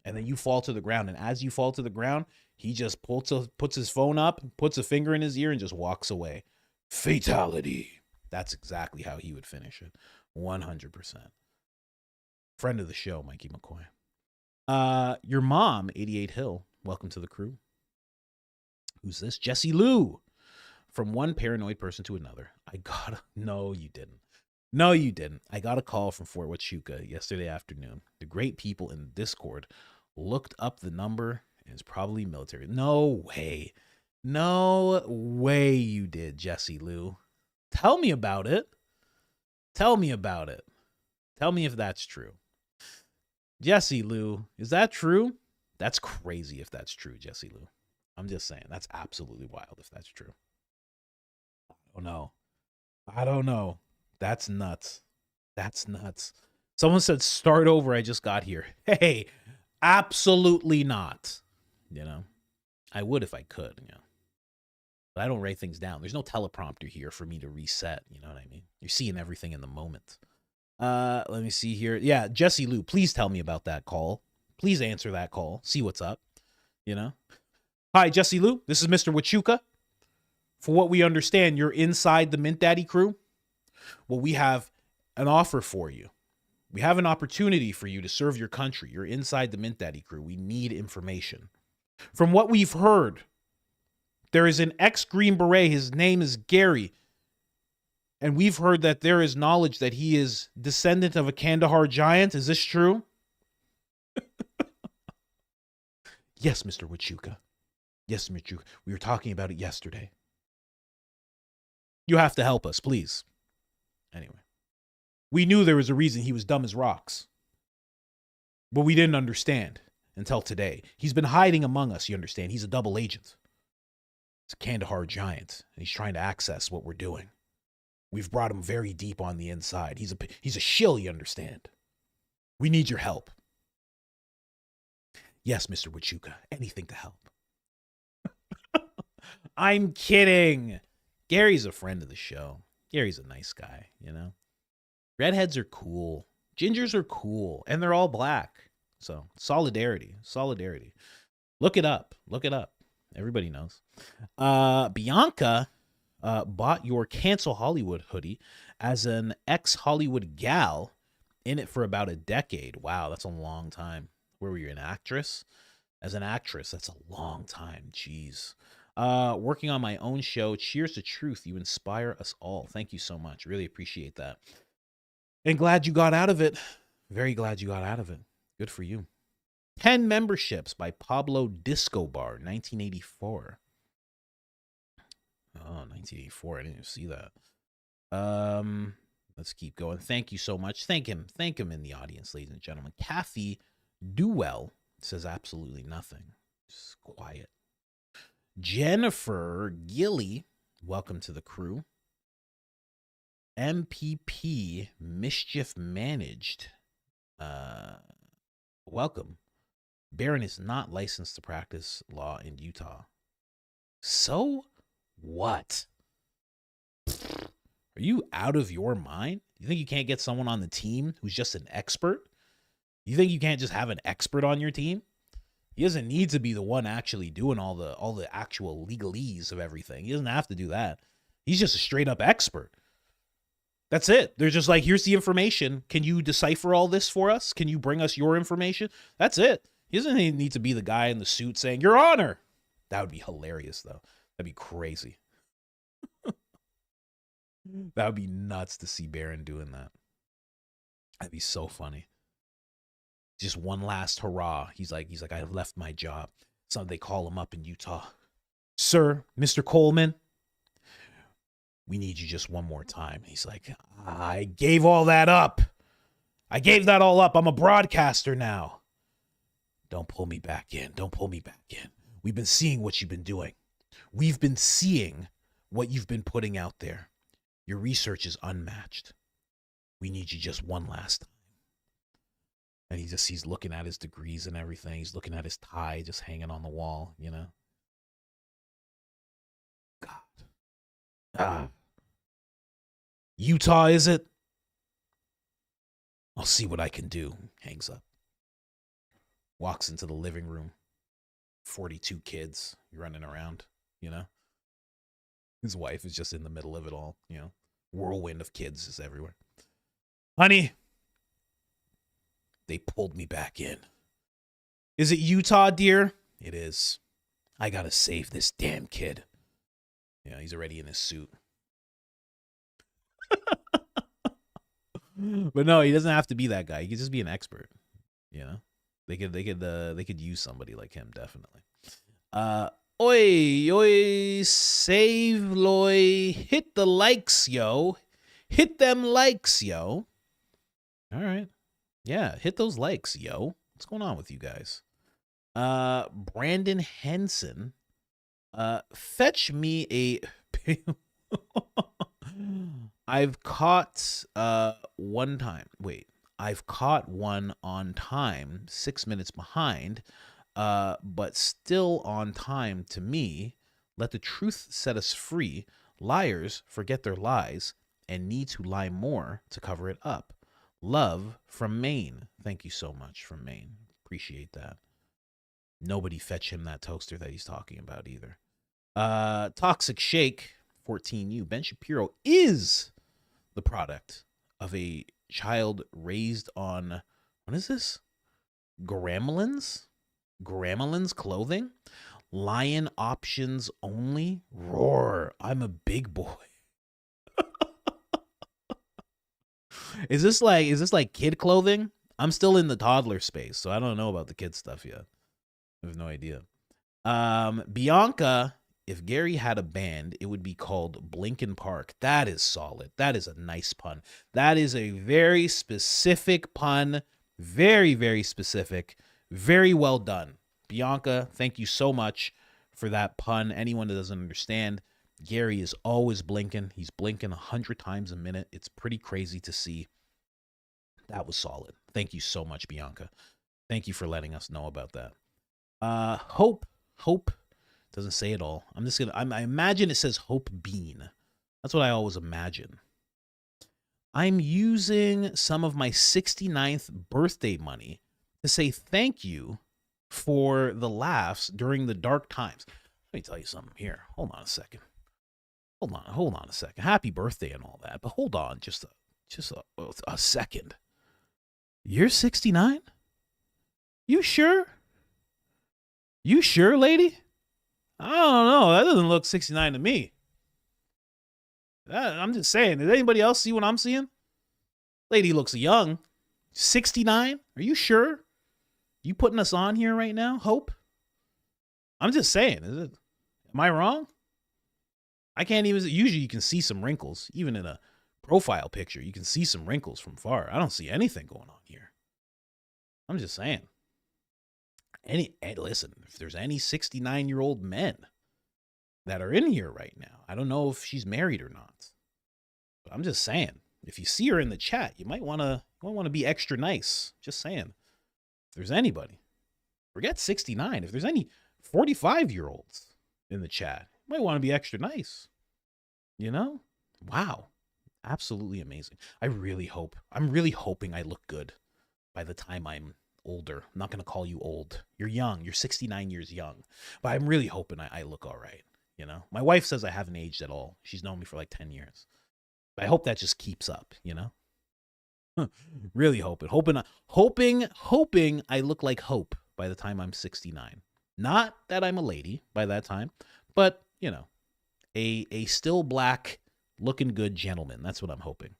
and then you fall to the ground. And as you fall to the ground, he just puts his phone up, puts a finger in his ear and just walks away. Fatality. That's exactly how he would finish it. 100%. Friend of the show, Mikey McCoy. Your mom, 88 Hill, welcome to the crew. Who's this? Jessie Lou. From one paranoid person to another. No, you didn't. I got a call from Fort Huachuca yesterday afternoon. The great people in Discord looked up the number and it's probably military. No way you did, Jessie Lou. Tell me about it. Tell me if that's true. Jessie Lou, is that true? That's crazy if that's true, Jessie Lou. I'm just saying that's absolutely wild if that's true. I don't know. That's nuts. That's nuts. Someone said start over. I just got here. Hey, absolutely not. You know, I would if I could, you know, but I don't write things down. There's no teleprompter here for me to reset. You know what I mean? You're seeing everything in the moment. Let me see here. Yeah, Jesse Lou, please tell me about that call. Please answer that call. See what's up. You know? Hi, Jesse Lou. This is Mr. Wachuka. For what we understand, you're inside the Mint Daddy crew. Well, we have an offer for you. We have an opportunity for you to serve your country. You're inside the Mint Daddy crew. We need information. From what we've heard, there is an ex-Green Beret. His name is Gary. And we've heard that there is knowledge that he is descendant of a Kandahar giant. Is this true? Yes, Mr. Wachuka. Yes, Mr. Wachuka. We were talking about it yesterday. You have to help us, please. Anyway. We knew there was a reason he was dumb as rocks. But we didn't understand until today. He's been hiding among us, you understand. He's a double agent. He's a Kandahar giant, and he's trying to access what we're doing. We've brought him very deep on the inside. He's a shill, you understand. We need your help. Yes, Mr. Wachuka, anything to help. I'm kidding. Gary's a friend of the show. Gary's a nice guy, you know. Redheads are cool. Gingers are cool. And they're all black. So, solidarity. Solidarity. Look it up. Look it up. Everybody knows. Bianca bought your Cancel Hollywood hoodie as an ex-Hollywood gal in it for about a decade. Wow, that's a long time. Where were you, an actress? As an actress, that's a long time. Jeez. Working on my own show. Cheers to truth. You inspire us all. Thank you so much. Really appreciate that. And glad you got out of it. Very glad you got out of it. Good for you. 10 memberships by Pablo Disco Bar, 1984. Oh, 1984. I didn't even see that. Let's keep going. Thank you so much. Thank him. Thank him in the audience, ladies and gentlemen. Kathy Duell says absolutely nothing. Just quiet. Jennifer Gilly, welcome to the crew. MPP Mischief Managed. Welcome. Barron is not licensed to practice law in Utah. So what? Are you out of your mind? You think you can't get someone on the team who's just an expert? You think you can't just have an expert on your team? He doesn't need to be the one actually doing all the actual legalese of everything. He doesn't have to do that. He's just a straight up expert. That's it. They're just like, here's the information. Can you decipher all this for us? Can you bring us your information? That's it. He doesn't need to be the guy in the suit saying, Your Honor. That would be hilarious, though. That'd be crazy. That would be nuts to see Barron doing that. That'd be so funny. Just one last hurrah. He's like, I left my job. So they call him up in Utah. Sir, Mr. Coleman, we need you just one more time. He's like, I gave all that up. I gave that all up. I'm a broadcaster now. Don't pull me back in. Don't pull me back in. We've been seeing what you've been doing. We've been seeing what you've been putting out there. Your research is unmatched. We need you just one last time. And he's looking at his degrees and everything. He's looking at his tie just hanging on the wall, you know? God. Utah, is it? I'll see what I can do. Hangs up. Walks into the living room. 42 kids running around, you know? His wife is just in the middle of it all, you know? Whirlwind of kids is everywhere. Honey, they pulled me back in. Is it Utah, dear? It is. I gotta save this damn kid. Yeah, he's already in his suit. But no, he doesn't have to be that guy. He could just be an expert. You know, they could use somebody like him, definitely. Oi, save loy, hit the likes, yo. Hit them likes, yo. All right. Yeah, hit those likes, yo. What's going on with you guys? Brandon Henson Fetch me a I've caught one time. Wait, I've caught one on time, 6 minutes behind, but still on time to me. Let the truth set us free. Liars forget their lies and need to lie more to cover it up. Love from Maine. Thank you so much from Maine. Appreciate that. Nobody fetch him that toaster that he's talking about either. Toxic Shake 14U. Ben Shapiro is the product of a child raised on, what is this? Gremlins clothing. Lion options only. Roar. I'm a big boy. Is this like kid clothing? I'm still in the toddler space, so I don't know about the kid stuff yet. I have no idea. Bianca, if Gary had a band, it would be called Blinken Park. That is solid. That is a nice pun. That is a very specific pun. Very, very specific. Very well done. Bianca, thank you so much for that pun. Anyone that doesn't understand, Gary is always blinking. He's blinking 100 times a minute. It's pretty crazy to see. That was solid. Thank you so much, Bianca. Thank you for letting us know about that. Hope doesn't say it all. I imagine it says Hope Bean. That's what I always imagine. I'm using some of my 69th birthday money to say thank you for the laughs during the dark times. Let me tell you something here. Hold on a second. Hold on a second. Happy birthday and all that, but hold on just a second. You're 69? You sure? You sure, lady? I don't know. That doesn't look 69 to me. I'm just saying. Does anybody else see what I'm seeing? Lady looks young. 69? Are you sure? You putting us on here right now, Hope? I'm just saying. Am I wrong? I can't even. Usually you can see some wrinkles. Even in a profile picture, you can see some wrinkles from far. I don't see anything going on here. I'm just saying. Listen, if there's any 69-year-old men that are in here right now, I don't know if she's married or not, but I'm just saying, if you see her in the chat, you might want to be extra nice. Just saying. If there's anybody, forget 69. If there's any 45-year-olds in the chat, you might want to be extra nice. You know? Wow. Absolutely amazing. I'm really hoping I look good by the time I'm older. I'm not going to call you old. You're young. You're 69 years young. But I'm really hoping I look all right. You know? My wife says I haven't aged at all. She's known me for like 10 years. But I hope that just keeps up, you know? Really hoping I look like Hope by the time I'm 69. Not that I'm a lady by that time, but, you know, a still black looking good gentleman. That's what I'm hoping.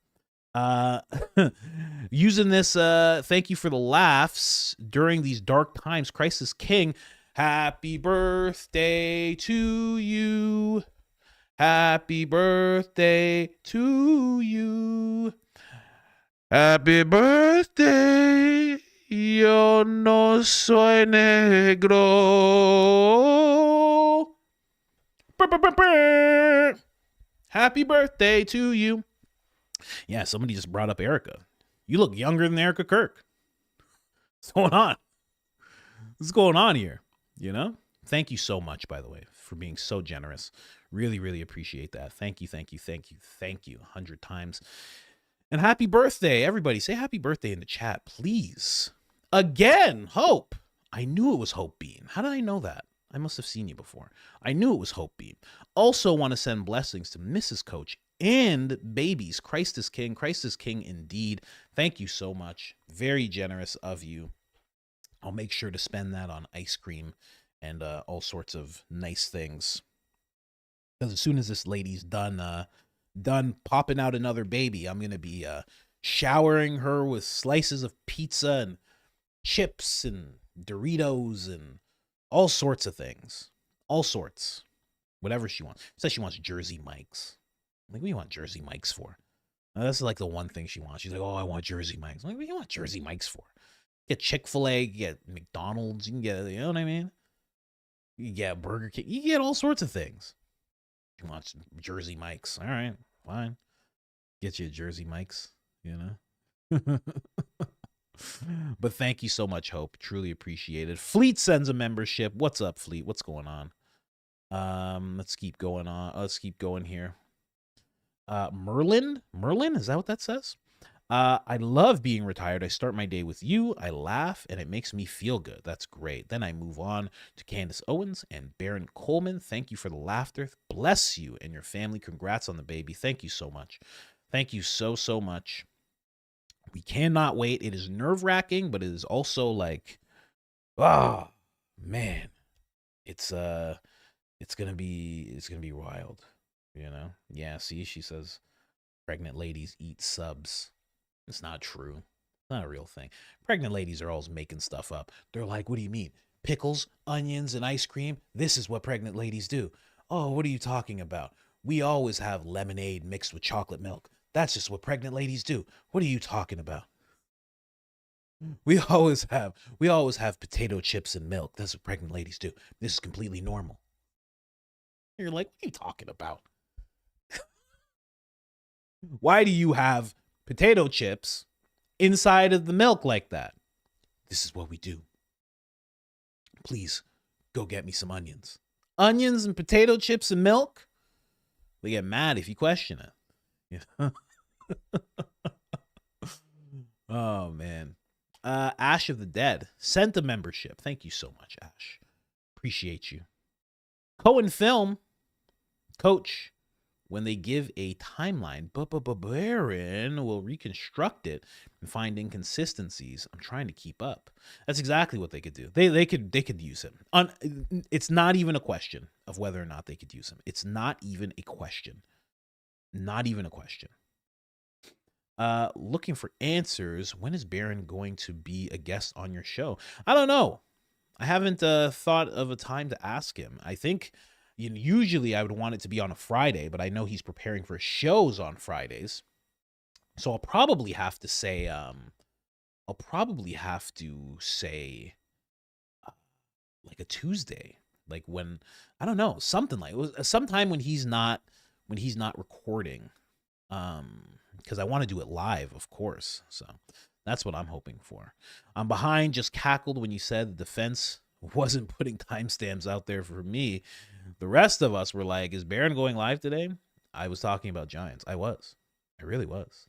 Using this, thank you for the laughs during these dark times. Christ is King. Happy birthday to you. Happy birthday to you. Happy birthday. Yo no soy negro. Happy birthday to you. Yeah, somebody just brought up Erica. You look younger than Erica Kirk. What's going on? What's going on here? You know? Thank you so much, by the way, for being so generous. Really, really appreciate that. Thank you, thank you, thank you, thank you 100 times. And happy birthday, everybody. Say happy birthday in the chat, please. Again, Hope. I knew it was Hope Bean. How did I know that? I must have seen you before. I knew it was Hope Bean. Also want to send blessings to Mrs. Coach and babies. Christ is King. Christ is King indeed. Thank you so much. Very generous of you. I'll make sure to spend that on ice cream and all sorts of nice things. Because as soon as this lady's done popping out another baby, I'm going to be showering her with slices of pizza and chips and Doritos and all sorts of things. All sorts. Whatever she wants. She says she wants Jersey Mike's. Like, what do you want Jersey Mike's for? That's like the one thing she wants. She's like, oh, I want Jersey Mike's. I'm like, what do you want Jersey Mike's for? Get Chick-fil-A, get McDonald's, you can get, you know what I mean? You get Burger King. You get all sorts of things. You want some Jersey Mike's. All right, fine. Get you a Jersey Mike's, you know? But thank you so much, Hope. Truly appreciate it. Fleet sends a membership. What's up, Fleet? What's going on? Let's keep going on. Let's keep going here. Merlin? Is that what that says? I love being retired. I start my day with you. I laugh, and it makes me feel good. That's great. Then I move on to Candace Owens and Baron Coleman. Thank you for the laughter. Bless you and your family. Congrats on the baby. Thank you so much. Thank you so, so much. We cannot wait. It is nerve-wracking, but it is also like, oh, man. It's gonna be wild, you know? Yeah, see, she says pregnant ladies eat subs. It's not true. It's not a real thing. Pregnant ladies are always making stuff up. They're like, what do you mean? Pickles, onions, and ice cream? This is what pregnant ladies do. Oh, what are you talking about? We always have lemonade mixed with chocolate milk. That's just what pregnant ladies do. What are you talking about? We always have potato chips and milk. That's what pregnant ladies do. This is completely normal. You're like, what are you talking about? Why do you have potato chips inside of the milk like that? This is what we do. Please go get me some onions. Onions and potato chips and milk? We get mad if you question it. Yeah. Oh, man. Ash of the Dead sent a membership. Thank you so much, Ash. Appreciate you. Cohen Film. Coach, when they give a timeline, Baron will reconstruct it and find inconsistencies. I'm trying to keep up. That's exactly what they could do. They could use him. It's not even a question of whether or not they could use him. It's not even a question. Not even a question. Looking for answers. When is Baron going to be a guest on your show? I don't know. I haven't thought of a time to ask him. I think usually I would want it to be on a Friday, but I know he's preparing for shows on Fridays. So I'll probably have to say like a Tuesday. Like when, I don't know, something like sometime when he's not recording. Because I want to do it live, of course. So that's what I'm hoping for. I'm behind, just cackled when you said the defense wasn't putting timestamps out there for me. The rest of us were like, is Baron going live today? I was talking about Giants. I really was.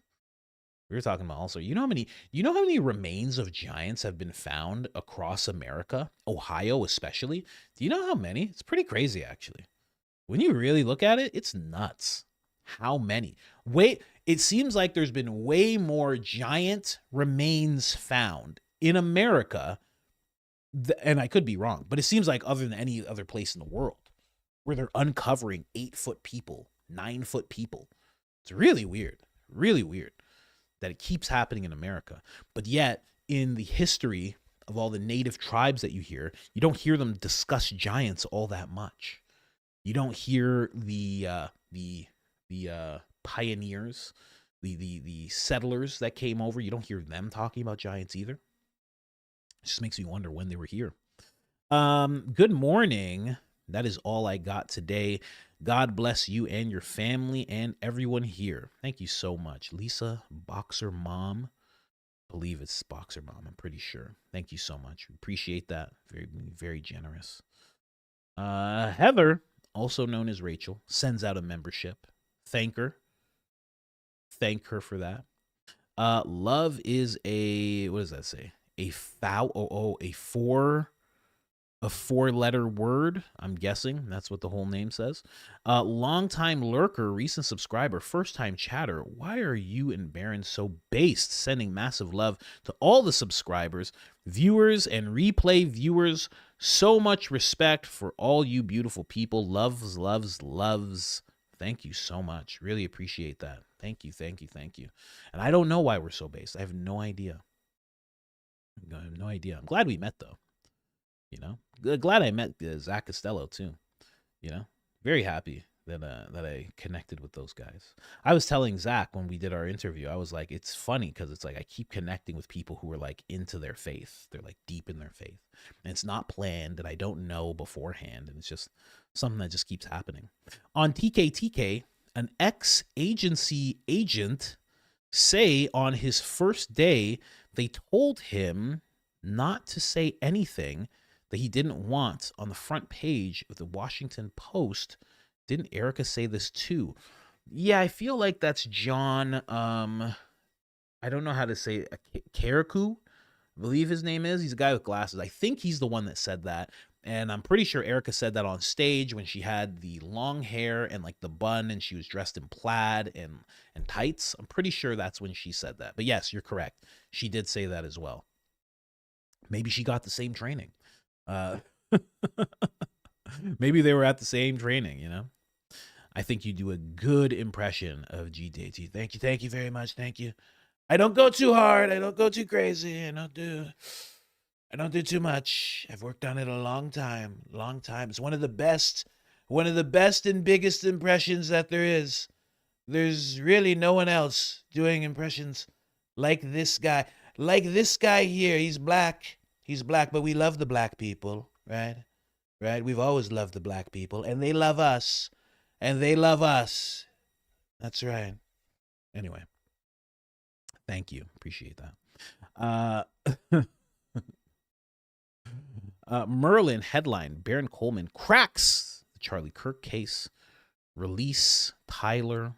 We were talking about also, you know how many remains of Giants have been found across America, Ohio especially? Do you know how many? It's pretty crazy, actually. When you really look at it, it's nuts. How many? It seems like there's been way more giant remains found in America, and I could be wrong, but it seems like other than any other place in the world where they're uncovering 8-foot people, 9-foot people. It's really weird that it keeps happening in America. But yet, in the history of all the native tribes that you don't hear them discuss giants all that much. You don't hear the pioneers, the settlers that came over. You don't hear them talking about giants either. It just makes me wonder when they were here. Good morning. That is all I got today. God bless you and your family and everyone here. Thank you so much. Lisa, Boxer Mom. I believe it's Boxer Mom. I'm pretty sure. Thank you so much. We appreciate that. Very, very generous. Heather, also known as Rachel, sends out a membership. Thank her. Thank her for that. Love is what does that say? A four-letter word. I'm guessing that's what the whole name says. Longtime lurker, recent subscriber, first-time chatter. Why are you and Baron so based? Sending massive love to all the subscribers, viewers, and replay viewers. So much respect for all you beautiful people. Loves, loves, loves. Thank you so much. Really appreciate that. Thank you, thank you, thank you. And I don't know why we're so based. I have no idea. I'm glad we met, though. Glad I met Zach Costello, too. Very happy that I connected with those guys. I was telling Zach when we did our interview, I was like, it's funny because it's like I keep connecting with people who are like into their faith. They're like deep in their faith. And it's not planned and I don't know beforehand. And it's just something that just keeps happening. On TKTK, an ex-agency agent say on his first day, they told him not to say anything that he didn't want on the front page of the Washington Post. Didn't Erica say this too? Yeah, I feel like that's John. I don't know how to say Karaku, I believe his name is. He's a guy with glasses. I think he's the one that said that. And I'm pretty sure Erica said that on stage when she had the long hair and like the bun and she was dressed in plaid and tights. I'm pretty sure that's when she said that. But yes, you're correct. She did say that as well. Maybe she got the same training. Maybe they were at the same training, you know? I think you do a good impression of GDT. Thank you. Thank you very much. Thank you. I don't go too hard. I don't go too crazy. I don't do too much. I've worked on it a long time. It's one of the best and biggest impressions that there is. There's really no one else doing impressions like this guy. Like this guy here. He's black, but we love the black people, right? Right? We've always loved the black people, and they love us, and they love us. That's right. Anyway, thank you. Appreciate that. Merlin headline, Baron Coleman cracks the Charlie Kirk case. Release Tyler.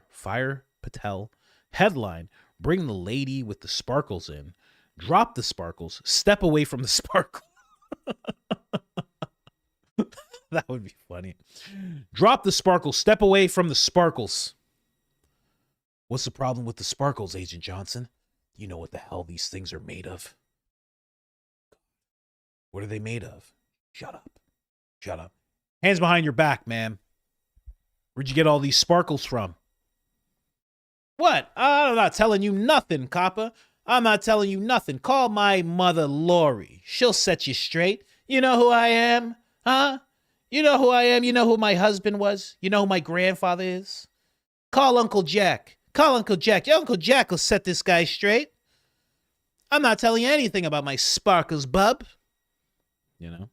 Fire Patel. Headline, bring the lady with the sparkles in. Drop the sparkles. Step away from the sparkle. That would be funny. Drop the sparkles. Step away from the sparkles. What's the problem with the sparkles, Agent Johnson? You know what the hell these things are made of. What are they made of? Shut up. Hands behind your back, ma'am. Where'd you get all these sparkles from? What? I'm not telling you nothing, copper. I'm not telling you nothing. Call my mother Lori. She'll set you straight. You know who I am? Huh? You know who I am? You know who my husband was? You know who my grandfather is? Call Uncle Jack. Your Uncle Jack will set this guy straight. I'm not telling you anything about my sparkles, bub. You know?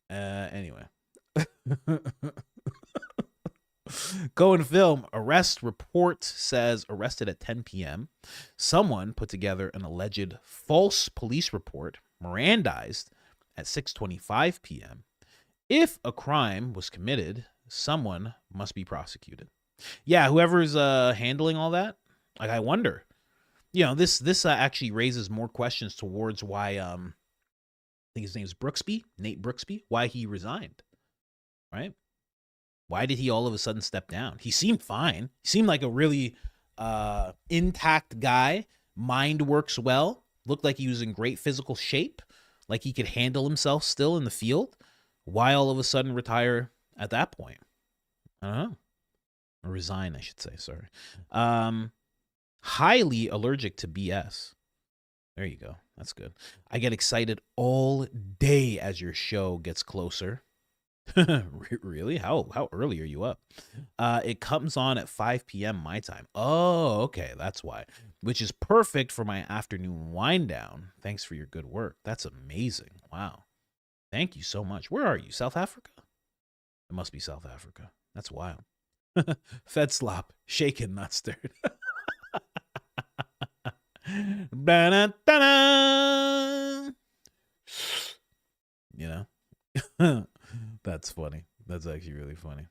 Anyway. Going film. Arrest report says arrested at 10 p.m. Someone put together an alleged false police report, Mirandized at 6:25 p.m. If a crime was committed, someone must be prosecuted. Yeah, whoever's handling all that, like I wonder. You know, this actually raises more questions towards why I think his name's Nate Brooksby, why he resigned. Right? Why did he all of a sudden step down? He seemed fine. He seemed like a really intact guy. Mind works well. Looked like he was in great physical shape. Like he could handle himself still in the field. Why all of a sudden retire at that point? I don't know. Or resign, I should say. Sorry. Highly allergic to BS. There you go. That's good. I get excited all day as your show gets closer. Really? How early are you up? It comes on at 5 p.m. my time. Oh, okay. That's why. Which is perfect for my afternoon wind down. Thanks for your good work. That's amazing. Wow. Thank you so much. Where are you? South Africa? It must be South Africa. That's wild. Fed slop. Shaken, not stirred. You know? That's funny. That's actually really funny.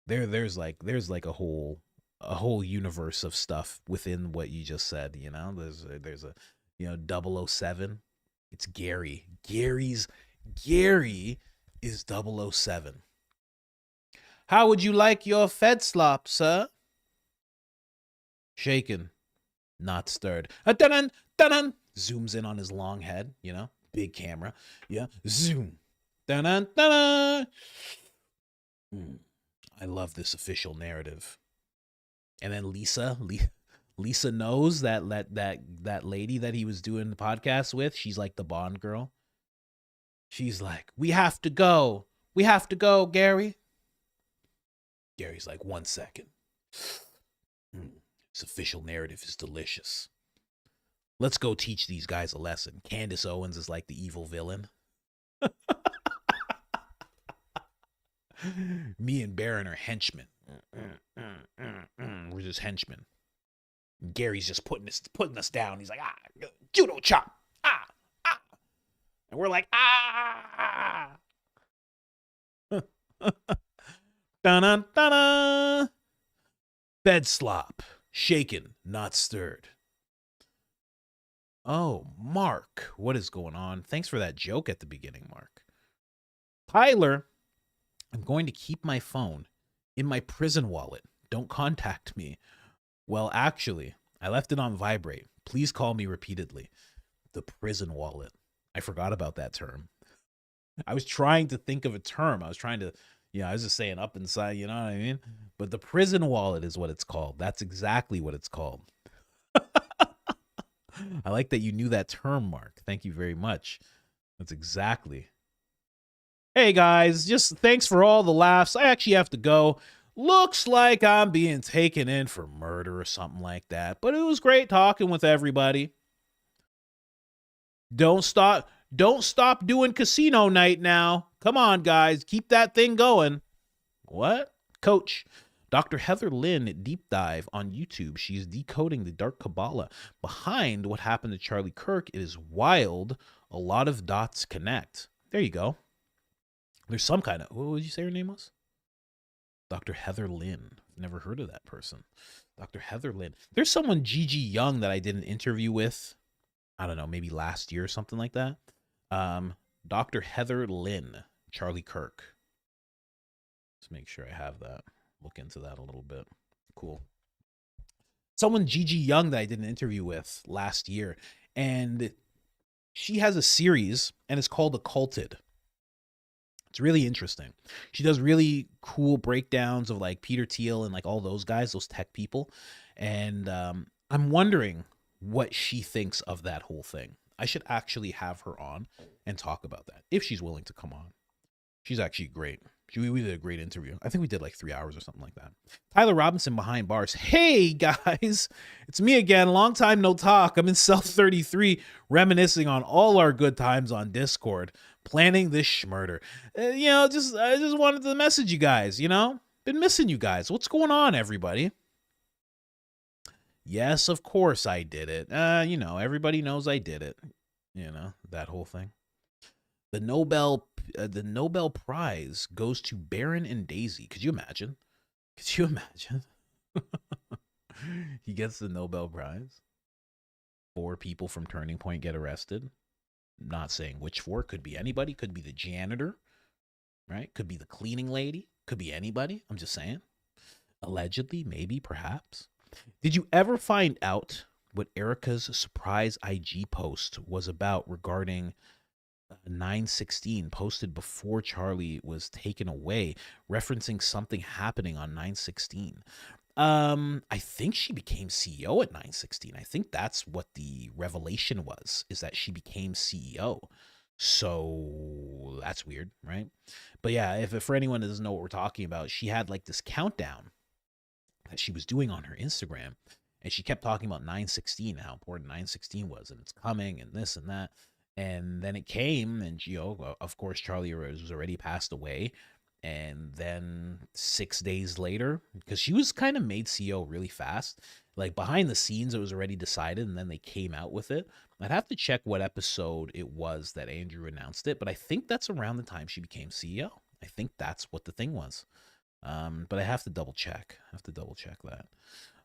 There's like a whole universe of stuff within what you just said, you know? There's a you know 007. It's Gary. Gary is 007. How would you like your fed slop, sir? Shaken, not stirred. Dun-dun, dun-dun. Zooms in on his long head, you know? Big camera. Yeah. Zoom. Dun-dun, dun-dun. I love this official narrative. And then Lisa knows that lady that he was doing the podcast with. She's like the Bond girl. She's like, we have to go. We have to go, Gary. Gary's like, 1 second. This official narrative is delicious. Let's go teach these guys a lesson. Candace Owens is like the evil villain. Me and Baron are henchmen. We're just henchmen. Gary's just putting us down. He's like, judo chop. And we're like, Dun-dun-dun-dun. Bed slop. Shaken, not stirred. Oh, Mark. What is going on? Thanks for that joke at the beginning, Mark. Tyler, I'm going to keep my phone in my prison wallet. Don't contact me. Well, actually, I left it on vibrate. Please call me repeatedly. The prison wallet. I forgot about that term. I was trying to think of a term. I was just saying up inside, you know what I mean? But the prison wallet is what it's called. That's exactly what it's called. I like that you knew that term, Mark. Thank you very much. That's exactly. Hey, guys, just thanks for all the laughs. I actually have to go. Looks like I'm being taken in for murder or something like that. But it was great talking with everybody. Don't stop doing casino night now. Come on, guys. Keep that thing going. What? Coach, Dr. Heather Lynn deep dive on YouTube. She's decoding the dark Kabbalah behind what happened to Charlie Kirk. It is wild. A lot of dots connect. There you go. There's some kind of, what would you say her name was? Dr. Heather Lynn. I've never heard of that person. Dr. Heather Lynn. There's someone, Gigi Young, that I did an interview with. I don't know, maybe last year or something like that. Dr. Heather Lynn, Charlie Kirk. Let's make sure I have that. Look into that a little bit. Cool. Someone, Gigi Young, that I did an interview with last year. And she has a series, and it's called Occulted. It's really interesting. She does really cool breakdowns of like Peter Thiel and like all those guys, those tech people. And I'm wondering what she thinks of that whole thing. I should actually have her on and talk about that if she's willing to come on. She's actually great. We did a great interview. I think we did like 3 hours or something like that. Tyler Robinson behind bars. Hey guys, it's me again. Long time no talk. I'm in cell 33 reminiscing on all our good times on Discord, planning this schmurder. I just wanted to message you guys, been missing you guys. What's going on, everybody? Yes, of course I did it. Everybody knows I did it. That whole thing. The Nobel Prize goes to Baron and Daisy. Could you imagine? He gets the Nobel Prize. 4 people from Turning Point get arrested. I'm not saying which 4. Could be anybody. Could be the janitor, right? Could be the cleaning lady. Could be anybody. I'm just saying. Allegedly, maybe, perhaps. Did you ever find out what Erica's surprise IG post was about regarding 9/16 posted before Charlie was taken away, referencing something happening on 9/16? I think she became CEO at 9/16. I think that's what the revelation was, is that she became CEO. So that's weird, right? But yeah, if for anyone that doesn't know what we're talking about, she had like this countdown that she was doing on her Instagram, and she kept talking about 9/16, how important 9/16 was, and it's coming, and this and that. And then it came, and of course, Charlie was already passed away. And then 6 days later, because she was kind of made CEO really fast, like behind the scenes, it was already decided, and then they came out with it. I'd have to check what episode it was that Andrew announced it, but I think that's around the time she became CEO. I think that's what the thing was. But I have to double check. That.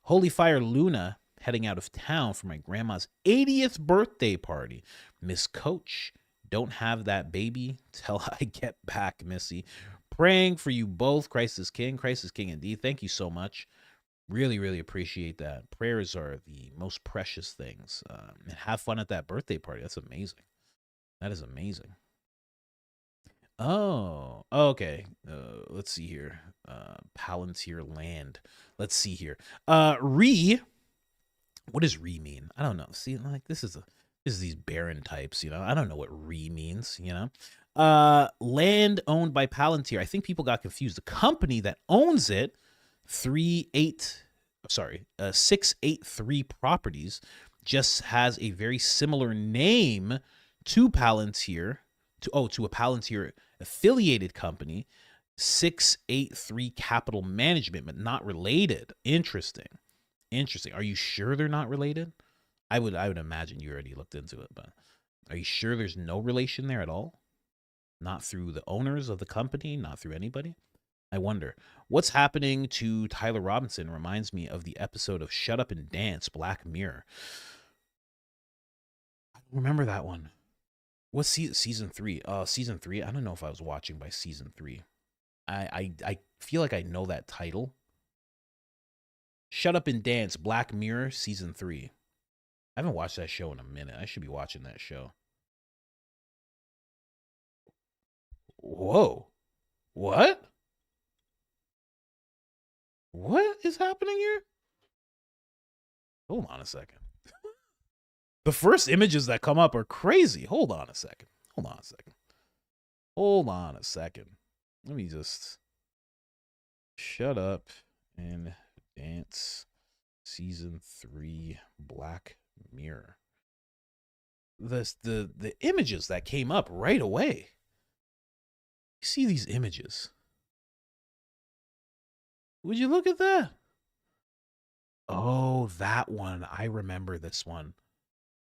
Holy Fire Luna heading out of town for my grandma's 80th birthday party. Miss Coach, don't have that baby till I get back, Missy. Praying for you both. Christ is King indeed. Thank you so much. Really, really appreciate that. Prayers are the most precious things. And have fun at that birthday party. That's amazing. That is amazing. Oh, okay. Let's see here. Palantir Land. Let's see here. What does re mean? I don't know. See, like this is these barren types, I don't know what re means, Land owned by Palantir. I think people got confused. The company that owns it, 683 Properties, just has a very similar name to Palantir, to a Palantir affiliated company, 683 Capital Management, but not related. Interesting. Are you sure they're not related? I would imagine you already looked into it, but are you sure there's no relation there at all? Not through the owners of the company, not through anybody? I wonder. What's happening to Tyler Robinson reminds me of the episode of Shut Up and Dance, Black Mirror. I don't remember that one. What's season 3? Season 3? I don't know if I was watching by season 3. I feel like I know that title. Shut Up and Dance, Black Mirror, season 3. I haven't watched that show in a minute. I should be watching that show. Whoa. What? What is happening here? Hold on a second. The first images that come up are crazy. Hold on a second. Let me just Shut Up and Dance season 3 Black Mirror. The images that came up right away. You see these images? Would you look at that? Oh, that one. I remember this one.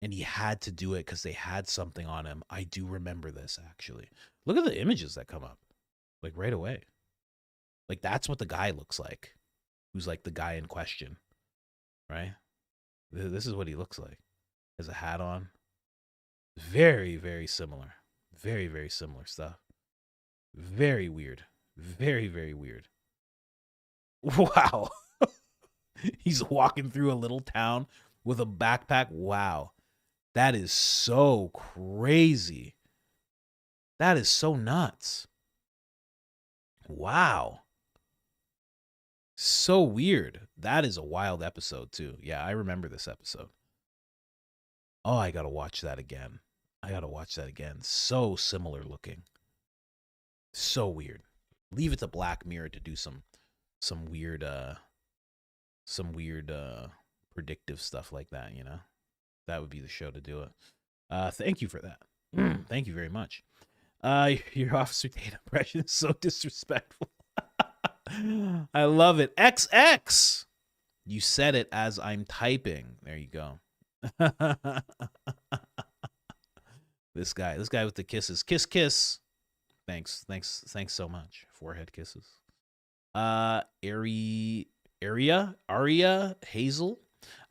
And he had to do it because they had something on him. I do remember this, actually. Look at the images that come up. Like, right away. Like, that's what the guy looks like. Who's, like, the guy in question. Right? This is what he looks like. Has a hat on. Very, very similar. Very, very similar stuff. Very weird. Very, very weird. Wow. He's walking through a little town with a backpack. Wow. That is so crazy. That is so nuts. Wow. So weird. That is a wild episode, too. Yeah, I remember this episode. Oh, I gotta watch that again. So similar looking. So weird. Leave it to Black Mirror to do some weird predictive stuff like that, you know? That would be the show to do it. Thank you for that. Thank you very much. Your Officer Data impression is so disrespectful. I love it. XX. You said it as I'm typing. There you go. This guy with the kisses. Kiss, kiss. Thanks so much. Forehead kisses. Aria Hazel.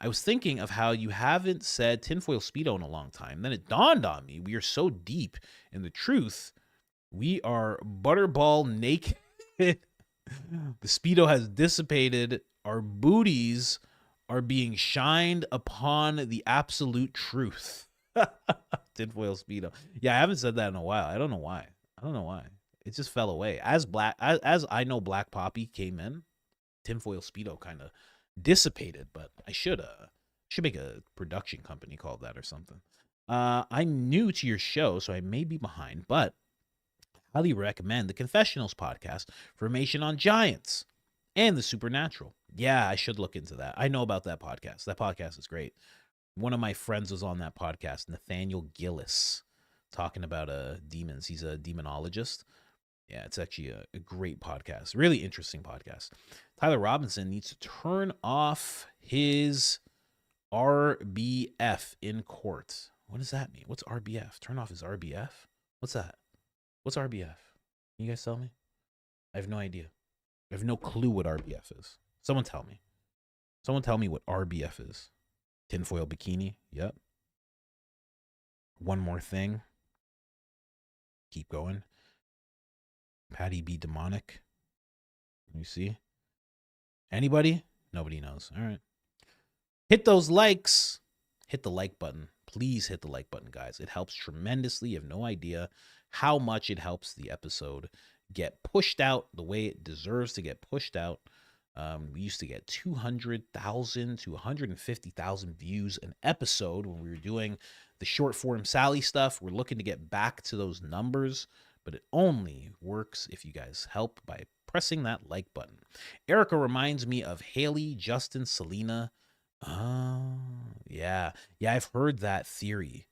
I was thinking of how you haven't said tinfoil Speedo in a long time. Then it dawned on me, we are so deep in the truth. We are butterball naked. The Speedo has dissipated. Our booties are being shined upon the absolute truth. Tinfoil Speedo. Yeah, I haven't said that in a while. I don't know why. It just fell away. As I know Black Poppy came in, tinfoil Speedo kind of dissipated, but I should make a production company called that or something. I'm new to your show, so I may be behind, but highly recommend the Confessionals podcast, Formation on Giants, and the Supernatural. Yeah, I should look into that. I know about that podcast. That podcast is great. One of my friends was on that podcast, Nathaniel Gillis, talking about demons. He's a demonologist. Yeah, it's actually a great podcast. Really interesting podcast. Tyler Robinson needs to turn off his RBF in court. What does that mean? What's RBF? Turn off his RBF? What's that? What's RBF? Can you guys tell me? I have no idea. I have no clue what RBF is. Someone tell me. Someone tell me what RBF is. Tinfoil bikini? Yep. One more thing. Keep going. Patty B. Demonic. Let me see. Anybody? Nobody knows. All right. Hit those likes. Hit the like button. Please hit the like button, guys. It helps tremendously. You have no idea how much it helps the episode get pushed out the way it deserves to get pushed out. We used to get 200,000 to 150,000 views an episode when we were doing The short form Sally stuff, we're looking to get back to those numbers, but it only works if you guys help by pressing that like button. Erica reminds me of Haley, Justin, Selena. Oh, yeah. Yeah, I've heard that theory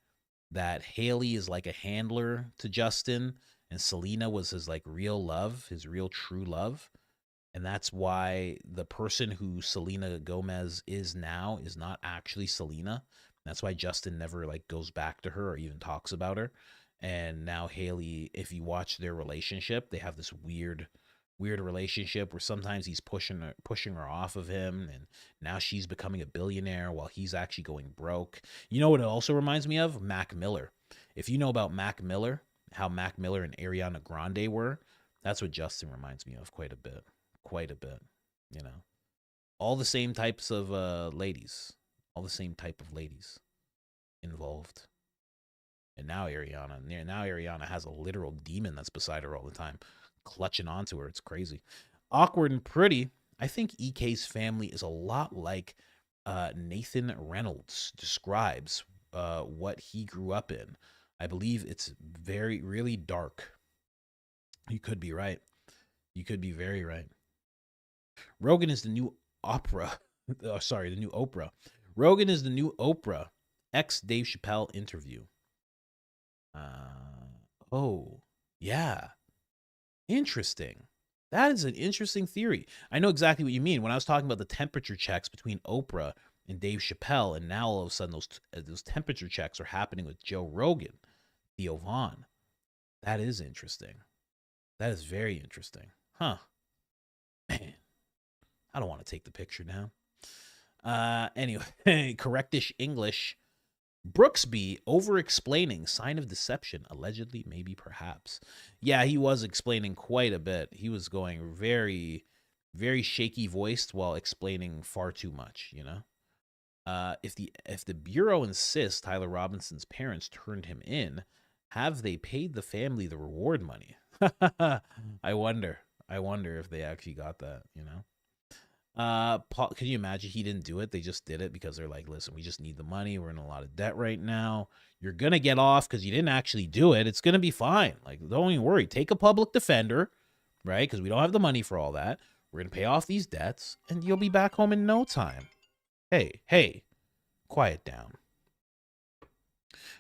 that Haley is like a handler to Justin and Selena was his like real love, his real true love. And that's why the person who Selena Gomez is now is not actually Selena. That's why Justin never like goes back to her or even talks about her. And now Haley, if you watch their relationship, they have this weird relationship where sometimes he's pushing her off of him, and now she's becoming a billionaire while he's actually going broke. You know what it also reminds me of? Mac Miller. If you know about Mac Miller, how Mac Miller and Ariana Grande were, that's what Justin reminds me of quite a bit. You know, all the same types of ladies, all the same type of ladies involved. And now Ariana has a literal demon that's beside her all the time, clutching onto her. It's crazy. Awkward and pretty. I think EK's family is a lot like Nathan Reynolds describes what he grew up in. I believe it's really dark. You could be right. You could be very right. Rogan is the new Oprah. The new Oprah. Rogan is the new Oprah. Ex Dave Chappelle interview. Oh, yeah. Interesting. That is an interesting theory. I know exactly what you mean. When I was talking about the temperature checks between Oprah and Dave Chappelle, and now all of a sudden those temperature checks are happening with Joe Rogan, Theo Vaughn. That is interesting. That is very interesting. Huh. Man, I don't want to take the picture now. Anyway, correctish English. Brooksby over-explaining, sign of deception, allegedly, maybe, perhaps. Yeah, he was explaining quite a bit. He was going very, very shaky voiced while explaining far too much, you know? If the Bureau insists Tyler Robinson's parents turned him in, have they paid the family the reward money? I wonder if they actually got that, you know? Paul, can you imagine he didn't do it? They just did it because they're like, listen, we just need the money. We're in a lot of debt right now. You're going to get off because you didn't actually do it. It's going to be fine. Like, don't even worry. Take a public defender, right? Because we don't have the money for all that. We're going to pay off these debts and you'll be back home in no time. Hey, quiet down.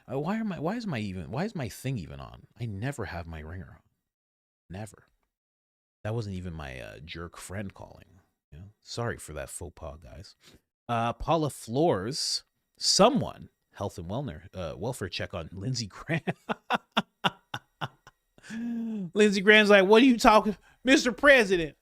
Why is my thing even on? I never have my ringer on. Never. That wasn't even my jerk friend calling. Yeah. Sorry for that faux pas, guys. Paula Floors, someone, health and welfare check on Lindsey Graham. Lindsey Graham's like, what are you talking, Mr. President?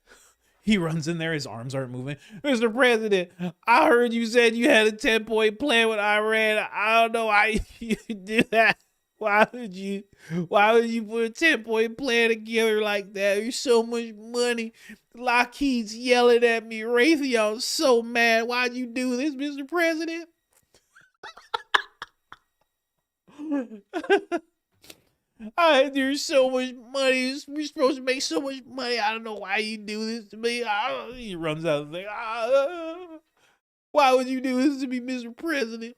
He runs in there, his arms aren't moving. Mr. President, I heard you said you had a 10-point plan with Iran. I don't know why you did that. Why would you put a 10-point plan together like that? There's so much money. Lockheed's yelling at me. Raytheon's so mad. Why'd you do this, Mr. President? There's so much money. We're supposed to make so much money. I don't know why you do this to me. He runs out and says, why would you do this to me, Mr. President?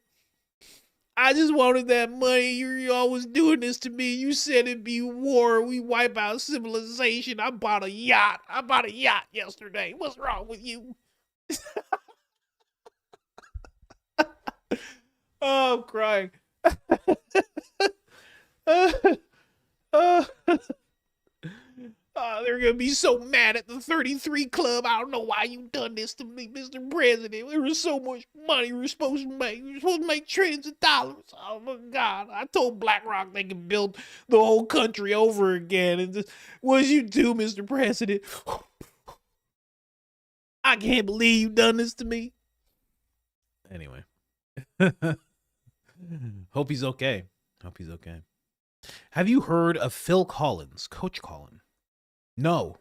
I just wanted that money. You're always doing this to me. You said it'd be war. We wipe out civilization. I bought a yacht. Yesterday. What's wrong with you? Oh, I'm crying. They're going to be so mad at the 33 Club. I don't know why you done this to me, Mr. President. There was so much money we were supposed to make. We were supposed to make trillions of dollars. Oh, my God. I told BlackRock they could build the whole country over again. And just, what did you do, Mr. President? I can't believe you done this to me. Anyway. Hope he's okay. Have you heard of Phil Collins, Coach Colin? No,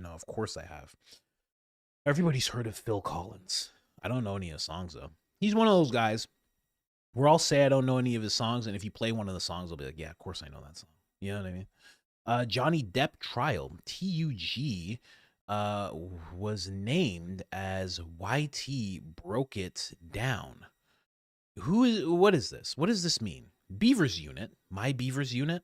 of course I have. Everybody's heard of Phil Collins. I don't know any of his songs, though. He's one of those guys where I'll say I don't know any of his songs, and if you play one of the songs, I'll be like, yeah, of course I know that song. You know what I mean? Johnny Depp trial, TUG, was named as YT broke it down. What is this? What does this mean? Beaver's unit, my Beaver's unit.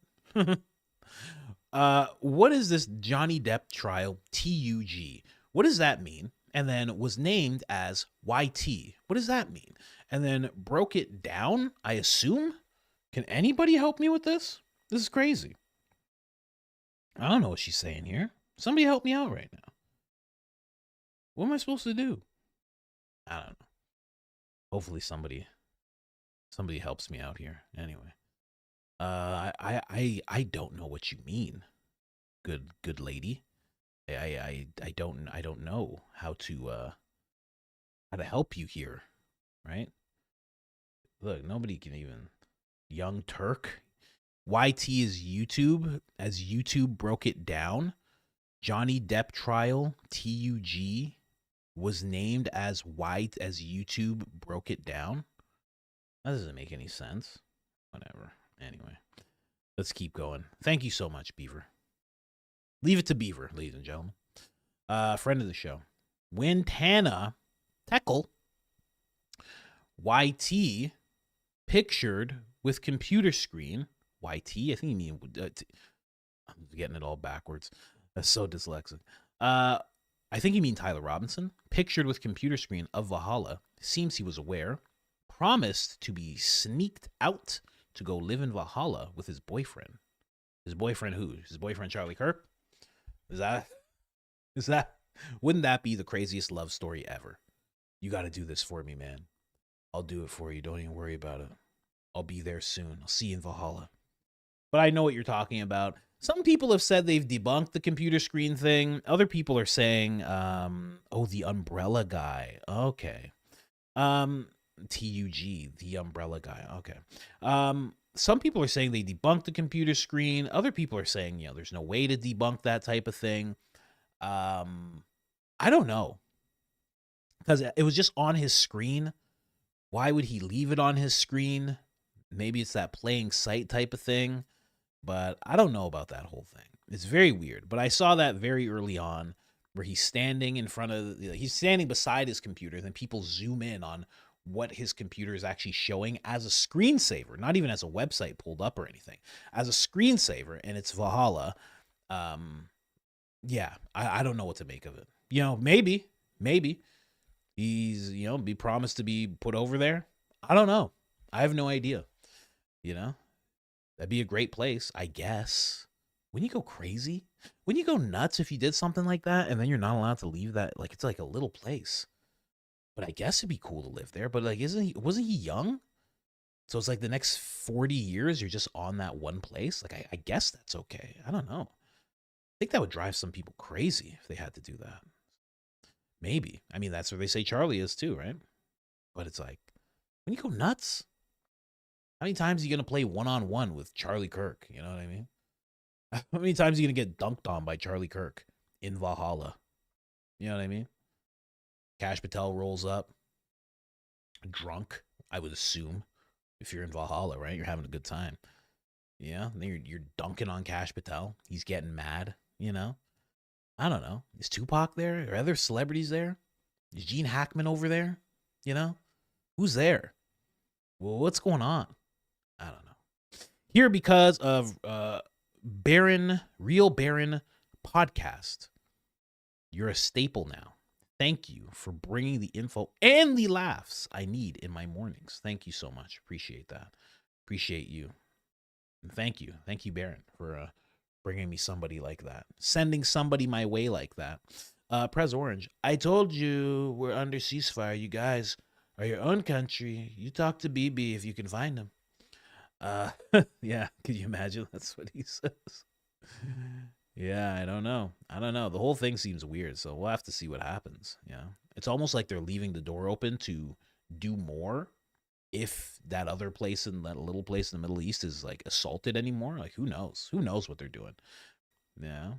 What is this Johnny Depp trial TUG? What does that mean? And then was named as YT. What does that mean? And then broke it down, I assume? Can anybody help me with this? This is crazy. I don't know what she's saying here. Somebody help me out right now. What am I supposed to do? I don't know. Hopefully somebody helps me out here. Anyway. I don't know what you mean. Good lady. I don't know how to help you here, right? Look, nobody can even. Young Turk. YT is YouTube, as YouTube broke it down. Johnny Depp trial TUG was named as White as YouTube broke it down. That doesn't make any sense. Whatever. Anyway, let's keep going. Thank you so much, Beaver. Leave it to Beaver, ladies and gentlemen. Friend of the show. Wintana Teckle. YT pictured with computer screen. YT? I think you mean... I'm getting it all backwards. That's so dyslexic. I think you mean Tyler Robinson. Pictured with computer screen of Valhalla. Seems he was aware. Promised to be sneaked out to go live in Valhalla with his boyfriend. His boyfriend who? His boyfriend Charlie Kirk? Is that wouldn't that be the craziest love story ever? You got to do this for me, man. I'll do it for you. Don't even worry about it. I'll be there soon. I'll see you in Valhalla. But I know what you're talking about. Some people have said they've debunked the computer screen thing. Other people are saying, oh, the umbrella guy. Okay. TUG, the umbrella guy. Okay. Some people are saying they debunked the computer screen. Other people are saying, you know, there's no way to debunk that type of thing. I don't know. Because it was just on his screen. Why would he leave it on his screen? Maybe it's that playing sight type of thing. But I don't know about that whole thing. It's very weird. But I saw that very early on where he's standing in front of, he's standing beside his computer. And then people zoom in on what his computer is actually showing as a screensaver, not even as a website pulled up or anything, as a screensaver, and it's Valhalla. Yeah, I don't know what to make of it. You know, maybe he's, you know, be promised to be put over there. I don't know. I have no idea. You know, that'd be a great place, I guess. When you go crazy, when you go nuts, if you did something like that, and then you're not allowed to leave that, like, it's like a little place. But I guess it'd be cool to live there. But like, wasn't he young? So it's like the next 40 years, you're just on that one place. Like, I guess that's okay. I don't know. I think that would drive some people crazy if they had to do that. Maybe. I mean, that's where they say Charlie is too, right? But it's like, when you go nuts, how many times are you going to play one-on-one with Charlie Kirk? You know what I mean? How many times are you going to get dunked on by Charlie Kirk in Valhalla? You know what I mean? Cash Patel rolls up, drunk, I would assume, if you're in Valhalla, right? You're having a good time. Yeah, and then you're dunking on Cash Patel. He's getting mad, you know? I don't know. Is Tupac there? Are other celebrities there? Is Gene Hackman over there? You know? Who's there? Well, what's going on? I don't know. Here because of Real Baron podcast. You're a staple now. Thank you for bringing the info and the laughs I need in my mornings. Thank you so much. Appreciate that. Appreciate you. And thank you. Thank you, Baron, for bringing me somebody like that. Sending somebody my way like that. Prez Orange, I told you we're under ceasefire. You guys are your own country. You talk to BB if you can find him. Yeah, could you imagine? That's what he says. Yeah, I don't know. The whole thing seems weird, so we'll have to see what happens. Yeah, it's almost like they're leaving the door open to do more if that other place in that little place in the Middle East is like assaulted anymore. Like, who knows? Who knows what they're doing? Yeah.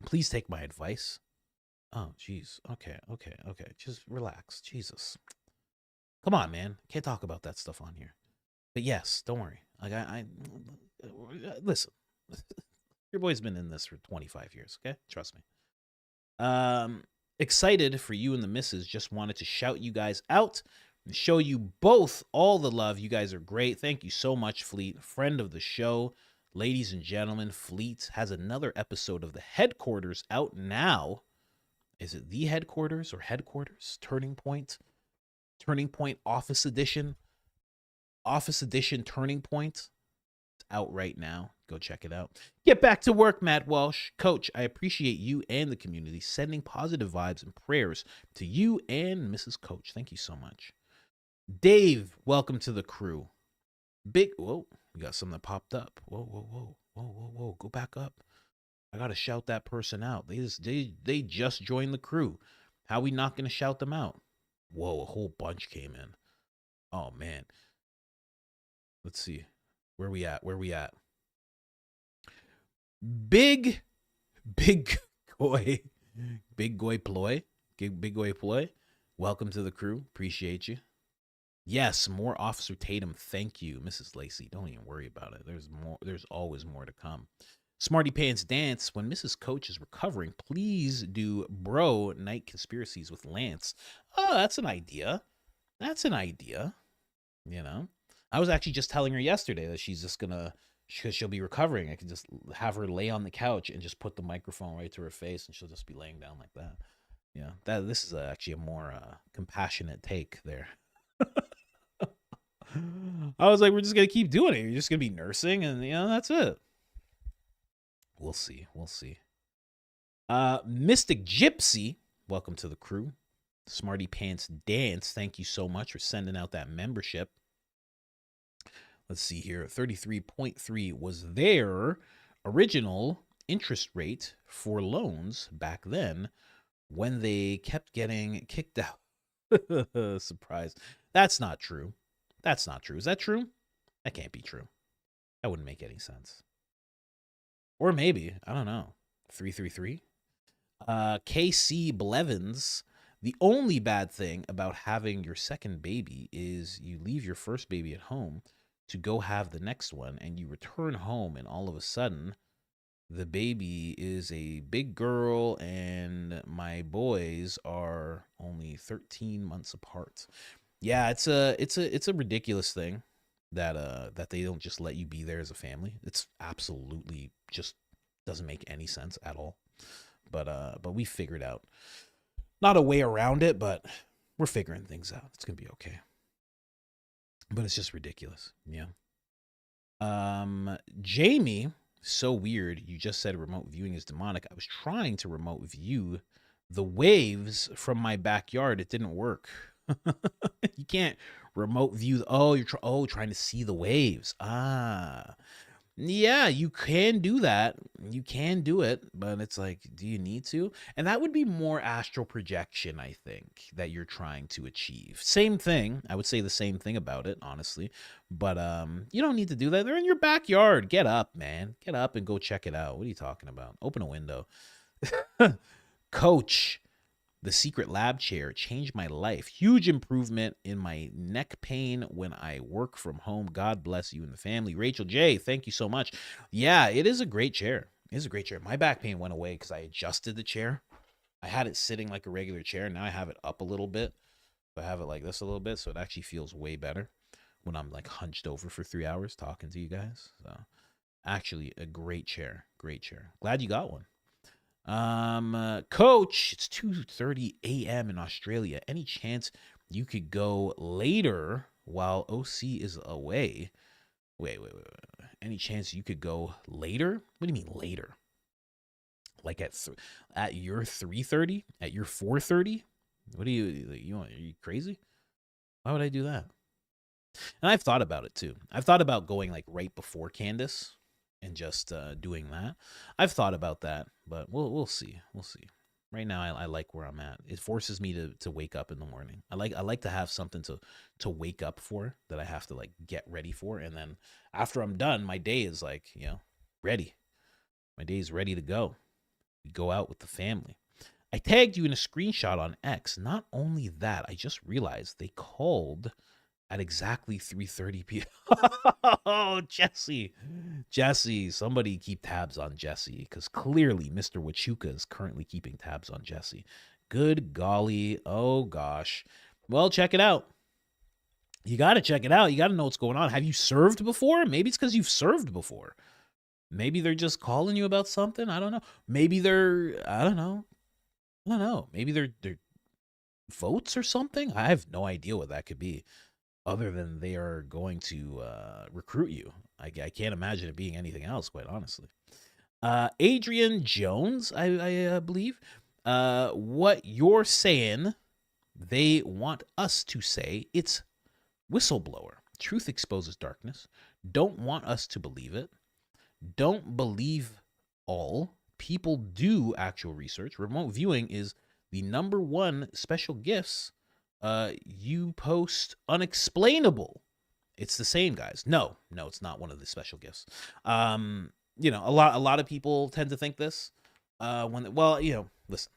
Please take my advice. Oh, jeez. Okay. Just relax. Jesus. Come on, man. Can't talk about that stuff on here. But yes, don't worry. Like I listen. Your boy's been in this for 25 years, okay? Trust me. Excited for you and the missus. Just wanted to shout you guys out. Show you both all the love. You guys are great. Thank you so much, Fleet. Friend of the show. Ladies and gentlemen, Fleet has another episode of The Headquarters out now. Is it The Headquarters or Headquarters? Turning Point? Turning Point Office Edition? Office Edition Turning Point? It's out right now. Go check it out. Get back to work, Matt Walsh. Coach, I appreciate you and the community sending positive vibes and prayers to you and Mrs. Coach. Thank you so much. Dave, welcome to the crew. Whoa, we got something that popped up. Whoa. Go back up. I gotta shout that person out. They just joined the crew. How we not gonna shout them out? Whoa, a whole bunch came in. Oh man. Let's see. Where we at? Big Goy Ploy. Welcome to the crew. Appreciate you. Yes, more Officer Tatum. Thank you, Mrs. Lacey. Don't even worry about it. There's always more to come. Smarty Pants Dance. When Mrs. Coach is recovering, please do Bro Night Conspiracies with Lance. Oh, that's an idea. You know, I was actually just telling her yesterday that she's just gonna, because she'll be recovering. I can just have her lay on the couch and just put the microphone right to her face, and she'll just be laying down like that. Yeah, this is actually a more compassionate take there. I was like, we're just gonna keep doing it. You're just gonna be nursing, and that's it. We'll see. Mystic Gypsy, welcome to the crew. Smarty Pants Dance, thank you so much for sending out that membership. Let's see here. 33.3 was their original interest rate for loans back then when they kept getting kicked out. Surprise. That's not true. Is that true? That can't be true. That wouldn't make any sense. Or maybe, I don't know. 333. KC Blevins. The only bad thing about having your second baby is you leave your first baby at home to go have the next one, and you return home, and all of a sudden the baby is a big girl and my boys are only 13 months apart. Yeah, it's a ridiculous thing that they don't just let you be there as a family. It's absolutely just doesn't make any sense at all. But we figured out not a way around it, but we're figuring things out. It's gonna be okay. But it's just ridiculous. Yeah. Jamie, so weird. You just said remote viewing is demonic. I was trying to remote view the waves from my backyard. It didn't work. You can't remote view. You're trying to see the waves. Yeah, you can do that. You can do it, but it's like, do you need to? And that would be more astral projection, I think, that you're trying to achieve. Same thing. I would say the same thing about it, honestly. But you don't need to do that. They're in your backyard. Get up, man. Get up and go check it out. What are you talking about? Open a window. Coach, the secret lab chair changed my life. Huge improvement in my neck pain when I work from home. God bless you and the family. Rachel J, thank you so much. Yeah, it is a great chair. It is a great chair. My back pain went away because I adjusted the chair. I had it sitting like a regular chair. Now I have it up a little bit. I have it like this a little bit, so it actually feels way better when I'm like hunched over for 3 hours talking to you guys. So actually a great chair. Great chair. Glad you got one. Coach, it's 2:30 a.m. in Australia. Any chance you could go later while OC is away? Wait. Any chance you could go later? What do you mean later? Like at your 3:30? At your 4:30? What are you crazy? Why would I do that? And I've thought about it too. I've thought about going like right before Candace and just doing that. I've thought about that, but we'll see. We'll see. Right now, I like where I'm at. It forces me to wake up in the morning. I like to have something to wake up for, that I have to like get ready for, and then after I'm done, my day is like, ready. My day is ready to go. We go out with the family. I tagged you in a screenshot on X. Not only that, I just realized they called at exactly 3:30 p.m. Oh, Jesse, somebody keep tabs on Jesse, because clearly Mr. Wachuka is currently keeping tabs on Jesse. Good golly, oh gosh. Well, check it out. You got to check it out. You got to know what's going on. Have you served before? Maybe it's because you've served before. Maybe they're just calling you about something. I don't know. Maybe I don't know. Maybe they're votes or something. I have no idea what that could be, other than they are going to recruit you. I can't imagine it being anything else, quite honestly. Adrian Jones, I believe. What you're saying, they want us to say, it's whistleblower. Truth exposes darkness. Don't want us to believe it. Don't believe all. People do actual research. Remote viewing is the number 1 special gifts. You post unexplainable. It's the same, guys. No, it's not one of the special gifts. You know, a lot of people tend to think this. Listen,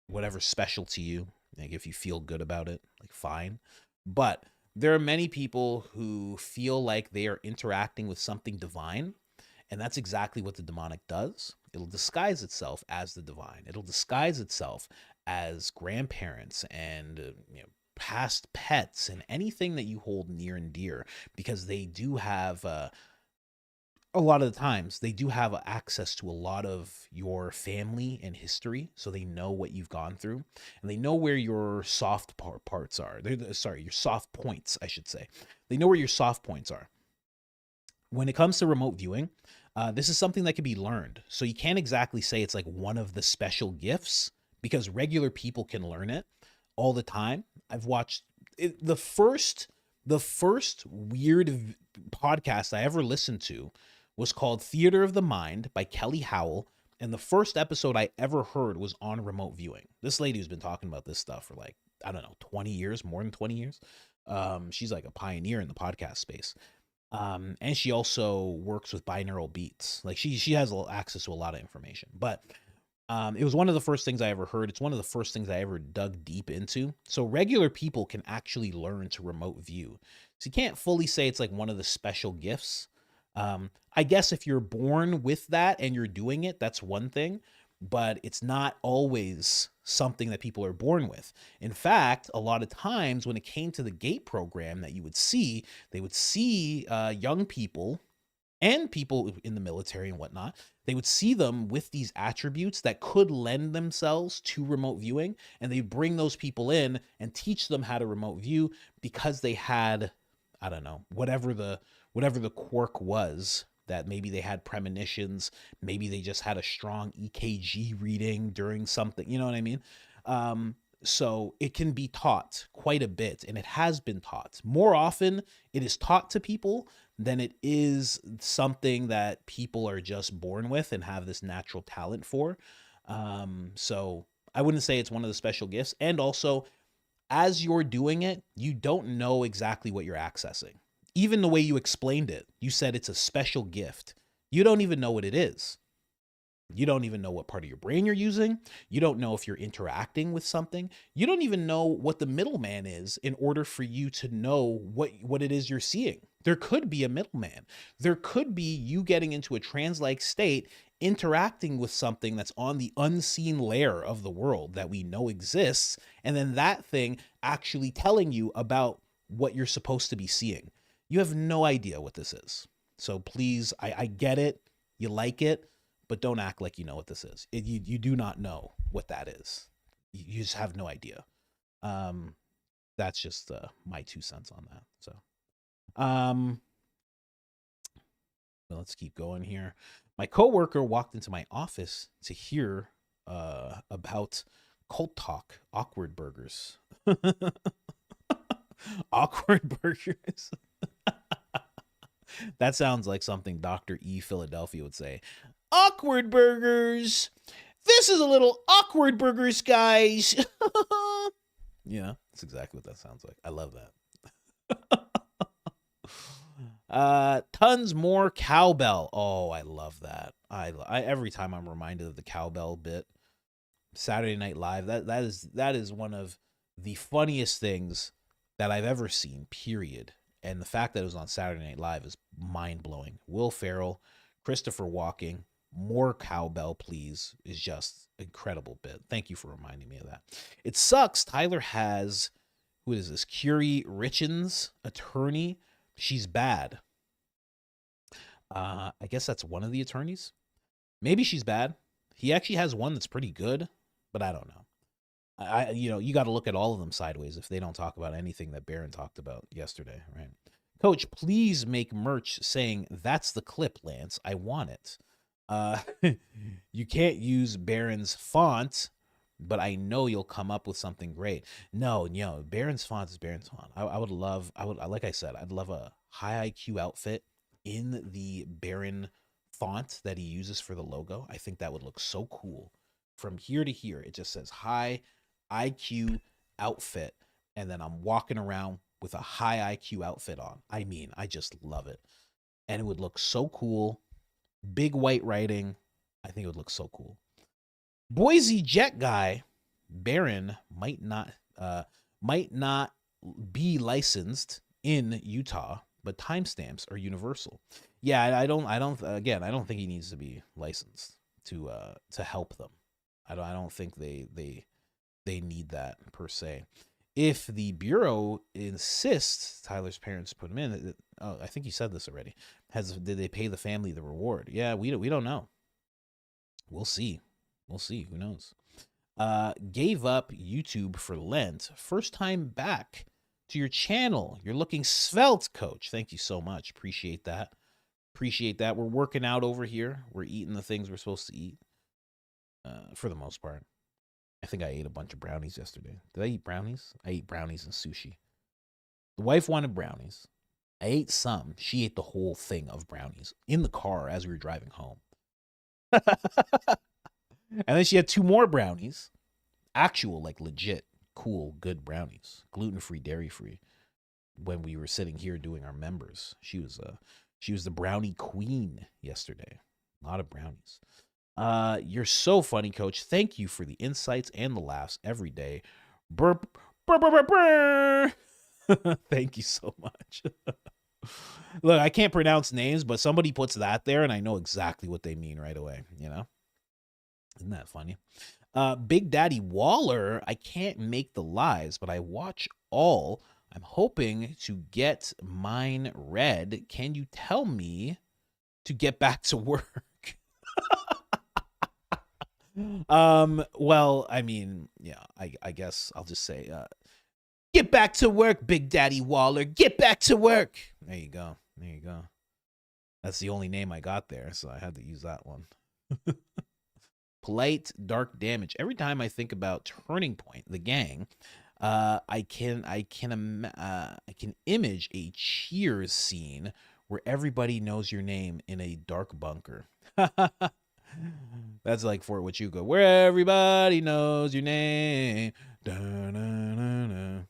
whatever's special to you, like if you feel good about it, like fine. But there are many people who feel like they are interacting with something divine, and that's exactly what the demonic does. It'll disguise itself as the divine. It'll disguise itself as grandparents and past pets and anything that you hold near and dear, because they do have a lot of the times they do have access to a lot of your family and history, so they know what you've gone through, and they know where your soft parts are. Your soft points, I should say. They know where your soft points are. When it comes to remote viewing, this is something that can be learned. So you can't exactly say it's like one of the special gifts, because regular people can learn it all the time. I've watched it, the first weird podcast I ever listened to was called Theater of the Mind by Kelly Howell. And the first episode I ever heard was on remote viewing. This lady who's been talking about this stuff for like, I don't know, 20 years, more than 20 years. She's like a pioneer in the podcast space. And she also works with binaural beats. Like she has access to a lot of information, but it was one of the first things I ever heard. It's one of the first things I ever dug deep into. So regular people can actually learn to remote view. So you can't fully say it's like one of the special gifts. I guess if you're born with that and you're doing it, that's one thing, but it's not always something that people are born with. In fact, a lot of times when it came to the GATE program that you would see, they would see young people and people in the military and whatnot, they would see them with these attributes that could lend themselves to remote viewing, and they bring those people in and teach them how to remote view because they had, I don't know, whatever the quirk was, that maybe they had premonitions, maybe they just had a strong EKG reading during something, you know what I mean? So it can be taught quite a bit, and it has been taught. More often, it is taught to people than it is something that people are just born with and have this natural talent for. So I wouldn't say it's one of the special gifts. And also, as you're doing it, you don't know exactly what you're accessing. Even the way you explained it, you said it's a special gift. You don't even know what it is. You don't even know what part of your brain you're using. You don't know if you're interacting with something. You don't even know what the middleman is in order for you to know what it is you're seeing. There could be a middleman. There could be you getting into a trance-like state, interacting with something that's on the unseen layer of the world that we know exists, and then that thing actually telling you about what you're supposed to be seeing. You have no idea what this is. So please, I get it. You like it, but don't act like you know what this is. You do not know what that is. You just have no idea. That's just my 2 cents on that. So, well, let's keep going here. My coworker walked into my office to hear about cult talk, awkward burgers. Awkward burgers. That sounds like something Dr. E. Philadelphia would say. Awkward burgers. This is a little awkward burgers, guys. Yeah, that's exactly what that sounds like. I love that. Tons more cowbell. Oh, I love that. I every time I'm reminded of the cowbell bit. Saturday Night Live. That is one of the funniest things that I've ever seen, period. And the fact that it was on Saturday Night Live is mind-blowing. Will Ferrell, Christopher Walken, more cowbell, please, is just incredible bit. Thank you for reminding me of that. It sucks Tyler has Who is this? Curie Richens, attorney. She's bad. I guess that's one of the attorneys. Maybe she's bad. He actually has one that's pretty good, but I don't know. You got to look at all of them sideways if they don't talk about anything that Barron talked about yesterday, right? Coach, please make merch saying that's the clip, Lance. I want it. You can't use Barron's font, but I know you'll come up with something great. No, Barron's font is Barron's font. Like I said, I'd love a high IQ outfit in the Barron font that he uses for the logo. I think that would look so cool. From here to here, it just says high IQ outfit, and then I'm walking around with a high IQ outfit on. I mean, I just love it. And it would look so cool. Big white writing. I think it would look so cool. Boise Jet Guy, Barron might not be licensed in Utah, but timestamps are universal. Yeah, I don't think he needs to be licensed to help them. I don't think they need that per se. If the Bureau insists Tyler's parents put him in, I think you said this already. Did they pay the family the reward? Yeah, we don't know. We'll see. Who knows? Gave up YouTube for Lent. First time back to your channel. You're looking svelte, Coach. Thank you so much. Appreciate that. We're working out over here. We're eating the things we're supposed to eat. For the most part. I think I ate a bunch of brownies yesterday. Did I eat brownies? I ate brownies and sushi. The wife wanted brownies. I ate some. She ate the whole thing of brownies in the car as we were driving home. And then she had 2 more brownies. Actual, like legit, cool, good brownies. Gluten-free, dairy-free. When we were sitting here doing our members. She was the brownie queen yesterday. A lot of brownies. You're so funny, Coach. Thank you for the insights and the laughs every day. Burp, burp, burp, burp, burp. Thank you so much. Look, I can't pronounce names, but somebody puts that there, and I know exactly what they mean right away. Isn't that funny? Big Daddy Waller. I can't make the lives, but I watch all. I'm hoping to get mine read. Can you tell me to get back to work? Well, I mean, yeah, I guess I'll just say, get back to work, Big Daddy Waller. Get back to work. There you go. That's the only name I got there, so I had to use that one. Polite Dark Damage. Every time I think about Turning Point, the gang, I can image a Cheers scene where everybody knows your name in a dark bunker. That's like Fort Huachuca, where everybody knows your name. Da-na-na-na.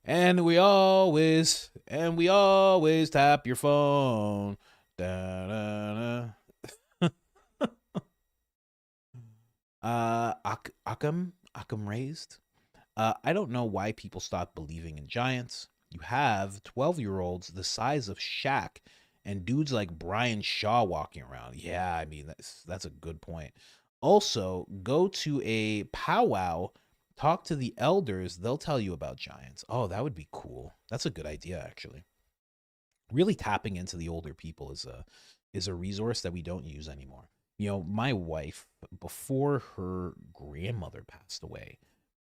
And we always tap your phone. Da-na-na. Occam raised. I don't know why people stop believing in giants. You have 12-year-olds the size of Shaq and dudes like Brian Shaw walking around. Yeah, I mean, that's a good point. Also, go to a powwow, talk to the elders. They'll tell you about giants. Oh, that would be cool. That's a good idea, actually. Really tapping into the older people is a resource that we don't use anymore. My wife, before her grandmother passed away,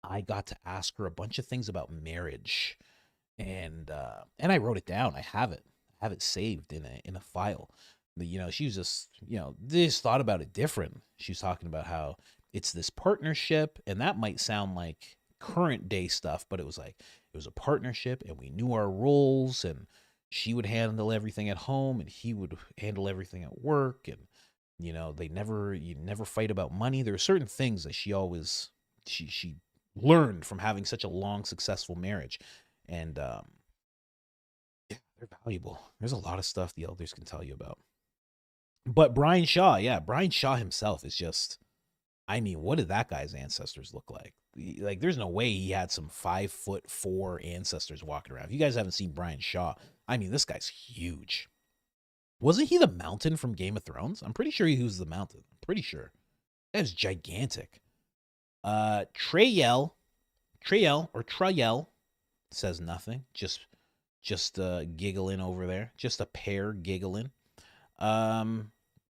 I got to ask her a bunch of things about marriage, and I wrote it down. I have it saved in a file. But, she was just thought about it different. She was talking about how it's this partnership, and that might sound like current day stuff, but it was a partnership, and we knew our roles, and she would handle everything at home, and he would handle everything at work, and you never fight about money. There are certain things that she learned from having such a long, successful marriage, and yeah, they're valuable. There's a lot of stuff the elders can tell you about. But Brian Shaw himself is just, I mean, what did that guy's ancestors look like? Like, there's no way he had some 5'4" ancestors walking around. If you guys haven't seen Brian Shaw, I mean, this guy's huge. Wasn't he the Mountain from Game of Thrones? I'm pretty sure he was the Mountain. I'm pretty sure. That was gigantic. Treyel Triel says nothing. Just giggling over there. Just a pair giggling.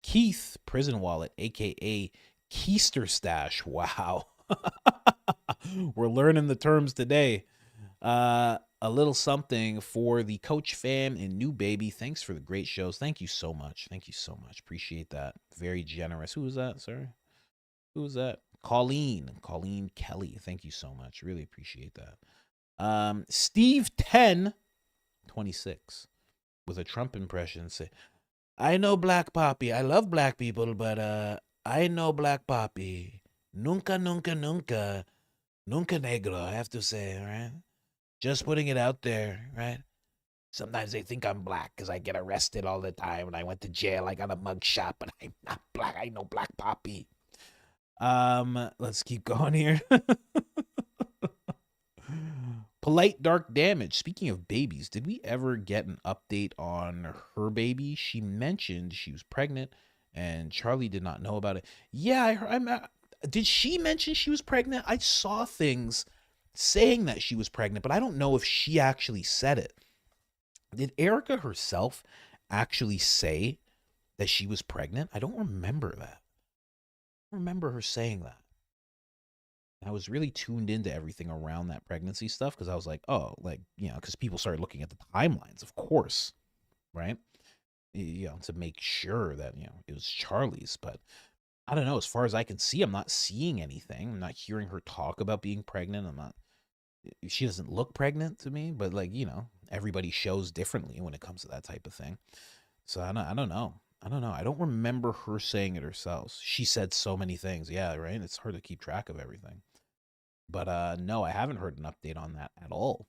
Keith Prison Wallet, aka Keister Stash. Wow. We're learning the terms today. A little something for the Coach fam and new baby. Thanks for the great shows. Thank you so much. Thank you so much. Appreciate that. Very generous. Who was that? Sorry. Who was that? Colleen Kelly. Thank you so much. Really appreciate that. Steve 1026 with a Trump impression say, I know Black Poppy. I love black people, but I know Black Poppy. Nunca negro, I have to say, right? Just putting it out there, right? Sometimes they think I'm black because I get arrested all the time. When I went to jail, I got a mug shot, but I'm not black. I know Black Poppy. Let's keep going here. Polite Dark Damage. Speaking of babies, did we ever get an update on her baby? She mentioned she was pregnant, and Charlie did not know about it. Yeah, did she mention she was pregnant? I saw things saying that she was pregnant, but I don't know if she actually said it. Did Erica herself actually say that she was pregnant? I don't remember that. I don't remember her saying that. I was really tuned into everything around that pregnancy stuff because I was like, oh, like, you know, because people started looking at the timelines, of course, right? You know, to make sure that, you know, it was Charlie's. But I don't know. As far as I can see, I'm not seeing anything. I'm not hearing her talk about being pregnant. She doesn't look pregnant to me, but like, you know, everybody shows differently when it comes to that type of thing. So I don't know. I don't remember her saying it herself. She said so many things. Yeah, right? It's hard to keep track of everything. But no, I haven't heard an update on that at all.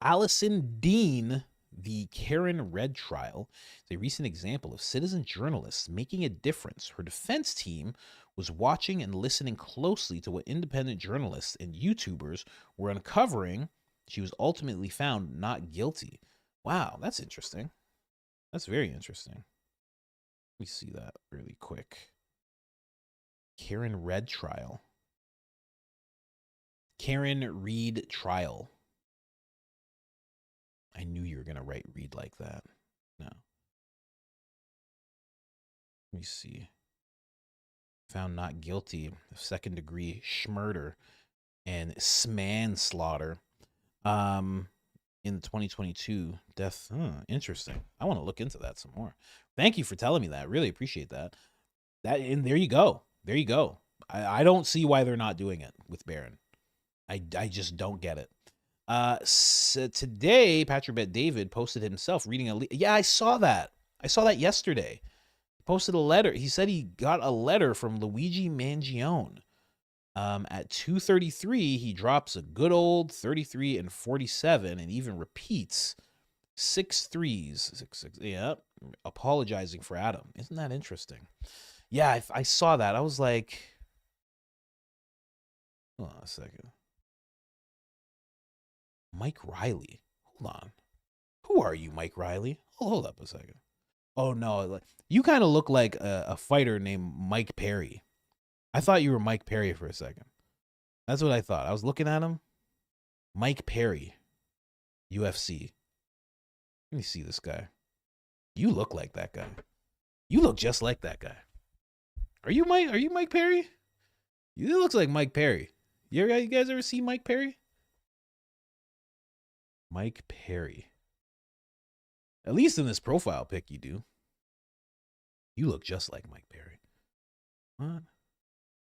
Allison Dean, the Karen Red trial, is a recent example of citizen journalists making a difference. Her defense team was watching and listening closely to what independent journalists and YouTubers were uncovering. She was ultimately found not guilty. Wow, that's interesting. That's very interesting. Let me see that really quick. Karen Red trial. Karen Reed trial. I knew you were going to write Reed like that. No. Let me see. Found not guilty of second-degree murder and manslaughter. In the 2022 death. Interesting. I want to look into that some more. Thank you for telling me that. Really appreciate that. And there you go. There you go. I don't see why they're not doing it with Barron. I just don't get it. So today, Patrick Bet David posted himself reading yeah, I saw that. I saw that yesterday. He posted a letter. He said he got a letter from Luigi Mangione. At 2:33, he drops a good old 33 and 47 and even repeats 6 threes. 6. Yeah, apologizing for Adam. Isn't that interesting? Yeah, I saw that. I was like, hold on a second. Mike Riley. Hold on. Who are you, Mike Riley? Hold up a second. Oh, no. You kind of look like a fighter named Mike Perry. I thought you were Mike Perry for a second. That's what I thought. I was looking at him. Mike Perry. UFC. Let me see this guy. You look like that guy. You look just like that guy. Are you Mike Perry? You looks like Mike Perry. You guys ever see Mike Perry? Mike Perry. At least in this profile pic you do. You look just like Mike Perry. What?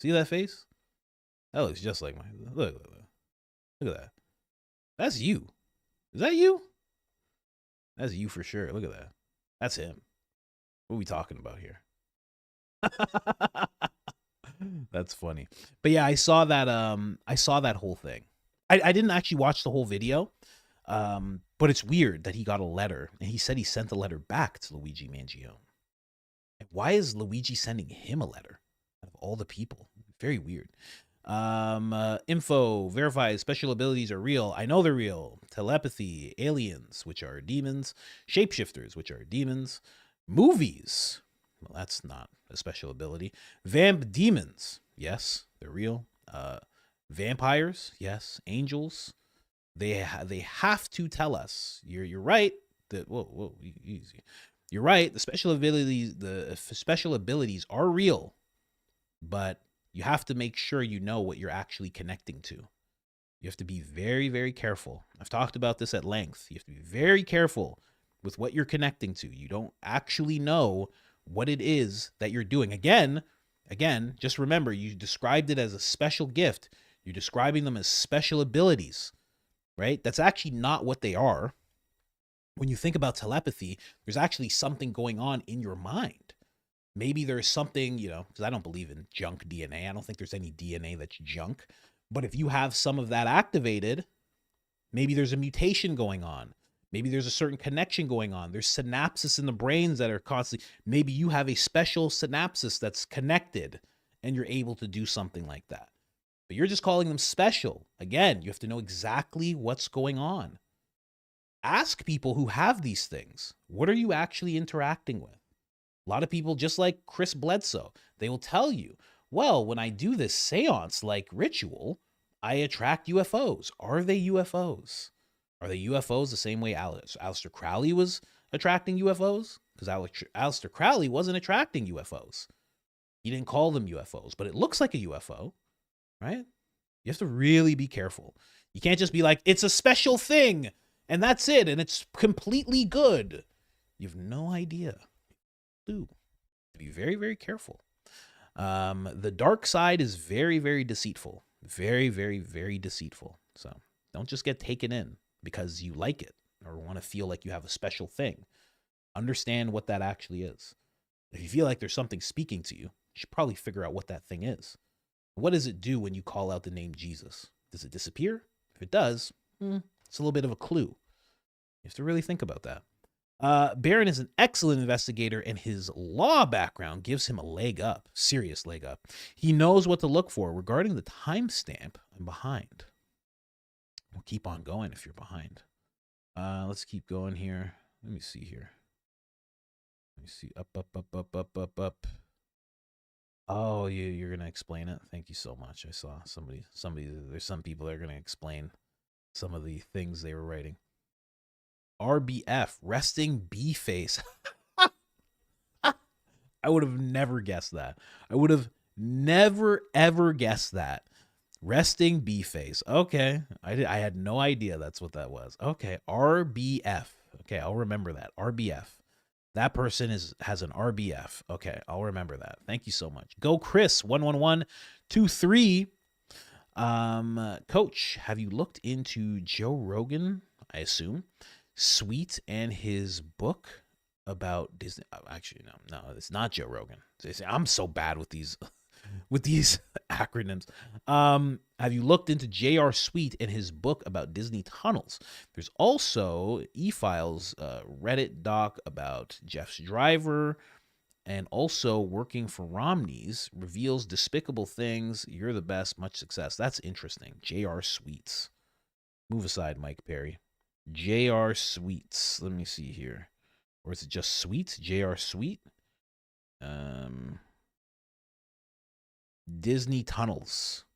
See that face? That looks just like Mike. Look at that. That's you. Is that you? That's you for sure. Look at that. That's him. What are we talking about here? That's funny. But yeah, I saw that whole thing. I didn't actually watch the whole video. But it's weird that he got a letter and he said he sent the letter back to Luigi Mangione. Why is Luigi sending him a letter out of all the people? Very weird. Info verifies special abilities are real. I know they're real. Telepathy, aliens, which are demons, shapeshifters, which are demons, movies. Well, that's not a special ability. Vamp demons. Yes, they're real. Vampires, yes. Angels, they have to tell us. You're right. That whoa, easy. You're right. The special abilities are real, but you have to make sure you know what you're actually connecting to. You have to be very, very careful. I've talked about this at length. You have to be very careful with what you're connecting to. You don't actually know what it is that you're doing. Again, just remember, you described it as a special gift. You're describing them as special abilities, right? That's actually not what they are. When you think about telepathy, there's actually something going on in your mind. Maybe there's something, because I don't believe in junk DNA. I don't think there's any DNA that's junk. But if you have some of that activated, maybe there's a mutation going on. Maybe there's a certain connection going on. There's synapses in the brains that are constantly, maybe you have a special synapsis that's connected and you're able to do something like that. But you're just calling them special. Again, you have to know exactly what's going on. Ask people who have these things, what are you actually interacting with? A lot of people, just like Chris Bledsoe, they will tell you, well, when I do this seance-like ritual, I attract UFOs. Are they UFOs? Are they UFOs the same way Aleister Crowley was attracting UFOs? Because Aleister Crowley wasn't attracting UFOs. He didn't call them UFOs, but it looks like a UFO, right? You have to really be careful. You can't just be like, it's a special thing, and that's it, and it's completely good. You have no idea. Do be very, very careful. The dark side is very, very deceitful. Very, very, very deceitful. So don't just get taken in because you like it or want to feel like you have a special thing. Understand what that actually is. If you feel like there's something speaking to you, you should probably figure out what that thing is. What does it do when you call out the name Jesus? Does it disappear? If it does, it's a little bit of a clue. You have to really think about that. Barron is an excellent investigator, and his law background gives him a leg up, serious leg up. He knows what to look for. Regarding the timestamp, I'm behind. We'll keep on going if you're behind. Let's keep going here. Let me see here. Let me see. Up. Oh, you're going to explain it? Thank you so much. I saw somebody, there's some people that are going to explain some of the things they were writing. RBF, resting bee face. I would have never guessed that. I would have never, ever guessed that. Resting bee face. Okay. I had no idea that's what that was. Okay. RBF. Okay. I'll remember that. RBF. That person has an RBF. Okay. I'll remember that. Thank you so much. Go Chris 11123. Coach, have you looked into Joe Rogan? I assume. Sweet and his book about Disney. Actually, no, it's not Joe Rogan. I'm so bad with these acronyms. Have you looked into J.R. Sweet and his book about Disney tunnels? There's also E-Files Reddit doc about Jeff's driver, and also working for Romney's reveals despicable things. You're the best. Much success. That's interesting. J.R. Sweets. Move aside, Mike Perry. J.R. Sweets. Let me see here. Or is it just Sweets? J.R. Sweet? Disney tunnels.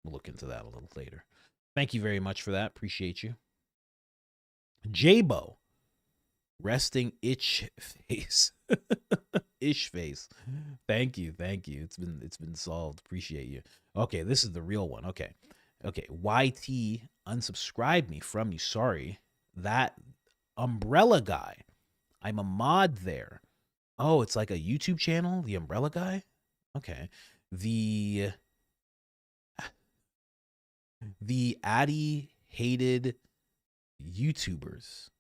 We'll look into that a little later. Thank you very much for that. Appreciate you. J-Bo. Resting itch face. Ish face. Thank you. It's been solved. Appreciate you. Okay, this is the real one. Okay. YT unsubscribed me from you. Sorry. That Umbrella Guy. I'm a mod there. Oh, it's like a YouTube channel, the Umbrella Guy? Okay. The Addy hated YouTubers.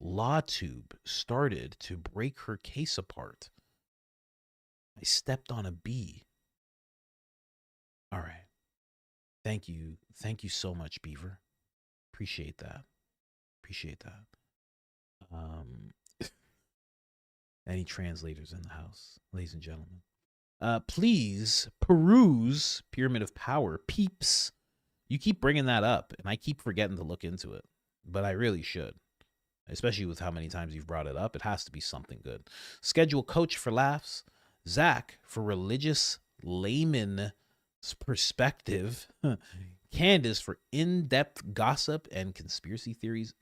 LawTube started to break her case apart. I stepped on a bee. All right. Thank you. Thank you so much, Beaver. Appreciate that. Any translators in the house, ladies and gentlemen? Please peruse Pyramid of Power. Peeps. You keep bringing that up, and I keep forgetting to look into it. But I really should. Especially with how many times you've brought it up. It has to be something good. Schedule Coach for laughs. Zach for religious layman perspective. Candace for in-depth gossip and conspiracy theories.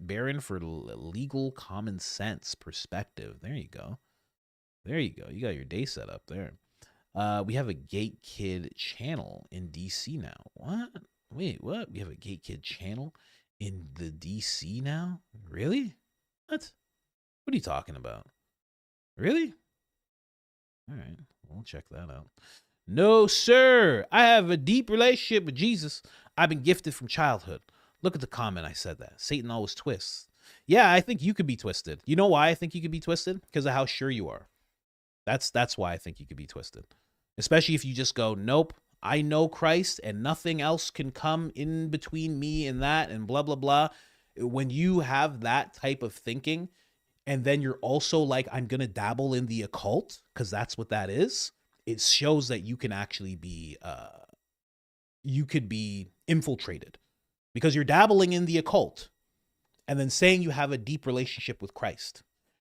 Baron for legal common sense perspective. There you go. There you go. You got your day set up there. We have a Gate Kid channel in DC now. What? Wait, what? We have a Gate Kid channel in the DC now? Really? What? What are you talking about? Really? All right, we'll check that out. No, sir. I have a deep relationship with Jesus. I've been gifted from childhood. Look at the comment. I said that. Satan always twists. Yeah, I think you could be twisted. You know why I think you could be twisted? Because of how sure you are. That's why I think you could be twisted. Especially if you just go, nope, I know Christ and nothing else can come in between me and that and blah, blah, blah. When you have that type of thinking, and then you're also like, I'm going to dabble in the occult, because that's what that is. It shows that you can actually be, you could be infiltrated because you're dabbling in the occult and then saying you have a deep relationship with Christ.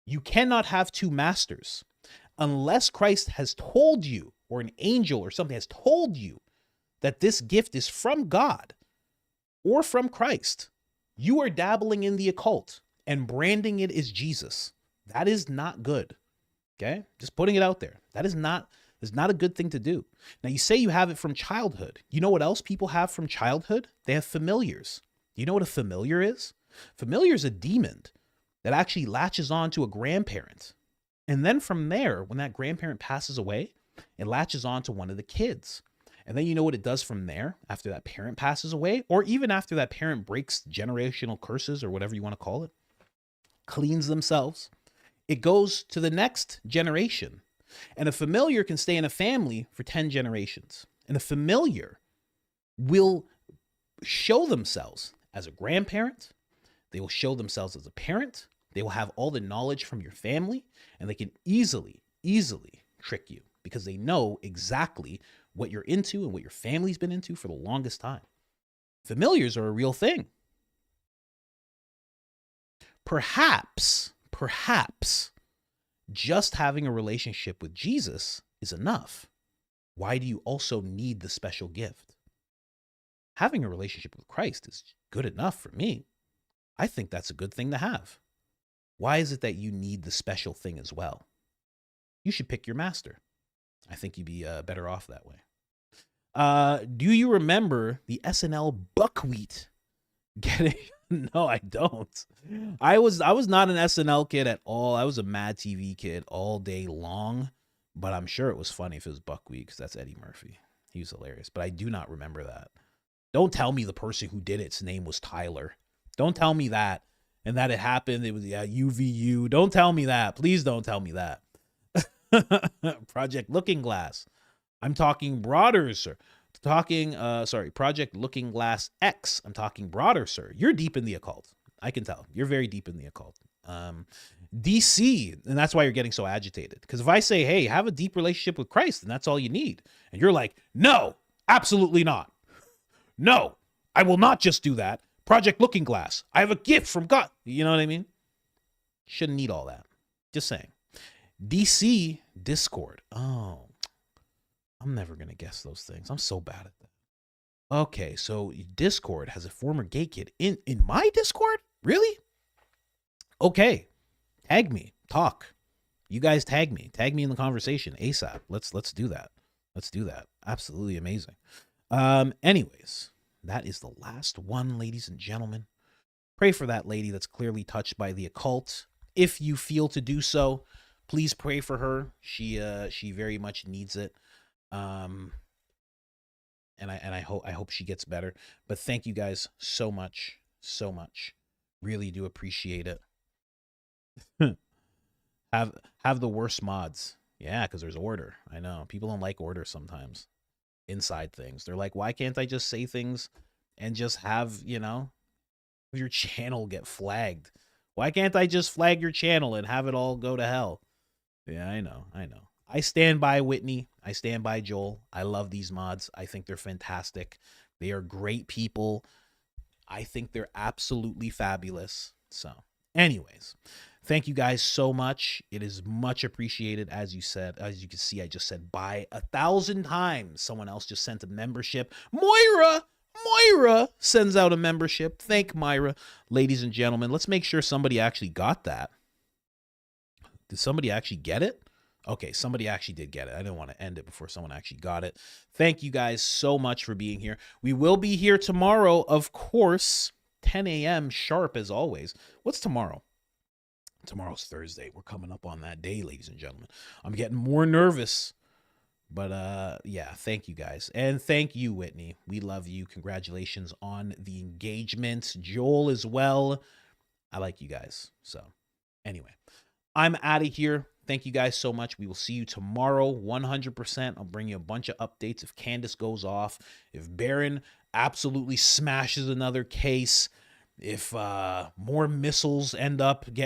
You cannot have two masters unless Christ has told you, or an angel or something has told you that this gift is from God or from Christ. You are dabbling in the occult and branding it as Jesus. That is not good. Okay? Just putting it out there. That is not a good thing to do. Now, you say you have it from childhood. You know what else people have from childhood? They have familiars. You know what a familiar is? Familiar is a demon that actually latches on to a grandparent. And then from there, when that grandparent passes away, it latches on to one of the kids. And then you know what it does from there after that parent passes away, or even after that parent breaks generational curses or whatever you want to call it, cleans themselves. It goes to the next generation. And a familiar can stay in a family for 10 generations. And a familiar will show themselves as a grandparent. They will show themselves as a parent. They will have all the knowledge from your family, and they can easily trick you because they know exactly what you're into and what your family's been into for the longest time. Familiars are a real thing. Perhaps just having a relationship with Jesus is enough. Why do you also need the special gift? Having a relationship with Christ is good enough for me. I think that's a good thing to have. Why is it that you need the special thing as well? You should pick your master. I think you'd be better off that way. Do you remember the SNL buckwheat getting? No, I don't. I was not an SNL kid at all. I was a Mad TV kid all day long, but I'm sure it was funny if it was buckwheat because that's Eddie Murphy. He was hilarious, but I do not remember that. Don't tell me the person who did it's name was Tyler. Don't tell me that. And that it happened. It was UVU. Don't tell me that. Please don't tell me that. Project Looking Glass. I'm talking broader, sir. Project Looking Glass X. I'm talking broader, sir. You're deep in the occult. I can tell. You're very deep in the occult. DC, and that's why you're getting so agitated. Because if I say, hey, have a deep relationship with Christ, and that's all you need. And you're like, no, absolutely not. No, I will not just do that. Project Looking Glass. I have a gift from God. You know what I mean? Shouldn't need all that. Just saying. DC Discord. Oh, I'm never going to guess those things. I'm so bad at that. Okay, so Discord has a former gay kid in my Discord? Really? Okay. Tag me. Talk. You guys tag me. Tag me in the conversation ASAP. Let's do that. Let's do that. Absolutely amazing. Anyways, that is the last one, ladies and gentlemen. Pray for that lady that's clearly touched by the occult. If you feel to do so, please pray for her. She very much needs it. And I hope she gets better. But thank you guys so much. Really do appreciate it. Have the worst mods. Yeah, because there's order. I know. People don't like order sometimes. Inside things. They're like, why can't I just say things and just have, your channel get flagged? Why can't I just flag your channel and have it all go to hell? Yeah, I know. I stand by Whitney. I stand by Joel. I love these mods. I think they're fantastic. They are great people. I think they're absolutely fabulous. So, anyways, Thank you guys so much. It is much appreciated. As you said, as you can see, I just said bye 1,000 times. Someone else just sent a membership. Moira sends out a membership. Thank Myra. Ladies and gentlemen, let's make sure somebody actually got that. Did somebody actually get it? Okay, somebody actually did get it. I didn't want to end it before someone actually got it. Thank you guys so much for being here. We will be here tomorrow, of course, 10 a.m. sharp as always. What's tomorrow? Tomorrow's Thursday. We're coming up on that day, ladies and gentlemen. I'm getting more nervous. But yeah, thank you guys. And thank you, Whitney. We love you. Congratulations on the engagement. Joel as well. I like you guys. So anyway, I'm out of here. Thank you guys so much. We will see you tomorrow, 100%. I'll bring you a bunch of updates if Candace goes off, if Baron absolutely smashes another case, if more missiles end up getting